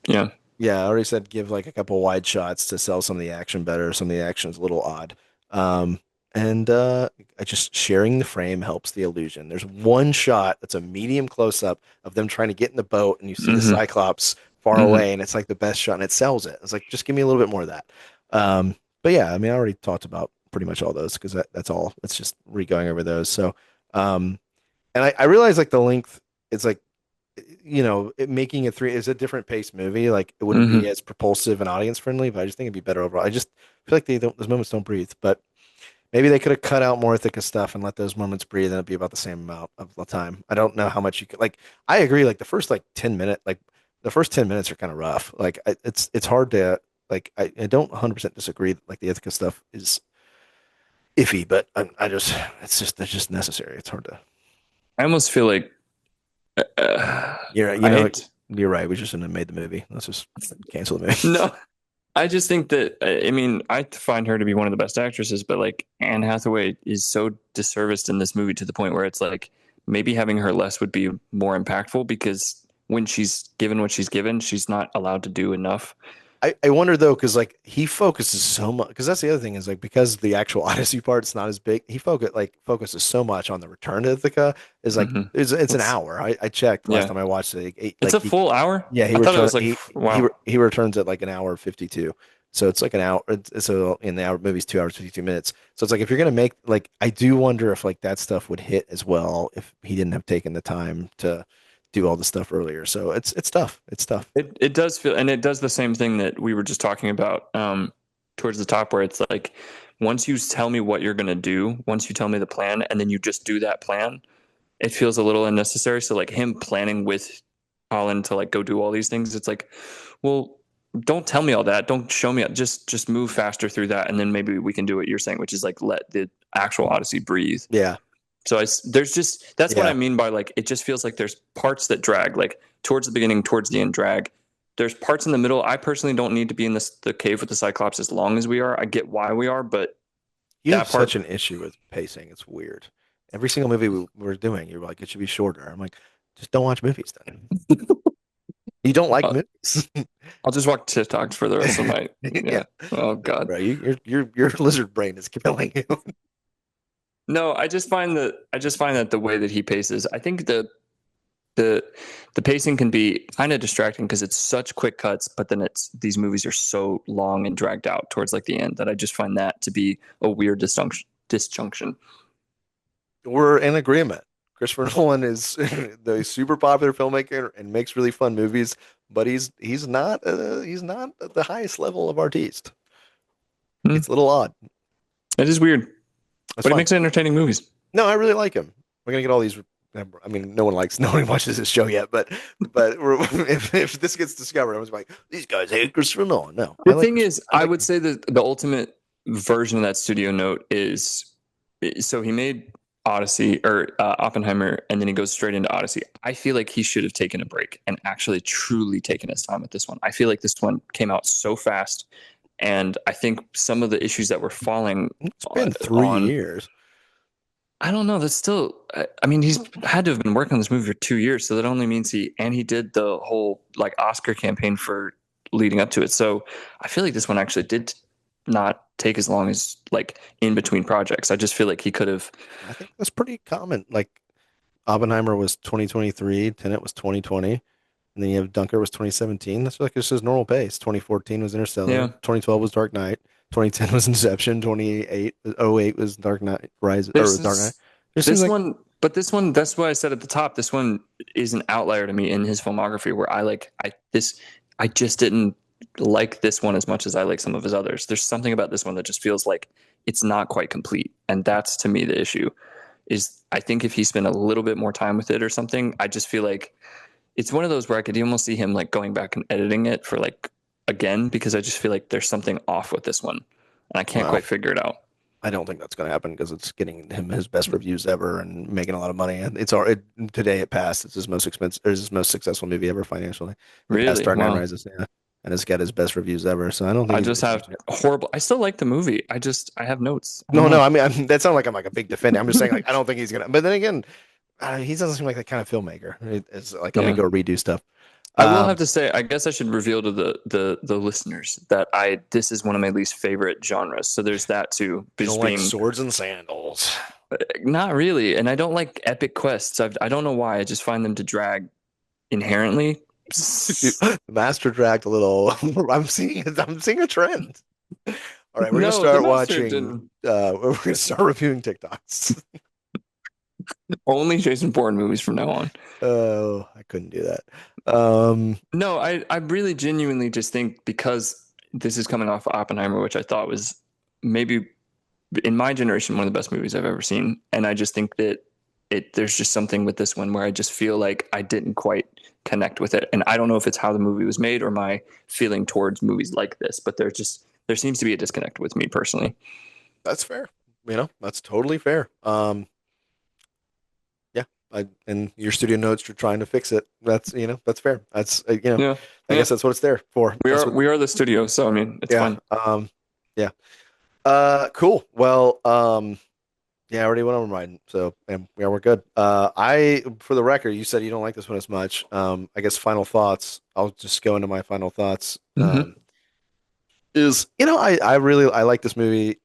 Yeah. yeah, I already said give like a couple wide shots to sell some of the action better. Some of the action's a little odd. Um, and I just sharing the frame helps the illusion. There's one shot that's a medium close-up of them trying to get in the boat, and you see the Hmm. Cyclops far Hmm. away, and it's like the best shot, and it sells it. It's like just give me a little bit more of that. But yeah, I mean, I already talked about pretty much all those because that's all. It's just re-going over those. So, um, and I realize like the length, it's like, making it three is a different pace movie. Like it wouldn't be Hmm. as propulsive and audience friendly, but I just think it'd be better overall. I just feel like those moments don't breathe, but maybe they could have cut out more Ithaca stuff and let those moments breathe and it'd be about the same amount of the time. I don't know how much you could like, I agree. Like the first 10 minutes are kind of rough. Like it's hard to, like, I don't 100% disagree that like the Ithaca stuff is iffy, but it's just necessary. It's hard to. I almost feel like You're you I know hate you're right. We just shouldn't have made the movie. Let's just cancel the movie. no. I just think that I mean I find her to be one of the best actresses, but like Anne Hathaway is so disserviced in this movie to the point where it's like maybe having her less would be more impactful because when she's given what she's given, she's not allowed to do enough. I wonder though, because like he focuses so much. Because that's the other thing is like because the actual Odyssey part's not as big. He focuses so much on the return to Ithaca. Is like Hmm. it's an That's hour. I checked last yeah. time I watched it. It's a full hour. Yeah, I thought it was like wow. he returns at like an hour 52. So it's like an hour. So in the hour movie's 2 hours 52 minutes. So it's like if you're gonna make like I do wonder if like that stuff would hit as well if he didn't have taken the time to do all the stuff earlier. So it's tough. It's tough. It does feel, and it does the same thing that we were just talking about towards the top, where it's like once you tell me what you're gonna do, once you tell me the plan, and then you just do that plan, it feels a little unnecessary. So like him planning with Holland to like go do all these things, it's like, well, don't tell me all that. Don't show me. Just move faster through that, and then maybe we can do what you're saying, which is like let the actual Odyssey breathe. Yeah. So there's just that's what I Yeah. mean by like it just feels like there's parts that drag like towards the beginning, towards the end drag. There's parts in the middle. I personally don't need to be in the cave with the Cyclops as long as we are. I get why we are, but You have that part, such an issue with pacing. It's weird. Every single movie we're doing, you're like, it should be shorter. I'm like, just don't watch movies then. You don't like uh, movies. I'll just watch TikToks for the rest of my Yeah, yeah. Oh God, bro, your lizard brain is killing you. no. I just find that the way that he paces, I think the the pacing can be kind of distracting because it's such quick cuts, but then it's these movies are so long and dragged out towards like the end that I just find that to be a weird disjunction. We're in agreement. Christopher Nolan is the super popular filmmaker and makes really fun movies, but he's not at the highest level of artiste. Hmm. It's a little odd. It is weird, That's but he fine. makes entertaining movies. No, I really like him. We're gonna get all these. I mean, no one watches this show yet, but if this gets discovered, I was like, these guys hate Christopher Nolan. No, The thing is, I I like. would say that the ultimate version of that studio note is so he made Odyssey or Oppenheimer, and then he goes straight into Odyssey. I feel like he should have taken a break and actually truly taken his time with this one. I feel like this one came out so fast, and I think some of the issues that were falling It's been three on. years. I don't know. That's still. I mean, he's had to have been working on this movie for 2 years, so that only means he did the whole like Oscar campaign for leading up to it. So I feel like this one actually did not take as long as like in between projects. I just feel like he could have. I think that's pretty common. Like Oppenheimer was 2023, Tenet was 2020, and then you have Dunker was 2017. That's like it's his normal pace. 2014 was Interstellar, Yeah, 2012 was Dark Knight, 2010 was Inception, 2008 was Dark Knight Rise or this Dark Knight. is It seems this like one. But this one, that's what I said at the top. This one is an outlier to me in his filmography where I just didn't like this one as much as I like some of his others. There's something about this one that just feels like it's not quite complete. And that's to me the issue is I think if he spent a little bit more time with it or something, I just feel like it's one of those where I could almost see him like going back and editing it for like again, because I just feel like there's something off with this one and I can't Well, quite figure it out. I don't think that's going to happen because it's getting him his best reviews ever and making a lot of money. And it's already today it passed. It's his most expensive, or his most successful movie ever financially. It passed Really? Dark Knight Wow. Rises, yeah, and it's got his best reviews ever. So I don't think I he's just going to have change it. horrible. I still like the movie. I have notes. I don't No, no, know. I mean that sounds like I'm like a big defender. I'm just saying like I don't think he's gonna. But then again, he doesn't seem like that kind of filmmaker. It's like let me Yeah. go redo stuff. I will have Um, to say, I guess I should reveal to the listeners that this is one of my least favorite genres. So there's that too. you don't Just like being swords and sandals. not really, and I don't like epic quests. I don't know why. I just find them to drag inherently. Master dragged a little. I'm seeing a trend. All right, we're gonna No, the start master watching. didn't. We're gonna start reviewing TikToks. Only Jason Bourne movies from now on. Oh, I couldn't do that. Um, No, I really genuinely just think because this is coming off Oppenheimer, which I thought was maybe in my generation one of the best movies I've ever seen, and I just think that there's just something with this one where I just feel like I didn't quite connect with it, and I don't know if it's how the movie was made or my feeling towards movies like this, but there seems to be a disconnect with me personally. that's fair. That's totally fair. Yeah, and your studio notes, you're trying to fix it. That's fair. Yeah, I yeah. guess that's what it's there for. We That's are what, we are the studio, so I mean it's yeah. fine. Yeah. Cool. Well, yeah, I already went over mine, so yeah, we're good. For the record, you said you don't like this one as much. I guess final thoughts. I'll just go into my final thoughts. Hmm. I like this movie.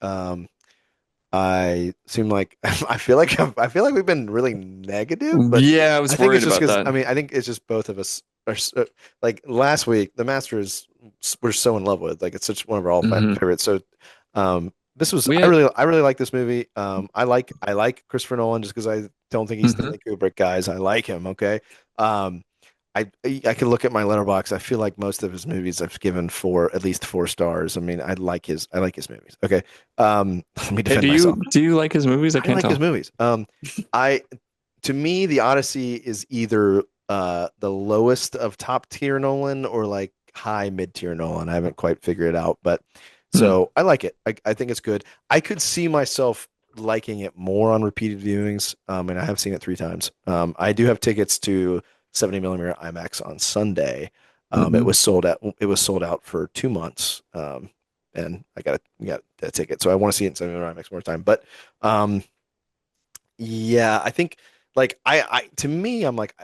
I seem like I feel like we've been really negative, but Yeah, I I was think it's worried just about because that. I think it's just both of us are like last week. The Masters we're so in love with. Like it's such one of our all-time Hmm. favorites. So this was We I had, really like this movie. I like Christopher Nolan just because I don't think he's mhm. Stanley Kubrick, guys. I like him. Okay. Um, I can look at my letterbox. I feel like most of his movies I've given at least 4 stars. I mean, I like his movies. Okay. Let me Hey, defend myself. do you like his movies? I I can't like his tell. movies. I to me, The Odyssey is either the lowest of top tier Nolan or like high mid tier Nolan. I haven't quite figured it out, but Hmm. so I like it. I think it's good. I could see myself liking it more on repeated viewings. And I have seen it 3 times. I do have tickets to 70 millimeter IMAX on Sunday. It Hmm. was sold out. It was sold out for 2 months. And I got a ticket, so I want to see it in 70 millimeter IMAX more time. But um, yeah, I think like to me, I'm like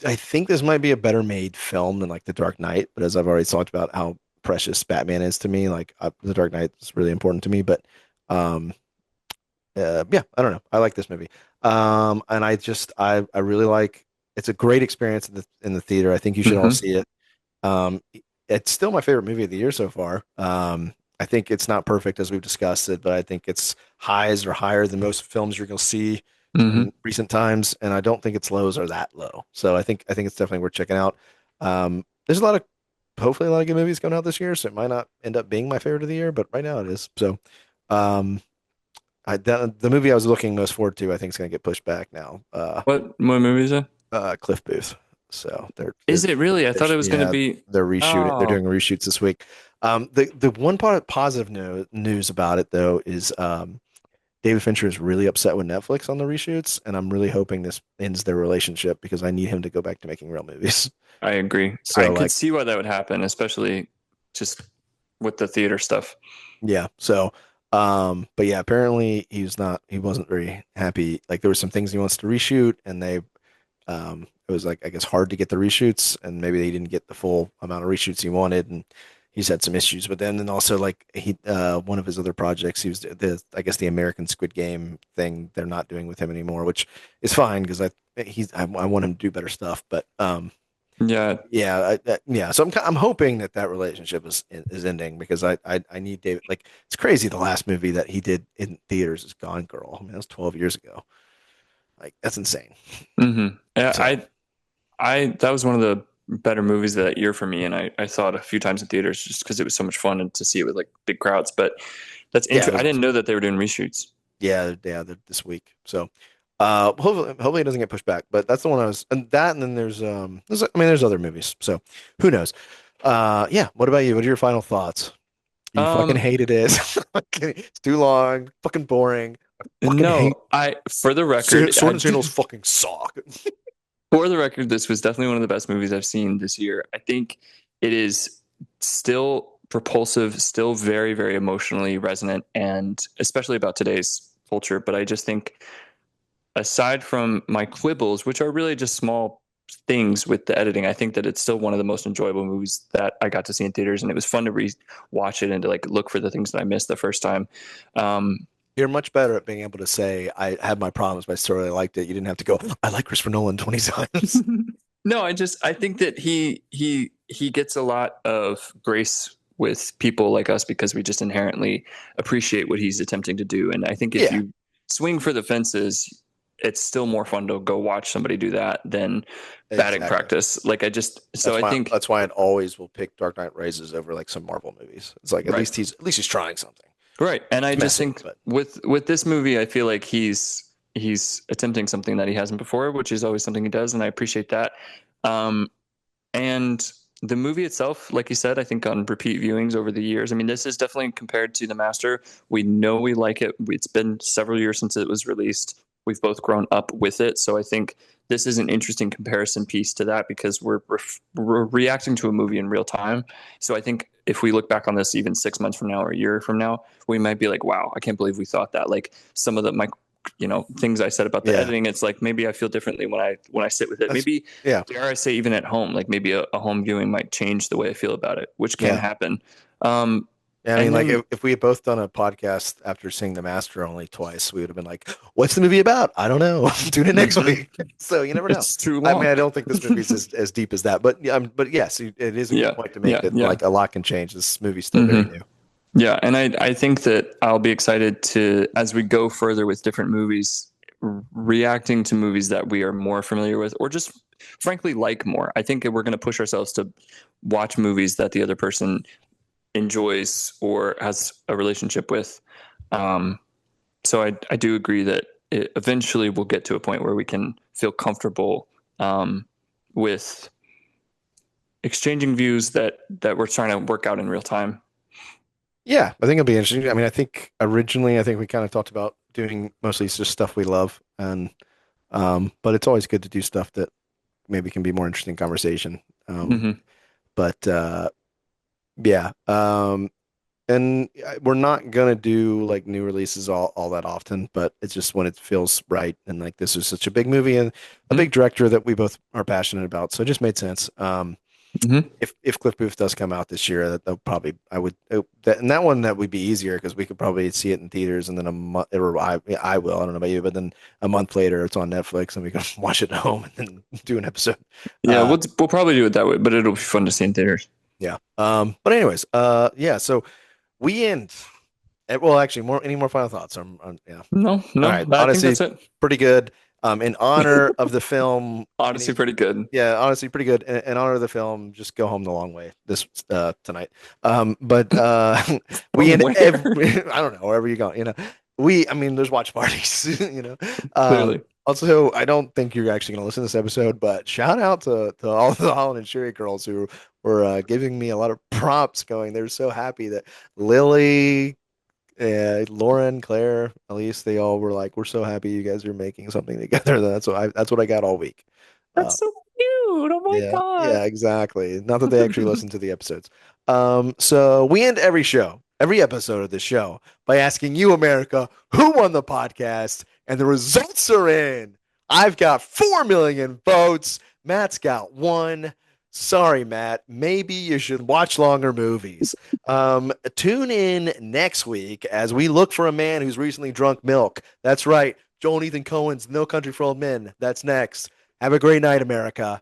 I think this might be a better made film than like The Dark Knight, but as I've already talked about how precious Batman is to me, like The Dark Knight is really important to me, but um yeah, I don't know. I like this movie. And I really like it's a great experience in the theater. I think you should all Hmm. see it. It's still my favorite movie of the year so far. I think it's not perfect as we've discussed it, but I think its highs are higher than most films you're going to see Hmm. in recent times, and I don't think its lows are that low. So I think it's definitely worth checking out. There's hopefully a lot of good movies coming out this year, so it might not end up being my favorite of the year, but right now it is. So, um, the movie I was looking most forward to, I think, is going to get pushed back now. What movie is it? Cliff Booth. So Is it really? I thought it was going to yeah, be. they're reshooting. They're Oh, doing reshoots this week. The one part of positive news about it though is David Fincher is really upset with Netflix on the reshoots, and I'm really hoping this ends their relationship because I need him to go back to making real movies. I agree. I So could like see why that would happen, especially just with the theater stuff. yeah, so but yeah, apparently he wasn't very happy. Like there were some things he wants to reshoot, and it was like I guess hard to get the reshoots, and maybe they didn't get the full amount of reshoots he wanted, and he's had some issues with them. And also like one of his other projects, he was I guess the American Squid Game thing they're not doing with him anymore, which is fine because I want him to do better stuff, but Yeah, yeah, yeah. So I'm hoping that relationship is ending because I need David. Like it's crazy. The last movie that he did in theaters is Gone Girl. I mean, that was 12 years ago. Like that's insane. Mm-hmm. Yeah, So I that was one of the better movies of that year for me, and I saw it a few times in theaters just because it was so much fun and to see it with like big crowds. But that's yeah, it interesting. I was, didn't know that they were doing reshoots. this week. So hopefully it doesn't get pushed back. But that's the one I was, and then there's other movies. So who knows? Yeah. What about you? What are your final thoughts? You fucking Um, hated it. It's too long. Fucking boring. I fucking hate no, I for the record, Sword and Sandals. Fucking suck. for the record, this was definitely one of the best movies I've seen this year. I think it is still propulsive, still very, very emotionally resonant, and especially about today's culture. But I just think, aside from my quibbles, which are really just small things with the editing, I think that it's still one of the most enjoyable movies that I got to see in theaters, and it was fun to watch it and to like look for the things that I missed the first time. Um, You're much better at being able to say I had my problems, but I still really liked it. You didn't have to go. I like Christopher Nolan 20 times. no, I think that he gets a lot of grace with people like us because we just inherently appreciate what he's attempting to do. And I think if Yeah, you swing for the fences, it's still more fun to go watch somebody do that than batting exactly. practice. Like That's I why think that's why it always will pick Dark Knight Rises over like some Marvel movies. It's like right, at least he's trying something. right. And I It's just messy, think but with this movie, I feel like he's attempting something that he hasn't before, which is always something he does, and I appreciate that. Um, And the movie itself, like you said, I think on repeat viewings over the years, I mean, this is definitely compared to The Master. We know we like it. It's been several years since it was released. We've both grown up with it. So I think this is an interesting comparison piece to that because we're reacting to a movie in real time. So I think if we look back on this even 6 months from now or a year from now, we might be like, wow, I can't believe we thought that. Like some of my things I said about the yeah, editing, it's like maybe I feel differently when I sit with it. that's Maybe yeah, dare I say even at home, like maybe a home viewing might change the way I feel about it, which can yeah. happen. Um, Yeah, I mean, and like then if we had both done a podcast after seeing The Master only twice, we would have been like, "What's the movie about? I don't know. Tune in next mhm, week." So you never know. it's too I mean, long. I don't think this movie is as deep as that, but yes, it is a good Yeah, point to make yeah, that yeah. like a lot can change. This movie's still very Hmm. new. Yeah, and I think that I'll be excited to as we go further with different movies, reacting to movies that we are more familiar with, or just frankly like more. I think we're going to push ourselves to watch movies that the other person enjoys or has a relationship with. Um, so I do agree that it eventually we'll get to a point where we can feel comfortable with exchanging views that we're trying to work out in real time. Yeah, I think it'll be interesting. I mean, I think originally, I think we kind of talked about doing mostly just stuff we love, and but it's always good to do stuff that maybe can be more interesting conversation. Hmm. But yeah, and we're not gonna do like new releases all that often, but it's just when it feels right. And like this is such a big movie and a big director that we both are passionate about, so it just made sense. Hmm. If Cliff Booth does come out this year, that'll probably I would that one that would be easier because we could probably see it in theaters and then a month or I will I don't know about you, but then a month later it's on Netflix and we can watch it at home and then do an episode. Yeah, Uh, we'll probably do it that way, but it'll be fun to see in theaters. yeah. But anyways, yeah. So we end. Well, actually, any more final thoughts? Yeah. No, All no, right. I think Honestly, that's it. pretty good. In honor of the film, Honestly, pretty good. yeah, honestly, pretty good. In honor of the film, just go home the long way this tonight. But we From end where? every I don't know wherever you go. I mean, there's watch parties. Clearly. Also, I don't think you're actually going to listen to this episode, but shout out to all the Holland and Sherry girls who were giving me a lot of props. Going, they're so happy that Lily, Lauren, Claire, Elise, they all were like, "We're so happy you guys are making something together." That's what I got all week. Uh, That's so cute. Oh my yeah, God. yeah, exactly. Not that they actually listen to the episodes. So we end every episode of this show by asking you, America, who won the podcast, and the results are in. I've got 4 million votes. Matt's got one. Sorry, Matt. Maybe you should watch longer movies. Tune in next week as we look for a man who's recently drunk milk. That's right. Joel and Ethan Cohen's No Country for Old Men. That's next. Have a great night, America.